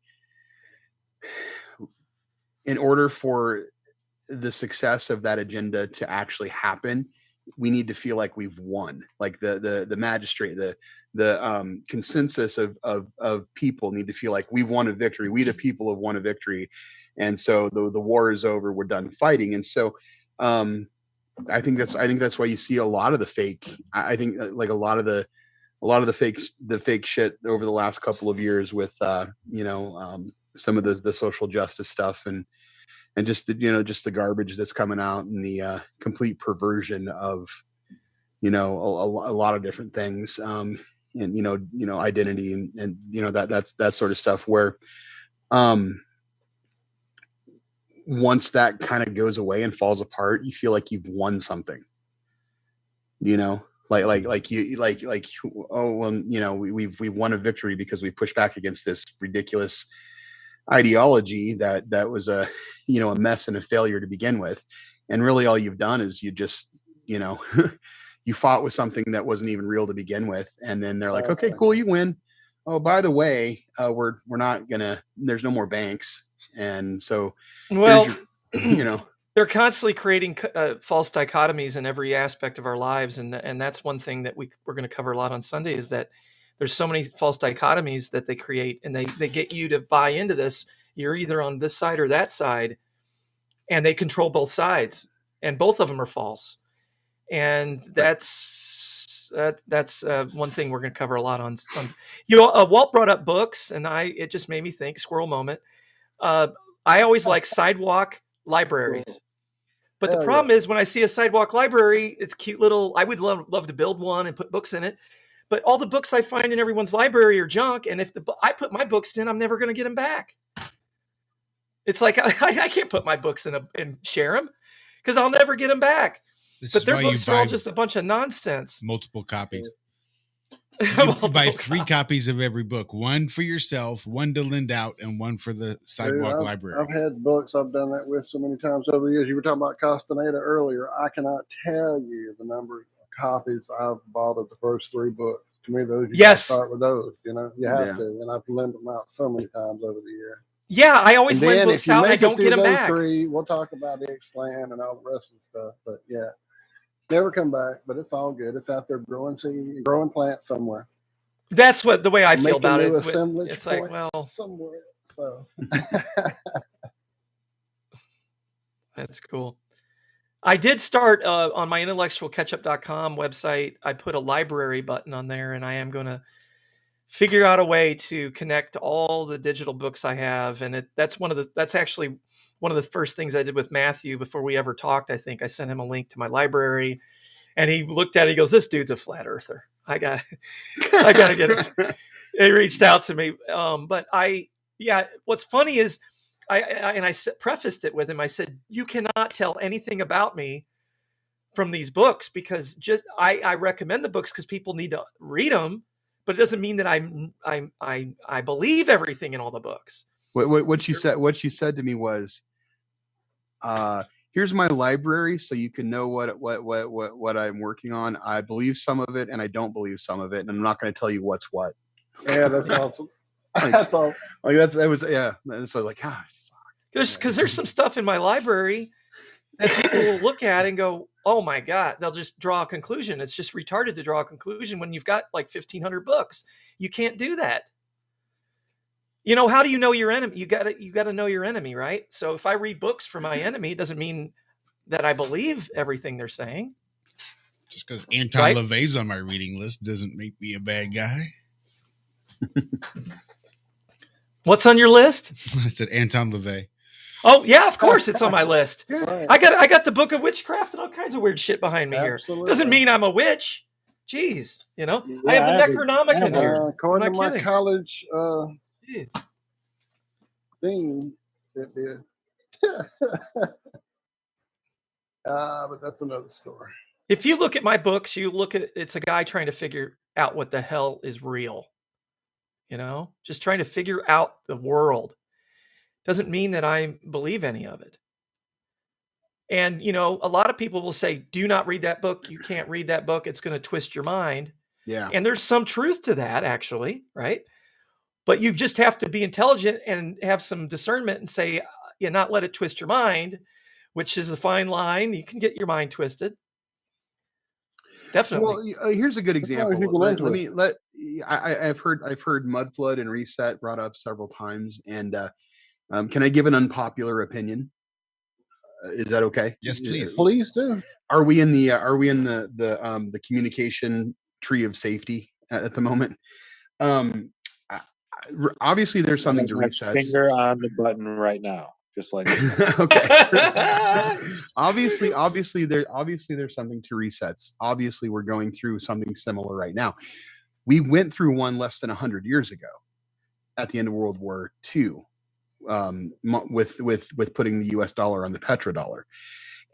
in order for the success of that agenda to actually happen, we need to feel like we've won. Like the magistrate, the consensus of people need to feel like we've won a victory. We, the people, have won a victory. And so the war is over. We're done fighting. And so, I think that's why you see a lot of the fake. I think like a lot of the fake shit over the last couple of years with some of the social justice stuff and just just the garbage that's coming out and the complete perversion of a lot of different things, and identity and that's that sort of stuff where once that kind of goes away and falls apart, you feel like you've won something, oh well, we've won a victory because we pushed back against this ridiculous ideology that was a mess and a failure to begin with, and really all you've done is you just you fought with something that wasn't even real to begin with, and then they're like, okay, cool, you win. Oh, by the way, we're not gonna. There's no more banks, and so well, your, they're constantly creating false dichotomies in every aspect of our lives, and that's one thing that we're going to cover a lot on Sunday is that there's so many false dichotomies that they create, and they get you to buy into this. You're either on this side or that side, and they control both sides, and both of them are false. And that's one thing we're going to cover a lot on. Walt brought up books, and it just made me think. Squirrel moment. I always like sidewalk libraries, but the problem is when I see a sidewalk library, it's cute little. I would love to build one and put books in it, but all the books I find in everyone's library are junk. And if I put my books in, I'm never going to get them back. It's like I can't put my books in and share them because I'll never get them back. But their books are all just a bunch of nonsense. Multiple copies. You buy 3 copies of every book, one for yourself, one to lend out, and one for the sidewalk library. I've had books I've done that with so many times over the years. You were talking about Castaneda earlier. I cannot tell you the number of copies I've bought of the first 3 books. To me, those you start with those. You have to, and I've lent them out so many times over the year. Yeah, I always lend books out. I don't get them back. 3, we'll talk about Ixtlan and all the rest of the stuff. But yeah. Never come back, but it's all good. It's out there growing seed, growing plants somewhere. That's the way I feel about it. It's like, well, somewhere. So that's cool. I did start on my intellectualketchup.com website. I put a library button on there, and I am going to figure out a way to connect all the digital books I have. And that's actually one of the first things I did with Matthew before we ever talked. I think I sent him a link to my library, and he looked at it. He goes, "This dude's a flat earther. I got to get it." He reached out to me. But what's funny is I prefaced it with him. I said, "You cannot tell anything about me from these books because I recommend the books because people need to read them, but it doesn't mean that I believe everything in all the books." What she said to me was, here's my library so you can know what I'm working on. I believe some of it and I don't believe some of it, and I'm not going to tell you what's what. Yeah, that's awesome. That's all. Like and so I was like, fuck. Because there's some stuff in my library that people will look at and go, "Oh my God," they'll just draw a conclusion. It's just retarded to draw a conclusion when you've got like 1,500 books. You can't do that. How do you know your enemy? You got to know your enemy, right? So if I read books for my enemy, it doesn't mean that I believe everything they're saying. Just because Anton LaVey's on my reading list doesn't make me a bad guy. What's on your list? I said Anton LaVey. Oh yeah, of course it's on my list. Right. I got the Book of Witchcraft and all kinds of weird shit behind me Absolutely. Here. Doesn't mean I'm a witch. Jeez, I have the Necronomicon here. According to my college thing, it did. But that's another story. If you look at my books, it's a guy trying to figure out what the hell is real. Just trying to figure out the world. Doesn't mean that I believe any of it. And, a lot of people will say, do not read that book. You can't read that book. It's going to twist your mind. Yeah. And there's some truth to that, actually, right? But you just have to be intelligent and have some discernment and say, not let it twist your mind, which is a fine line. You can get your mind twisted. Definitely. Well, here's a good example. I've heard Mud Flood and Reset brought up several times, and can I give an unpopular opinion? Is that okay? Yes, please. Please do. Are we in the communication tree of safety at the moment? Obviously, there's something to My reset. finger on the button right now, just like Okay. obviously there's something to resets. Obviously, we're going through something similar right now. We went through one less than 100 years ago at the end of World War II, with putting the US dollar on the petrodollar.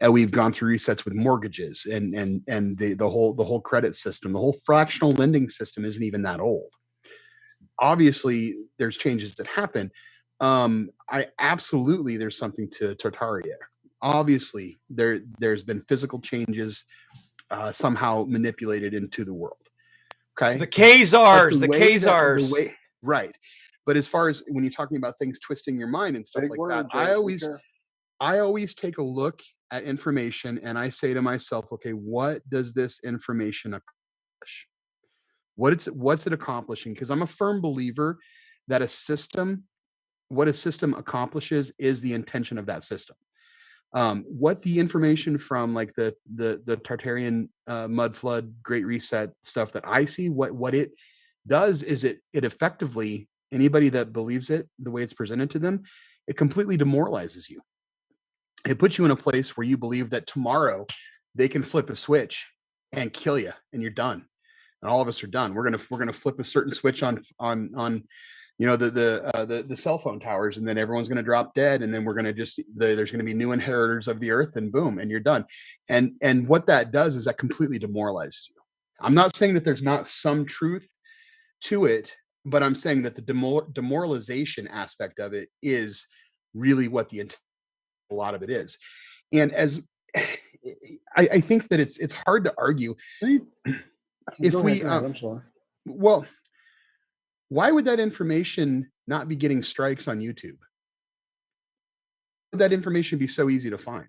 And we've gone through resets with mortgages and the whole credit system. The whole fractional lending system isn't even that old. Obviously, there's changes that happen. There's something to Tartaria. Obviously, there's been physical changes somehow manipulated into the world. Okay, The Khazars. Right. But as far as when you're talking about things twisting your mind and stuff Big like word, that, Jake. I always take a look at information and I say to myself, okay, what does this information accomplish? What's it accomplishing? Because I'm a firm believer that what a system accomplishes is the intention of that system. What the information from like the Tartarian mud flood, Great Reset stuff that I see, what it does is it effectively, anybody that believes it the way it's presented to them, it completely demoralizes you. It puts you in a place where you believe that tomorrow they can flip a switch and kill you and you're done. And all of us are done. We're gonna flip a certain switch on the cell phone towers, and then everyone's gonna drop dead, and then there's gonna be new inheritors of the earth, and boom, and you're done. And what that does is that completely demoralizes you. I'm not saying that there's not some truth to it, but I'm saying that the demoralization aspect of it is really what a lot of it is. And as I think that it's hard to argue. If we, I'm sorry. Well, why would that information not be getting strikes on YouTube? Would that information be so easy to find?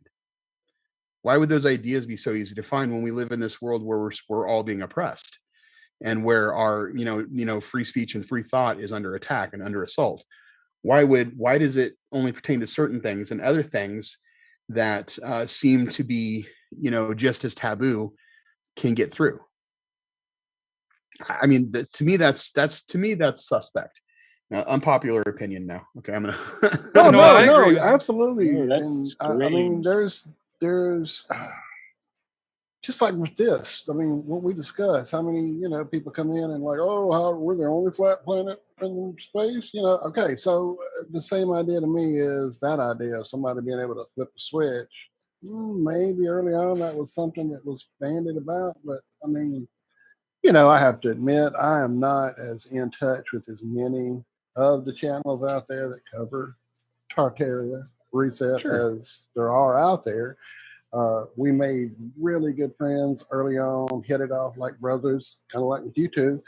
Why would those ideas be so easy to find when we live in this world where we're all being oppressed and where our free speech and free thought is under attack and under assault? Why does it only pertain to certain things, and other things that seem to be just as taboo can get through? I mean, to me, that's suspect. Now, unpopular opinion now. Okay, I'm gonna. No, I agree with you. absolutely. Oh, that's And I mean, strange. there's just like with this. I mean, what we discuss, how many people come in and like, oh, how we're the only flat planet in space. Okay, so the same idea to me is that idea of somebody being able to flip a switch. Maybe early on that was something that was bandied about, but I mean. I have to admit, I am not as in touch with as many of the channels out there that cover Tartaria Reset as there are out there. We made really good friends early on, hit it off like brothers, kind of like with you two,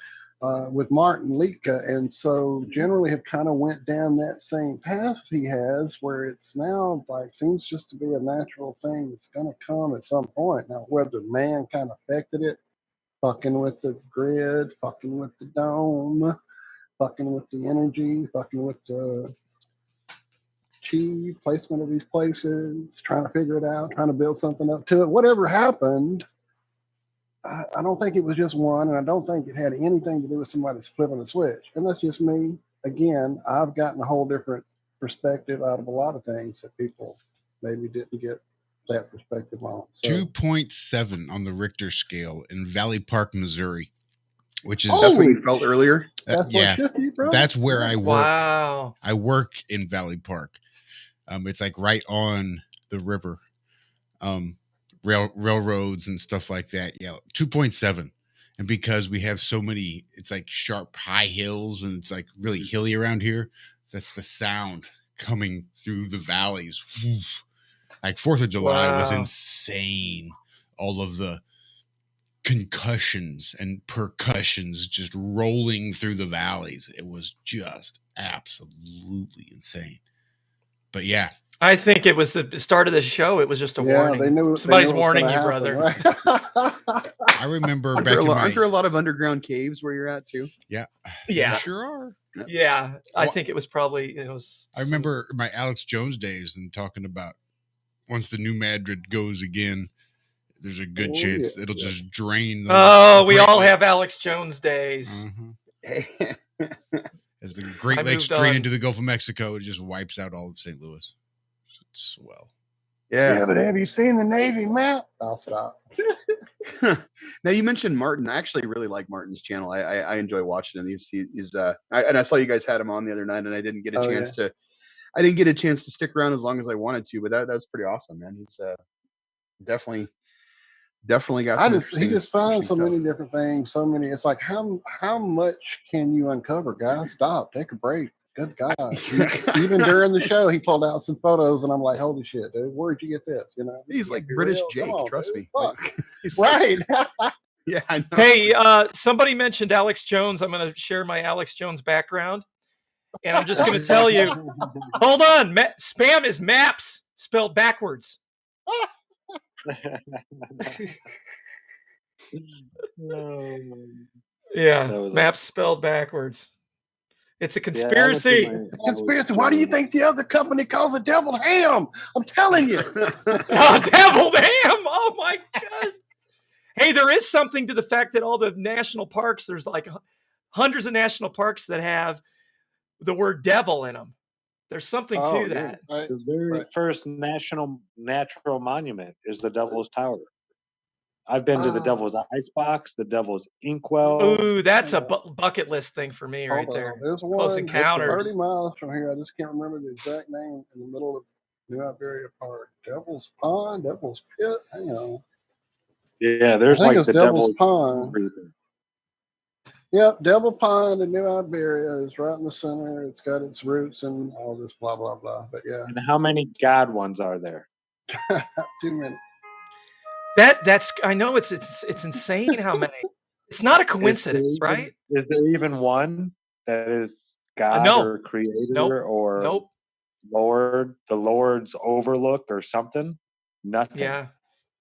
with Martin Litka. And so generally have kind of went down that same path he has, where it's now like seems just to be a natural thing that's going to come at some point. Now, whether man kind of affected it, fucking with the grid, fucking with the dome, fucking with the energy, fucking with the chi placement of these places, trying to figure it out, trying to build something up to it. Whatever happened, I don't think it was just one, and I don't think it had anything to do with somebody's flipping a switch. And that's just me. Again, I've gotten a whole different perspective out of a lot of things that people maybe didn't get that perspective on. So, 2.7 on the Richter scale in Valley Park, Missouri, which is that's what you felt earlier. Yeah, that's where I work. Wow. I work in Valley Park. It's like right on the river, railroads and stuff like that. Yeah, 2.7, and because we have so many, it's like sharp high hills, and it's like really hilly around here. That's the sound coming through the valleys. Like 4th of July was insane. All of the concussions and percussions just rolling through the valleys. It was just absolutely insane. But yeah. I think it was the start of the show. It was just a warning. Somebody's warning you, brother. Right? I remember aren't there a lot of underground caves where you're at too? Yeah. Yeah. You sure are. Yeah. I think it was probably, I remember my Alex Jones days and talking about once the New Madrid goes again, there's a good chance it'll just drain. Oh, we Great all have Lakes. Alex Jones days. As the Great Lakes drain into the Gulf of Mexico, it just wipes out all of St. Louis. It's swell. Yeah, but have you seen the Navy map? I'll stop. Now you mentioned Martin. I actually really like Martin's channel. I enjoy watching him. He's and I saw you guys had him on the other night, and I didn't get a chance to. I didn't get a chance to stick around as long as I wanted to, but that was pretty awesome, man. He's definitely got. He just finds so many different things. So many. It's like how much can you uncover, guys? Stop. Take a break. Good God. Even during the show, he pulled out some photos, and I'm like, holy shit, dude, where'd you get this? You know, he's like British Jake, trust me. Right. Yeah, I know. Hey, somebody mentioned Alex Jones. I'm going to share my Alex Jones background, and I'm just going to tell you, hold on, spam is maps spelled backwards. Yeah, maps spelled backwards. It's a conspiracy. Conspiracy. Why do you think the other company calls it deviled ham? I'm telling you. Deviled ham. Oh my God. Hey, there is something to the fact that all the national parks, there's like hundreds of national parks that have the word devil in them. There's something to that. The very first national natural monument is the Devil's Tower. I've been to the Devil's Icebox, the Devil's Inkwell. Ooh, that's a bucket list thing for me right there. There's one Close Encounters. 30 miles from here. I just can't remember the exact name in the middle of New Iberia Park. Devil's Pond, Devil's Pit. Hang on. Yeah, there's like the Devil's Pond. Yep, Devil Pond in New Iberia is right in the center. It's got its roots and all this blah blah blah. But yeah. And how many God ones are there? Too many. That's I know it's insane how many. It's not a coincidence, right? Is there even one that is God or creator or Lord, the Lord's overlook or something? Nothing. Yeah,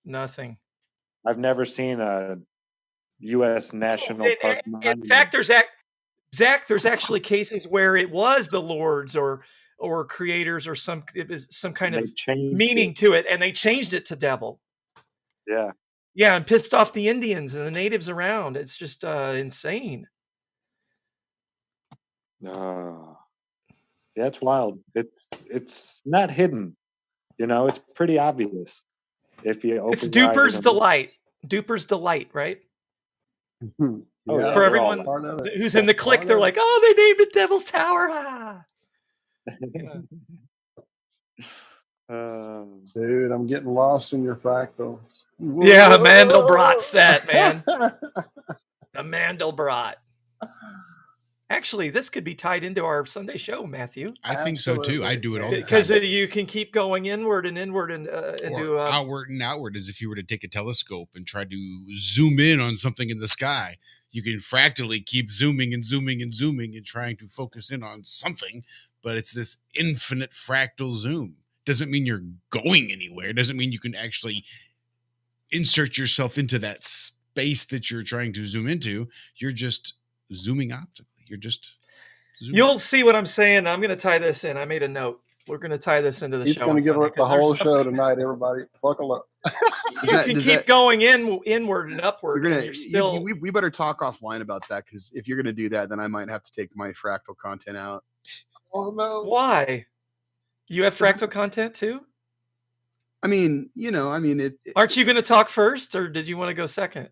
nothing. I've never seen a U.S. national park. In fact, there's actually cases where it was the Lords or creators or some kind of meaning to it, and they changed it to devil. Yeah. Yeah, and pissed off the Indians and the natives around. It's just insane. Yeah, it's wild. It's not hidden. You know, it's pretty obvious. If you open it's Duper's Delight. Duper's Delight, right? For everyone who's in the clique, they're like, oh, they named it Devil's Tower. Ah. Dude, I'm getting lost in your fractals. Yeah, Mandelbrot set, man. The Mandelbrot. Actually, this could be tied into our Sunday show, Matthew. I think so too. I do it all the time. Because you can keep going inward and inward and do outward and outward, as if you were to take a telescope and try to zoom in on something in the sky. You can fractally keep zooming and zooming and zooming and trying to focus in on something, but it's this infinite fractal zoom. Doesn't mean you're going anywhere. Doesn't mean you can actually insert yourself into that space that you're trying to zoom into. You're just zooming optically. You're just zooming. You'll see what I'm saying. I'm going to tie this in. I made a note. We're going to tie this into the show. He's going to give up the whole show tonight, everybody. Buckle up. You can keep going inward and upward. We better talk offline about that, because if you're going to do that, then I might have to take my fractal content out. Oh, no. Why? You have fractal content too? I mean, aren't you going to talk first, or did you want to go second?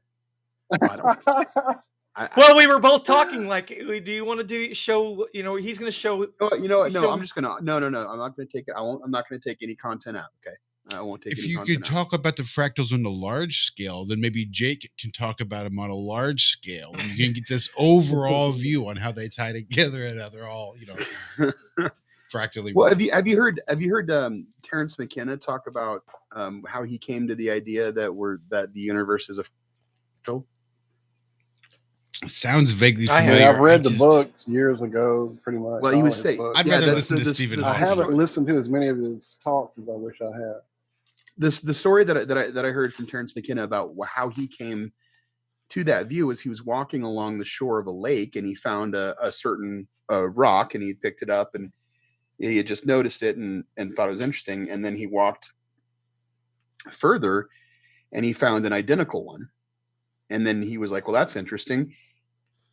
Well, we were both talking. Like, do you want to show? He's going to show. You know what? No, I'm just going to. No. I'm not going to take it. I'm not going to take any content out. Okay. I won't take. If you could talk about the fractals on the large scale, then maybe Jake can talk about them on a large scale, and you can get this overall view on how they tie together and how they're all, fractally. Well, have you heard Terrence McKenna talk about how he came to the idea that the universe is a fractal? Sounds vaguely familiar. I've read the books years ago, pretty much. Well, he was saying, I'd rather listen to Stephen Hawking. I haven't listened to as many of his talks as I wish I had. The story that I heard from Terrence McKenna about how he came to that view was he was walking along the shore of a lake, and he found a certain rock, and he picked it up, and he had just noticed it and thought it was interesting, and then he walked further, and he found an identical one. And then he was like, well, that's interesting.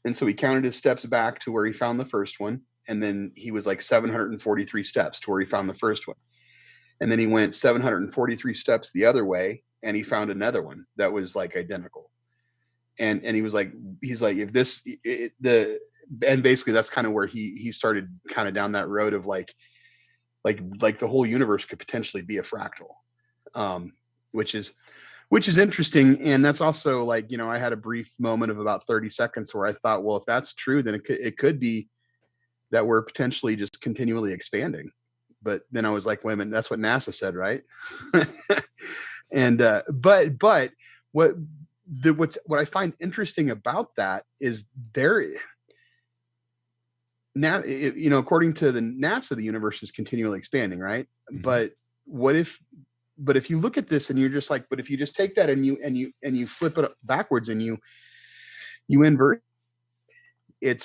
And so he counted his steps back to where he found the first one. And then he was like 743 steps to where he found the first one. And then he went 743 steps the other way, and he found another one that was like identical. And he was like, he's like, if this, and basically that's kind of where he started kind of down that road of like the whole universe could potentially be a fractal, which is interesting. And that's also like, you know, I had a brief moment of about 30 seconds where I thought, well, if that's true, then it could be that we're potentially just continually expanding. But then I was like, wait a minute, that's what NASA said, right? And but what I find interesting about that is now, you know, according to the NASA, the universe is continually expanding, right? Mm-hmm. But if you look at this and you're just like, but if you just take that and you flip it backwards and you invert, it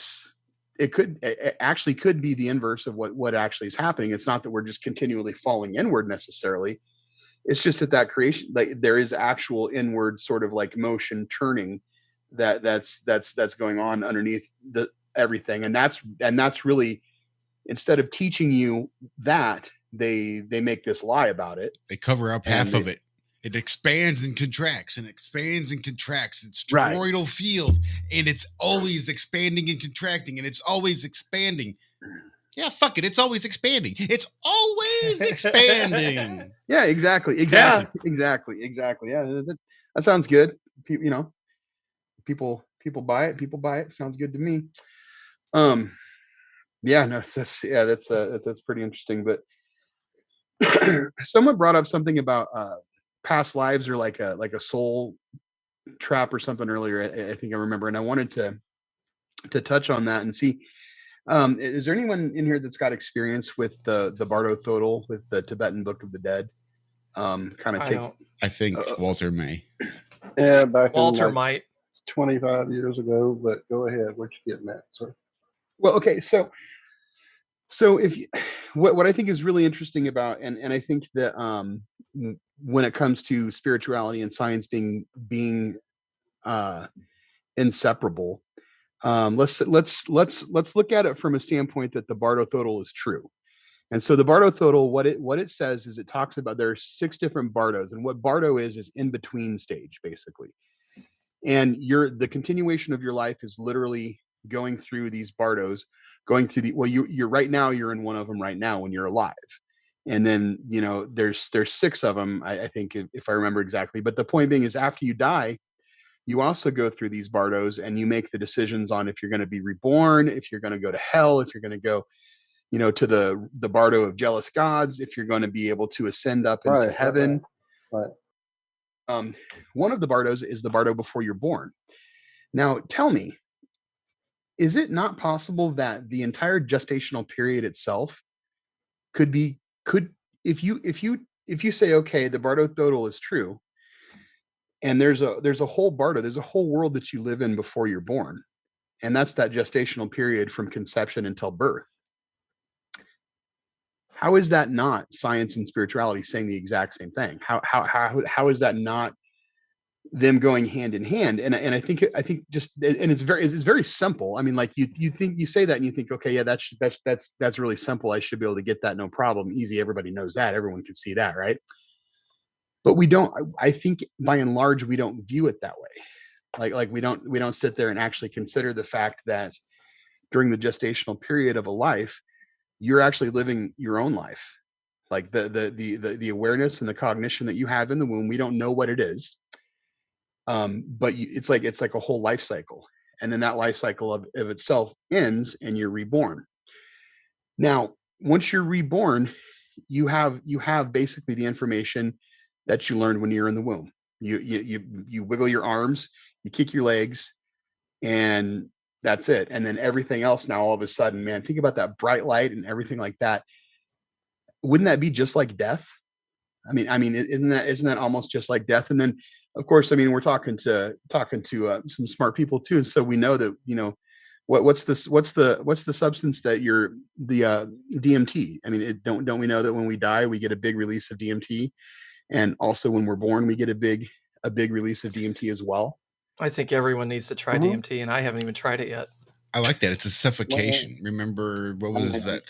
actually could be the inverse of what actually is happening. It's not that we're just continually falling inward necessarily. It's just that creation, like there is actual inward sort of like motion turning that's going on underneath everything. And that's really, instead of teaching you that, they make this lie about it. They cover up half of it. It expands and contracts and expands and contracts. It's toroidal field, and it's always expanding and contracting, and it's always expanding. Yeah, fuck it. It's always expanding. It's always expanding. Yeah, exactly. Yeah, that sounds good. You know, people buy it. People buy it. Sounds good to me. Yeah, no, that's pretty interesting. But someone brought up something about past lives or like a soul trap or something earlier. I think I remember, and I wanted to touch on that and see. Is there anyone in here that's got experience with the Bardo Thodol, with the Tibetan Book of the Dead? I think Walter may. Yeah, Walter might. 25 years ago, but go ahead. What you getting at, sir? Well, okay, so if what I think is really interesting about, and I think that when it comes to spirituality and science being inseparable, let's look at it from a standpoint that the Bardo Thodol is true. And so the Bardo Thodol, what it says is, it talks about, there are 6 different Bardos, and what Bardo is in between stage, basically. And the continuation of your life is literally going through these Bardos, going through you're right now, you're in one of them right now when you're alive. And then, you know, there's 6 of them, I think, if I remember exactly. But the point being is, after you die, you also go through these Bardos, and you make the decisions on if you're going to be reborn, if you're going to go to hell, if you're going to go, you know, to the Bardo of jealous gods, if you're going to be able to ascend up into heaven. Right. One of the Bardos is the Bardo before you're born. Now, tell me, is it not possible that the entire gestational period itself could if you say, okay, the Bardo Thodol is true, and there's a whole Bardo, there's a whole world that you live in before you're born, and that's that gestational period from conception until birth. How is that not science and spirituality saying the exact same thing? How is that not them going hand in hand? And I think just, and it's very simple. I mean, like you say that and you think, okay, yeah, that's really simple. I should be able to get that, no problem, easy. Everybody knows that. Everyone can see that, right? But we don't. I think by and large we don't view it that way. Like we don't sit there and actually consider the fact that during the gestational period of a life, you're actually living your own life. Like the awareness and the cognition that you have in the womb, we don't know what it is. But it's like a whole life cycle. And then that life cycle of itself ends and you're reborn. Now, once you're reborn, you have basically the information that you learned when you're in the womb. You wiggle your arms, you kick your legs, and that's it. And then everything else now, all of a sudden, man, think about that bright light and everything like that. Wouldn't that be just like death? I mean, isn't that almost just like death? And then, of course, I mean, we're talking to some smart people too, so we know that, you know, what's the substance that you're the DMT? I mean, don't we know that when we die, we get a big release of DMT, And also when we're born, we get a big release of DMT as well. I think everyone needs to try Mhm. DMT, and I haven't even tried it yet. I like that. It's a suffocation. Remember, what was that?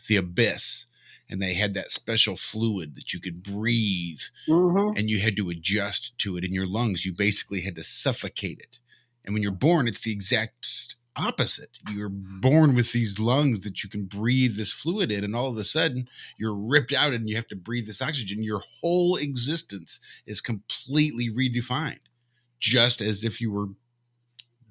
The Abyss. And they had that special fluid that you could breathe, Mhm. and you had to adjust to it in your lungs. You basically had to suffocate it. And when you're born, it's the exact opposite. You're born with these lungs that you can breathe this fluid in, and all of a sudden you're ripped out and you have to breathe this oxygen. Your whole existence is completely redefined, just as if you were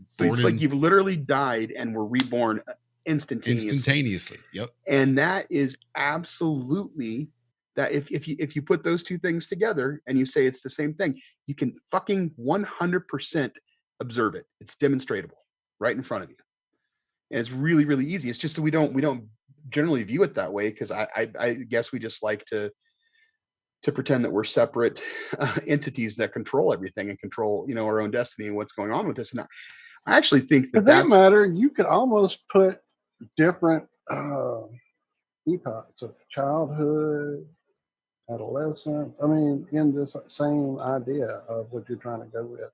So born it's like you've literally died and were reborn instantaneously. Yep. And that is absolutely that. If you put those two things together and you say it's the same thing, you can fucking 100% observe it. It's demonstratable right in front of you. And it's really, really easy. It's just that we don't generally view it that way, because I guess we just like to pretend that we're separate entities that control everything and control, our own destiny and what's going on with us. And I actually think For that that that's matter, you could almost put different epochs of childhood, adolescence. I mean, in this same idea of what you're trying to go with.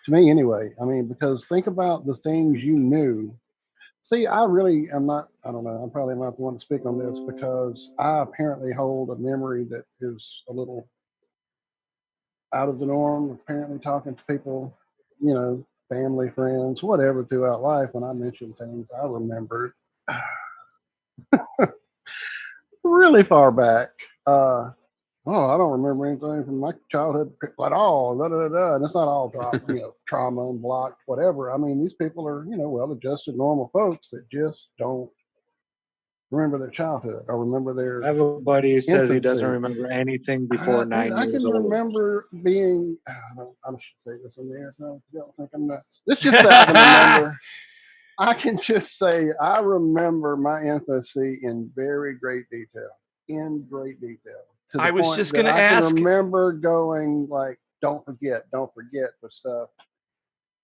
To me, anyway. I mean, because think about the things you knew. See, I really am not. I don't know. I'm probably not the one to speak on this, because I apparently hold a memory that is a little out of the norm. Apparently, talking to people, family, friends, whatever, throughout life, when I mention things, I remember really far back. I don't remember anything from my childhood at all. Da, da, da, da. And it's not all trauma and blocked, whatever. I mean, these people are, well-adjusted, normal folks that just don't remember their childhood or remember their I have a buddy who says he doesn't infancy. remember anything before 9 I years can old. remember being, I should say this in the air. No, you don't think I'm nuts. Let's just say I can remember. I can just say I remember my infancy in very great detail. In great detail. To the I was point just that going to I ask. can remember going like, don't forget for stuff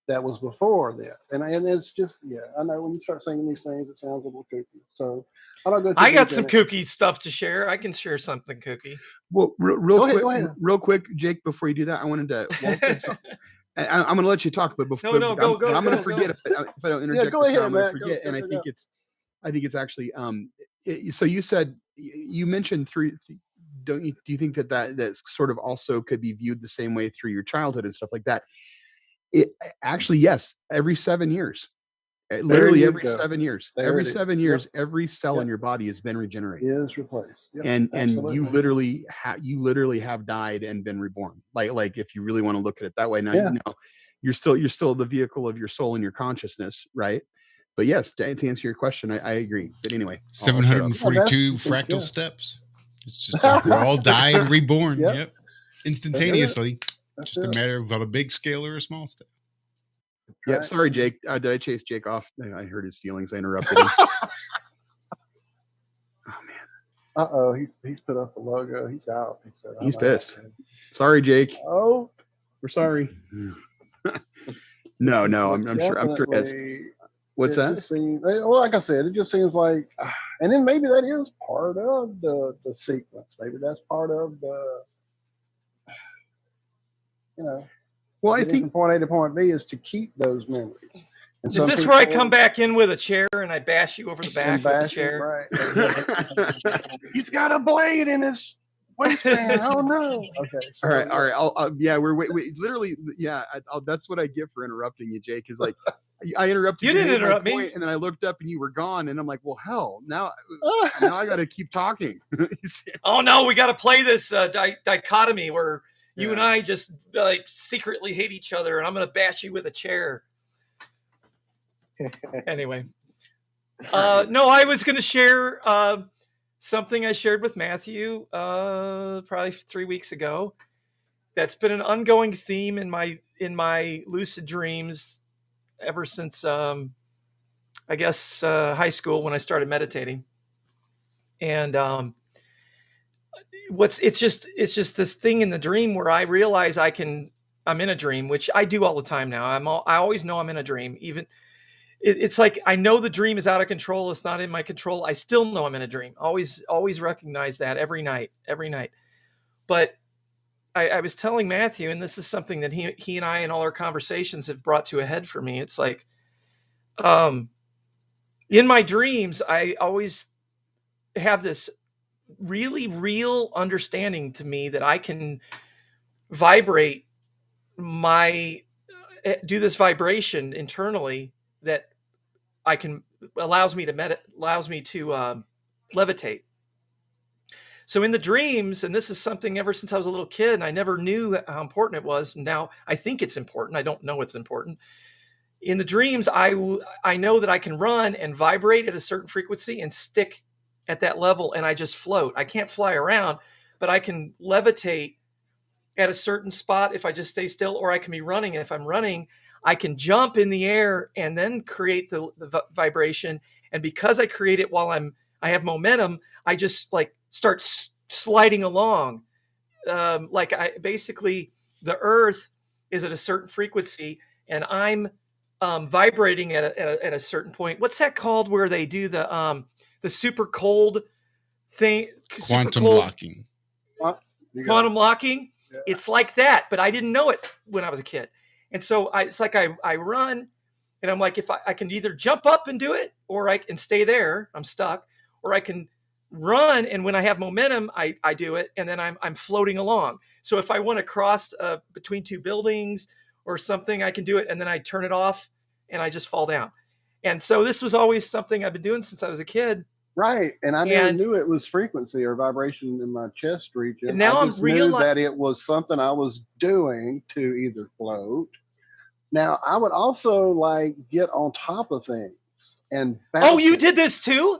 that was before that. And it's just, I know when you start saying these things, it sounds a little kooky. So I don't go too I got deep some in it. kooky stuff to share. I can share something kooky. Well, Go real quick, Jake, before you do that, I wanted to, Walt said something. I'm going to let you talk, but before No, go, I'm going to go, forget go. if I don't interject. Go this ahead, now, I'm going to Matt. forget. Go, And go, I think it's actually, so you said, you mentioned three, do you think that sort of also could be viewed the same way through your childhood and stuff like that? It actually, yes, every 7 years, literally every go. 7 years, There every it is. 7 years, Yep. every cell in your body has been regenerated. Is replaced. Yep, And absolutely. you literally have died and been reborn. Like if you really want to look at it that way. Now, Yeah. you're still the vehicle of your soul and your consciousness, right? But yes, to answer your question, I agree. But anyway, I'll shut up. 742 that's- fractal yeah. steps. It's just we're all die and reborn. Yep. Yep. Instantaneously. That's Just a it. matter of a big scale or a small step. Yep. Right. Sorry, Jake. Did I chase Jake off? I hurt his feelings. I interrupted him. Oh man. He's put up the logo. He's out. He said, He's I'm pissed. out. Sorry, Jake. Oh, We're sorry. No, I'm sure. It's, definitely. what's It that? just seems, well, like I said, it just seems like, and then maybe that is part of the sequence. Maybe that's part of the, Well, I getting think from point A to point B is to keep those memories. And Is some this where I people come back in with a chair and I bash you over the back and with the bash it, chair? right? He's got a blade in his waistband. Oh no. Okay. So, all right. Yeah, we're literally. Yeah, that's what I get for interrupting you, Jake. Is like I interrupted You didn't made my interrupt me. point, and then I looked up and you were gone, and I'm like, well, hell, now I got to keep talking. Oh no, we got to play this dichotomy where you and Yeah. I just like secretly hate each other, and I'm going to bash you with a chair. Anyway, no, I was going to share something I shared with Matthew probably 3 weeks ago. That's been an ongoing theme in my lucid dreams ever since I guess high school when I started meditating. And it's just this thing in the dream where I realize I'm in a dream, which I do all the time now. I always know I'm in a dream. Even it's like I know the dream is out of control. It's not in my control. I still know I'm in a dream. Always recognize that every night. But I was telling Matthew, and this is something that he and I in all our conversations have brought to a head for me. It's like, in my dreams, I always have this really real understanding to me that I can vibrate do this vibration internally that I can allows me to levitate. So in the dreams, and this is something ever since I was a little kid, and I never knew how important it was. And now I think it's important. I don't know it's important. In the dreams, I know that I can run and vibrate at a certain frequency and stick at that level, and I just float. I can't fly around, but I can levitate at a certain spot if I just stay still, or I can be running. And if I'm running, I can jump in the air and then create the vibration. And because I create it while I have momentum, I just like start sliding along. Basically the earth is at a certain frequency and I'm vibrating at a certain point. What's that called where they do the super cold thing? Quantum locking. Quantum locking. Yeah. It's like that, but I didn't know it when I was a kid. And so it's like I run and I'm like, if I can either jump up and do it or I can stay there, I'm stuck, or I can run. And when I have momentum, I do it. And then I'm floating along. So if I want to cross between two buildings or something, I can do it. And then I turn it off and I just fall down. And so this was always something I've been doing since I was a kid. Right. And I never knew it was frequency or vibration in my chest region. And now I just knew that it was something I was doing to either float. Now, I would also like get on top of things and bounce. Oh, you did this too?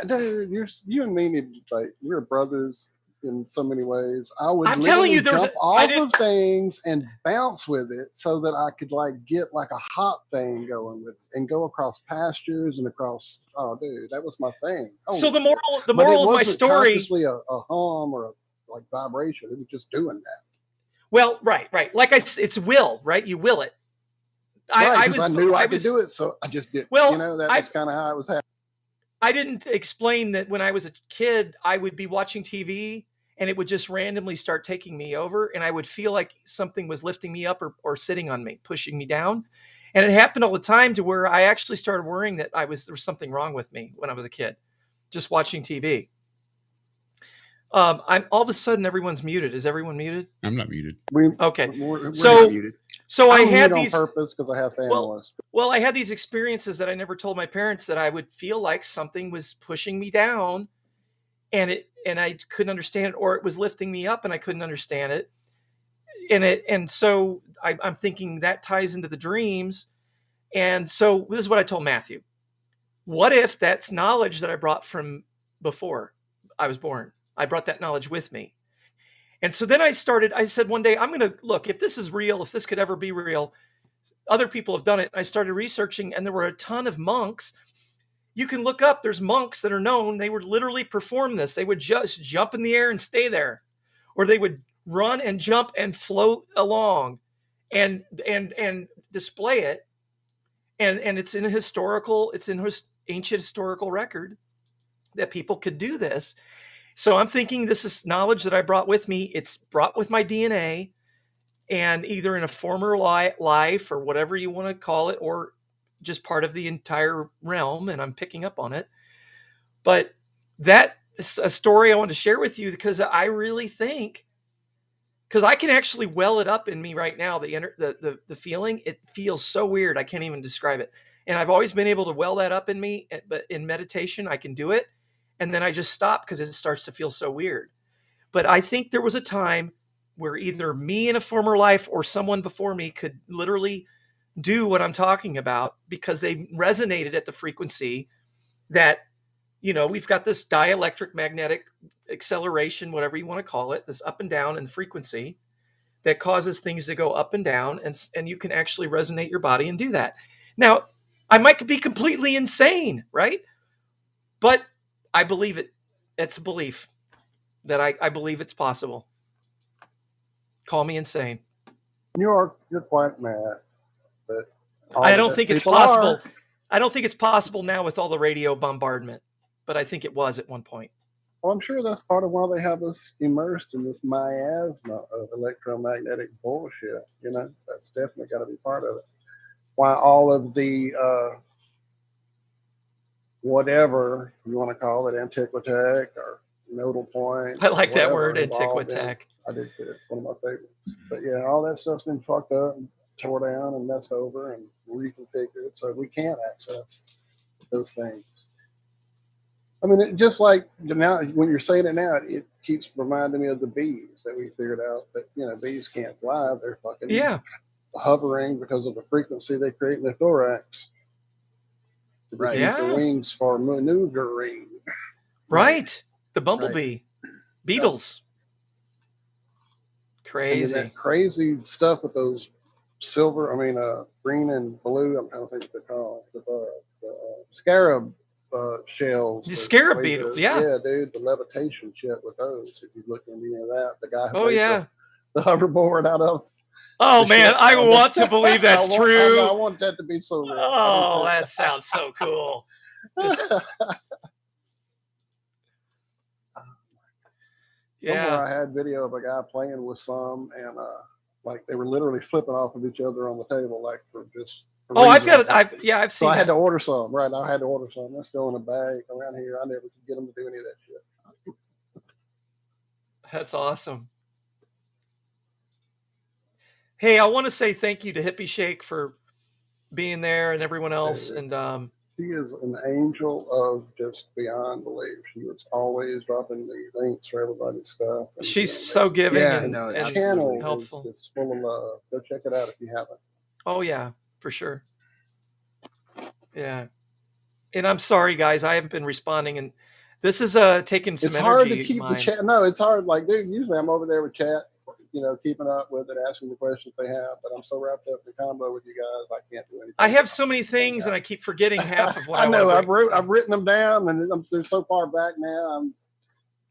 Dude, you and me need like we're brothers in so many ways. I would I'm telling you, jump off of things and bounce with it so that I could like get like a hot thing going with it and go across pastures and across. Oh, dude, that was my thing. So the moral of my story, consciously a hum or a like vibration. It was just doing that. Well, right. Like it's will, right? You will it. I knew I could do it, so I just did. Well, that was kind of how it was happening. I didn't explain that when I was a kid, I would be watching TV and it would just randomly start taking me over. And I would feel like something was lifting me up or sitting on me, pushing me down. And it happened all the time to where I actually started worrying that there was something wrong with me when I was a kid, just watching TV. I'm all of a sudden everyone's muted. Is everyone muted? I'm not muted. Okay. We're not muted. So I had on these purpose because I have families. Well, I had these experiences that I never told my parents, that I would feel like something was pushing me down, and I couldn't understand it, or it was lifting me up and I couldn't understand it. And so I'm thinking that ties into the dreams. And so this is what I told Matthew. What if that's knowledge that I brought from before I was born? I brought that knowledge with me. And so then I said one day, I'm going to look, if this is real, if this could ever be real, other people have done it. I started researching, and there were a ton of monks. You can look up, there's monks that are known. They would literally perform this. They would just jump in the air and stay there, or they would run and jump and float along and display it. And it's in ancient historical record that people could do this. So I'm thinking this is knowledge that I brought with me. It's brought with my DNA, and either in a former life or whatever you want to call it, or just part of the entire realm, and I'm picking up on it. But that is a story I want to share with you, because I really think, because I can actually well it up in me right now, the feeling. It feels so weird, I can't even describe it. And I've always been able to well that up in me, but in meditation, I can do it. And then I just stop because it starts to feel so weird. But I think there was a time where either me in a former life or someone before me could literally do what I'm talking about, because they resonated at the frequency that, we've got this dielectric magnetic acceleration, whatever you want to call it, this up and down in frequency that causes things to go up and down. And you can actually resonate your body and do that. Now, I might be completely insane, right? But I believe it. It's a belief that I believe it's possible. Call me insane. You're quite mad, but I don't think it's possible. I don't think it's possible now with all the radio bombardment, but I think it was at one point. Well, I'm sure that's part of why they have us immersed in this miasma of electromagnetic bullshit. You know, that's definitely got to be part of it. Why all of the whatever you want to call it, antiquitech or nodal point. I like that whatever word, involved in- antiquitech. I did too. It's one of my favorites. But yeah, all that stuff's been fucked up and tore down and messed over and reconfigured, so we can't access those things. I mean, it, just like now, when you're saying it now, it keeps reminding me of the bees that we figured out that, you know, bees can't fly. They're fucking Yeah. hovering because of the frequency they create in their thorax. They Right. use their Yeah. wings for maneuvering. Right. The bumblebee. Beetles. And then Crazy. that crazy stuff with those silver, green and blue, I'm trying to think what they're called. The scarab shells. The that scarab weigh beetle, the- yeah. Yeah, dude, the levitation shit with those. If you look into any of that, the guy who Oh, made yeah. the hoverboard out of. Oh, the man. shit. I want to believe that's I true. want that to be so real. Oh, that sounds so cool. Somewhere Yeah. I had video of a guy playing with some, and like they were literally flipping off of each other on the table, like for just. For Oh, I've got reasons. it. I've So seen I had that. to order some. Right, I had to order some. They're still in a bag around here. I never could get them to do any of that shit. That's awesome. Hey, I want to say thank you to Hippie Shake for being there and everyone else. Hey. And She is an angel of just beyond belief. She was always dropping the links for everybody's stuff. And, she's so giving Yeah, and, no, and absolutely. channel helpful. is just full of love. Go check it out if you haven't. Oh, yeah, for sure. Yeah. And I'm sorry, guys. I haven't been responding. And this is taking some It's hard to energy. keep the chat. No, it's hard. Like, dude, usually I'm over there with chat, you know, keeping up with it, asking the questions they have. But I'm so wrapped up in the combo with you guys, I can't do anything. I have so many things, and I keep forgetting half of what I I know. want to bring, I've written them down, and they're so far back now.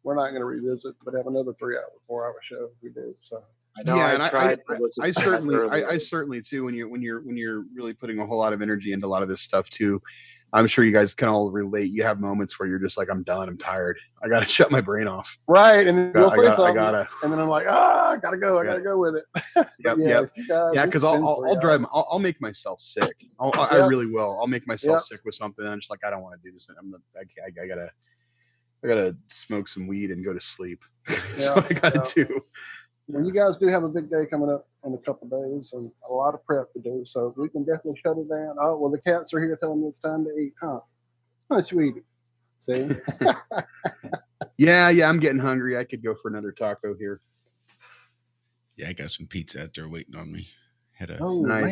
We're not going to revisit, but have another 3-hour, 4-hour show if we do. So. I know. Yeah, and I tried to listen I to that certainly, earlier. I certainly too. When you're really putting a whole lot of energy into a lot of this stuff too, I'm sure you guys can all relate. You have moments where you're just like, I'm done, I'm tired, I got to shut my brain off. Right, and then you'll say something, gotta, and then I'm like, I gotta go. I gotta go with it. Yep. Yeah, because I'll drive. I'll make myself sick. I really will. I'll make myself sick with something. I'm just like, I don't want to do this. I gotta smoke some weed and go to sleep. That's what I gotta do. Well, you guys do have a big day coming up in a couple of days and a lot of prep to do, so we can definitely shut it down. Oh, well, the cats are here telling me it's time to eat, huh? Huh, sweetie. See? Yeah, I'm getting hungry. I could go for another taco here. Yeah, I got some pizza out there waiting on me. Nice.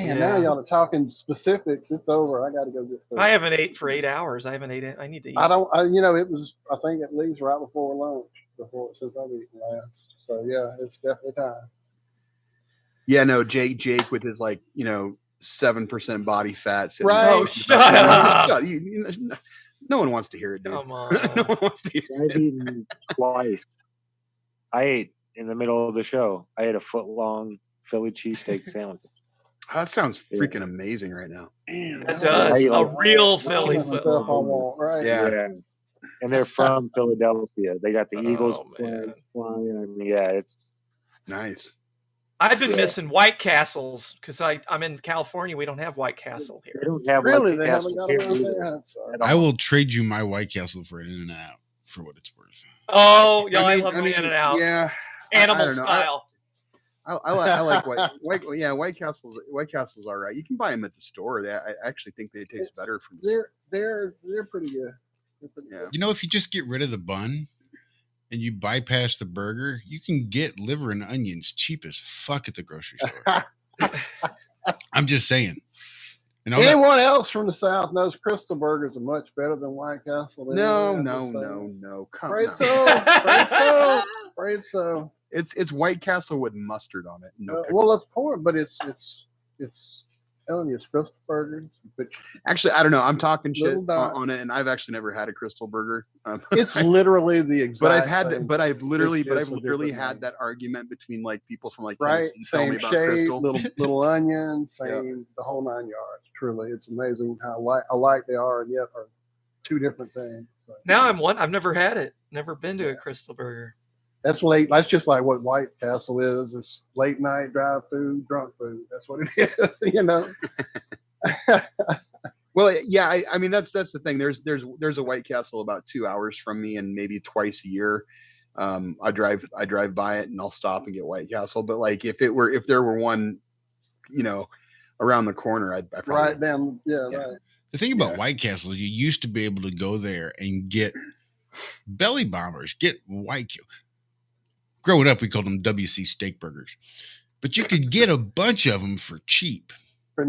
Man, now y'all are talking specifics. It's over. I got to go get food. I haven't ate for 8 hours. I haven't ate it. I need to eat. I think it leaves right before lunch, before it says I've eaten last. So yeah, it's definitely time. Yeah, no, Jake with his 7% body fat. Right. Oh, shut up. No one wants to hear it, dude. Come on. No one wants to hear I've it. eaten twice. I ate in the middle of the show. I ate a foot-long Philly cheesesteak sandwich. That sounds freaking amazing right now. It does. A real Philly That's the foot. stuff I want, right? Yeah. And they're from Philadelphia. They got the Eagles man. flags flying. I mean, yeah, it's Nice. I've been missing White Castles because I'm in California. We don't have White Castle they here. don't have Really, White they haven't Castle got here around either. there. I'm sorry. At all. I will trade you my White Castle for an In-N-Out for what it's worth. Oh, yeah, I love the In-N-Out. Yeah. Animal I don't know. style. I like White Castle's all right. You can buy them at the store. I actually think they taste better from the store. They're pretty good. They're pretty good. You know, if you just get rid of the bun and you bypass the burger, you can get liver and onions cheap as fuck at the grocery store. I'm just saying. And all that, Anyone else from the South knows Crystal Burgers are much better than White Castle. No. Come on. Afraid so. It's White Castle with mustard on it. No pickle. Well, it's poor, but it's telling you, it's Crystal Burgers. But Actually, I don't know. I'm talking shit Little dot. on it, and I've actually never had a Crystal Burger. it's literally the exact. But I've had, same. I've literally It's just a had different that argument between people from right, Tennessee telling me same about shape, Crystal. little onion, same the whole 9 yards. Truly, it's amazing how alike they are, and yet are two different things. Now I've never had it. Never been to a Crystal Burger. That's late. That's just like what White Castle is. It's late night drive through drunk food. That's what it is. You know. Well, yeah, I mean that's the thing. There's a White Castle about 2 hours from me, and maybe twice a year, I drive by it and I'll stop and get White Castle. But like if there were one, you know, around the corner, I'd probably Right down. Yeah, right. The thing about White Castle is you used to be able to go there and get belly bombers, get White. Growing up, we called them WC steak burgers, but you could get a bunch of them for cheap.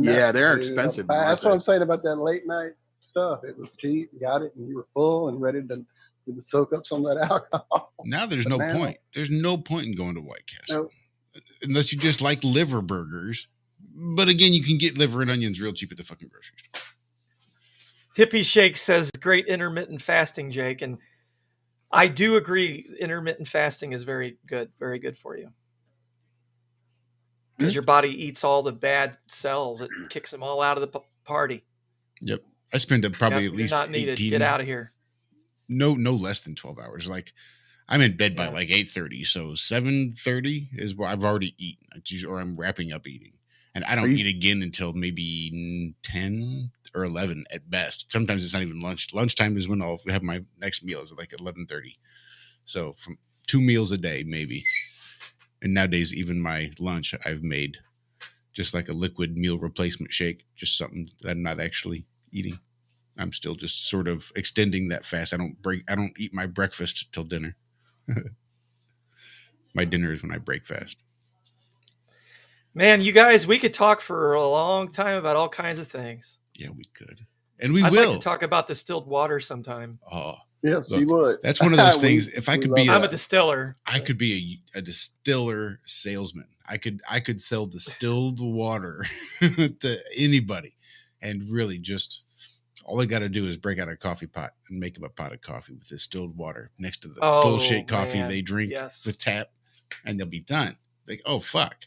Yeah, they're expensive. That's what I'm saying about that late night stuff. It was cheap. You got it, and you were full and ready to soak up some of that alcohol. Now there's no point. There's no point in going to White Castle unless you just like liver burgers. But again, you can get liver and onions real cheap at the fucking grocery store. Hippie Shake says, great intermittent fasting, Jake. And I do agree. Intermittent fasting is very good for you. Because your body eats all the bad cells. It kicks them all out of the party. Yep. I spend probably at least not needed. 18. Get out of here. No less than 12 hours. Like I'm in bed by like 8:30. So 7:30 is what I've already eaten, or I'm wrapping up eating. And I don't eat again until maybe 10 or 11 at best. Sometimes it's not even lunch. Lunchtime is when I'll have my next meal is like 11:30. So from 2 meals a day, maybe. And nowadays, even my lunch, I've made just like a liquid meal replacement shake, just something that I'm not actually eating. I'm still just sort of extending that fast. I don't eat my breakfast till dinner. My dinner is when I break fast. Man, you guys, we could talk for a long time about all kinds of things. Yeah, we could. And I'd like to talk about distilled water sometime. Oh, yes, you would. That's one of those things. If I could be, I'm a distiller. I could be a distiller salesman. I could sell distilled water to anybody, and really just all I got to do is break out a coffee pot and make them a pot of coffee with distilled water next to the bullshit coffee they drink with tap, and they'll be done. Like, oh fuck,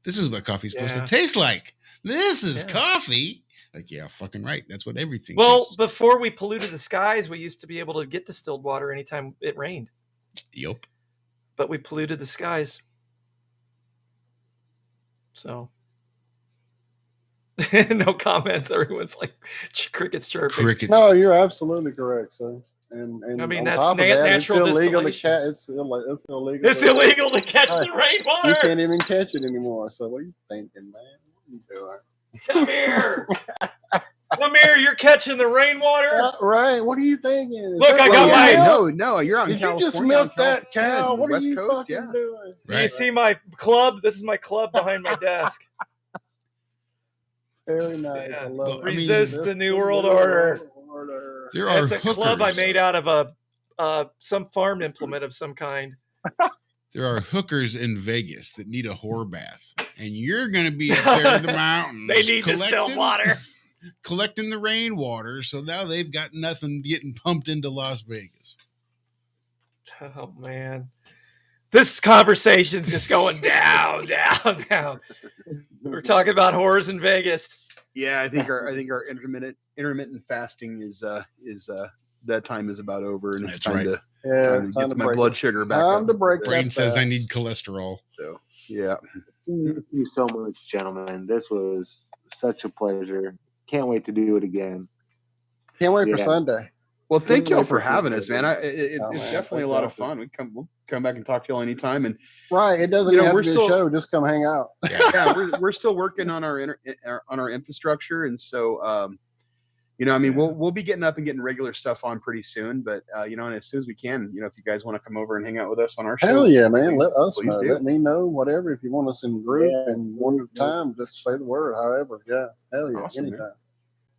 this is what coffee's supposed to taste like. This is coffee. Like, yeah, fucking right. That's what everything is. Before we polluted the skies, we used to be able to get distilled water anytime it rained. Yep. But we polluted the skies. So, no comments. Everyone's like, crickets chirping. Crickets. No, you're absolutely correct, sir. And I mean, on that's top of that, natural it's illegal distillation. It's illegal. It's illegal to catch the rainwater. You can't even catch it anymore. So what are you thinking, man? What are you doing? Come here. Come here. You're catching the rainwater. Right. What are you thinking? Look, I got my. No, you're on Did California. You just milk that cow? What West are you Coast, fucking doing? Right. You see my club? This is my club behind my desk. Very nice. Yeah. I love Resist the New World Order. That's a club I made out of some farm implement of some kind. There are hookers in Vegas that need a whore bath, and you're going to be up there in the mountains. They need distilled water. Collecting the rainwater, so now they've got nothing getting pumped into Las Vegas. Oh, man. This conversation's just going down, down, down. We're talking about whores in Vegas. Yeah, I think our intermittent fasting is that time is about over, and it's time to get my blood sugar back up. Brain says I need cholesterol. So yeah. Thank you so much, gentlemen. This was such a pleasure. Can't wait to do it again. Can't wait for Sunday. Well, thank y'all for having us, man. It's definitely a lot of fun. We'll come back and talk to y'all anytime. And it doesn't have to be a show. Just come hang out. Yeah, we're still working on our infrastructure, and so we'll be getting up and getting regular stuff on pretty soon. But and as soon as we can, if you guys want to come over and hang out with us on our show, hell yeah, man. Let us know. Let me know. Whatever. If you want us in group and one at a time, just say the word. However, hell yeah, awesome, anytime. Man.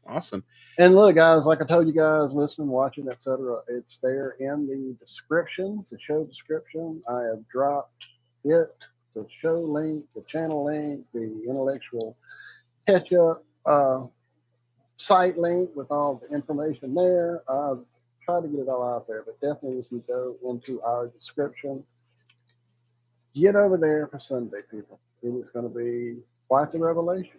Awesome. And look, guys, like I told you guys, listening, watching, etc., it's there in the description, the show description. I have dropped it, the show link, the channel link, the Intellectual Ketchup site link with all the information there. I've tried to get it all out there, but definitely if you go into our description, get over there for Sunday, people. It is going to be quite the revelation.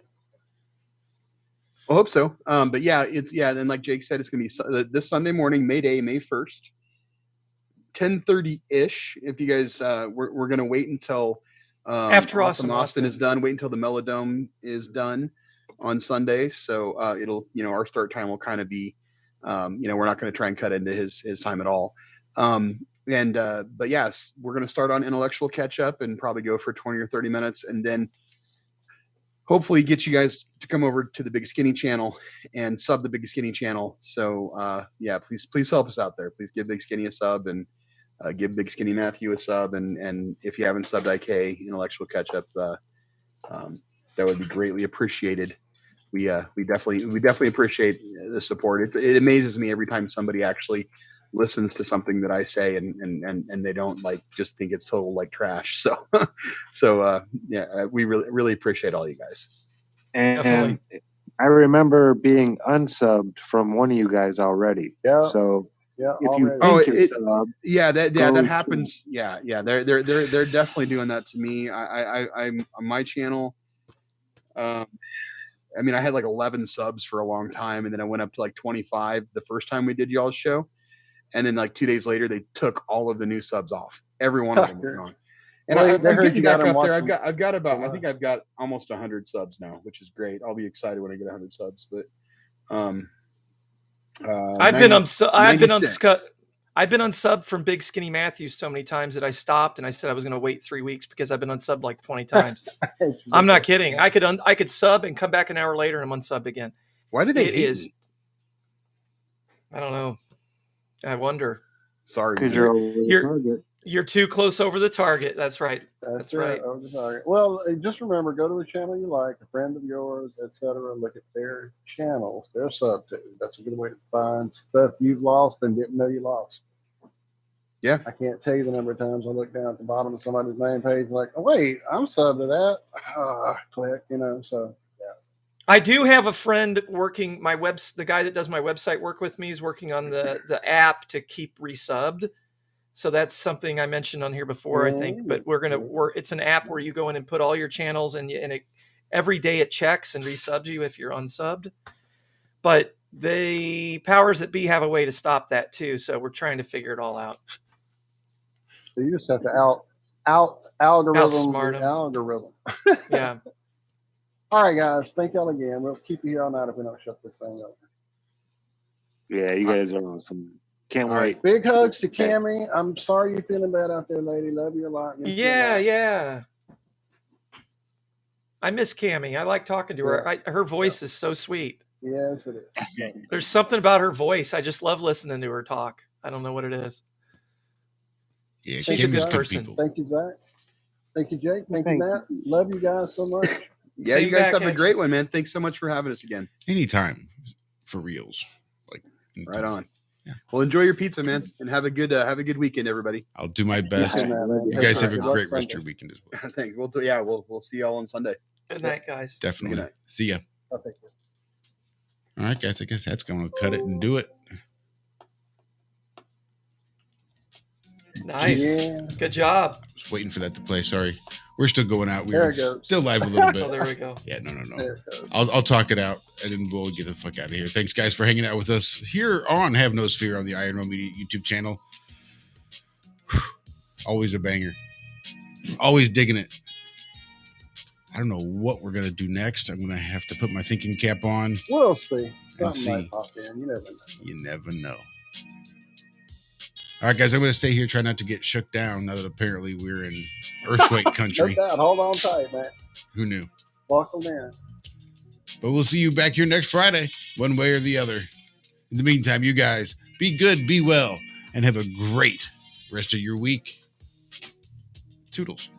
I hope so. But yeah, and like Jake said, it's gonna be this Sunday morning, May 1st, 10:30 ish. If you guys, we're gonna wait until After Awesome Austin is Austin. done. Wait until the Melodome is done on Sunday. So it'll, our start time will kind of be, we're not going to try and cut into his time at all. But yes, we're going to start on Intellectual Ketchup and probably go for 20 or 30 minutes, and then hopefully get you guys to come over to the BigSkinny channel and sub the BigSkinny channel. So please help us out there. Please give BigSkinny a sub, and give BigSkinny Matthew a sub, and if you haven't subbed IK Intellectual Ketchup, that would be greatly appreciated. We definitely appreciate the support. It amazes me every time somebody actually listens to something that I say and they don't just think it's total trash. So we really appreciate all you guys. And Definitely. I remember being unsubbed from one of you guys already. Yeah. So Yeah. if you already. think you're subbed, that go happens. Yeah. They're definitely doing that to me. I'm on my channel. I had 11 subs for a long time, and then I went up to 25 the first time we did y'all's show, and then 2 days later they took all of the new subs off. Every one of them were gone. And Well, I'm they heard getting you back got 'em up there. watching- I've got about, I think I've got almost 100 subs now, which is great. I'll be excited when I get 100 subs. But I've been 96. I've been unsubbed from BigSkinny Matthew so many times that I stopped and I said I was going to wait 3 weeks because I've been unsubbed 20 times. I'm not kidding. I could sub and come back an hour later and I'm unsubbed again. Why did they hate me? I don't know. I wonder. Sorry, because you're over the target. You're too close over the target. That's right. That's right. Over the target. Well, just remember, go to a channel you like, a friend of yours, etc. Look at their channels, their sub to. That's a good way to find stuff you've lost and didn't know you lost. Yeah. I can't tell you the number of times I look down at the bottom of somebody's main page and oh, wait, I'm subbed to that. Click, so yeah. I do have a friend working the guy that does my website work with me is working on the app to keep resubbed. So that's something I mentioned on here before, I think, but we're going to work. It's an app where you go in and put all your channels and every day it checks and resubs you if you're unsubbed. But the powers that be have a way to stop that too. So we're trying to figure it all out. So you just have to algorithm Outsmart the 'em. algorithm. Yeah. All right, guys. Thank y'all again. We'll keep you here all night if we don't shut this thing up. Yeah, you guys are awesome. Can't All wait. right. Big hugs to Cammie. I'm sorry you're feeling bad out there, lady. Love you a lot. Yeah. I miss Cammie. I like talking to her. Her voice is so sweet. Yes, it is. There's something about her voice. I just love listening to her talk. I don't know what it is. Yeah, She's a Kim is good good person. people. Thank you, Zach. Thank you, Jake. Thank you, Matt. Love you guys so much. Yeah, Same you guys back, have a actually. great one, man. Thanks so much for having us again. Anytime, for reals. Right on. Yeah. Well, enjoy your pizza, man, and have a good weekend, everybody. I'll do my best. Yeah, man. You guys have a Good luck great rest of Sunday. your weekend as well. Thanks. We'll see y'all on Sunday. Good night, guys. Definitely. Good night. See ya. I'll take care. All right, guys. I guess that's going to cut it and do it. Nice. Yeah. Good job. I was waiting for that to play. Sorry. We're still going out. There We're it goes. still live a little bit. Oh, there we go. Yeah, no. There it goes. I'll talk it out and then we'll get the fuck out of here. Thanks, guys, for hanging out with us here on Have No Sphere on the Iron Row Media YouTube channel. Always a banger. Always digging it. I don't know what we're going to do next. I'm going to have to put my thinking cap on. We'll see. And Something might see. pop in. You never know. You never know. All right, guys, I'm going to stay here, try not to get shook down now that apparently we're in earthquake No country. doubt. Hold on tight, man. Who knew? Welcome in. But we'll see you back here next Friday, one way or the other. In the meantime, you guys, be good, be well, and have a great rest of your week. Toodles.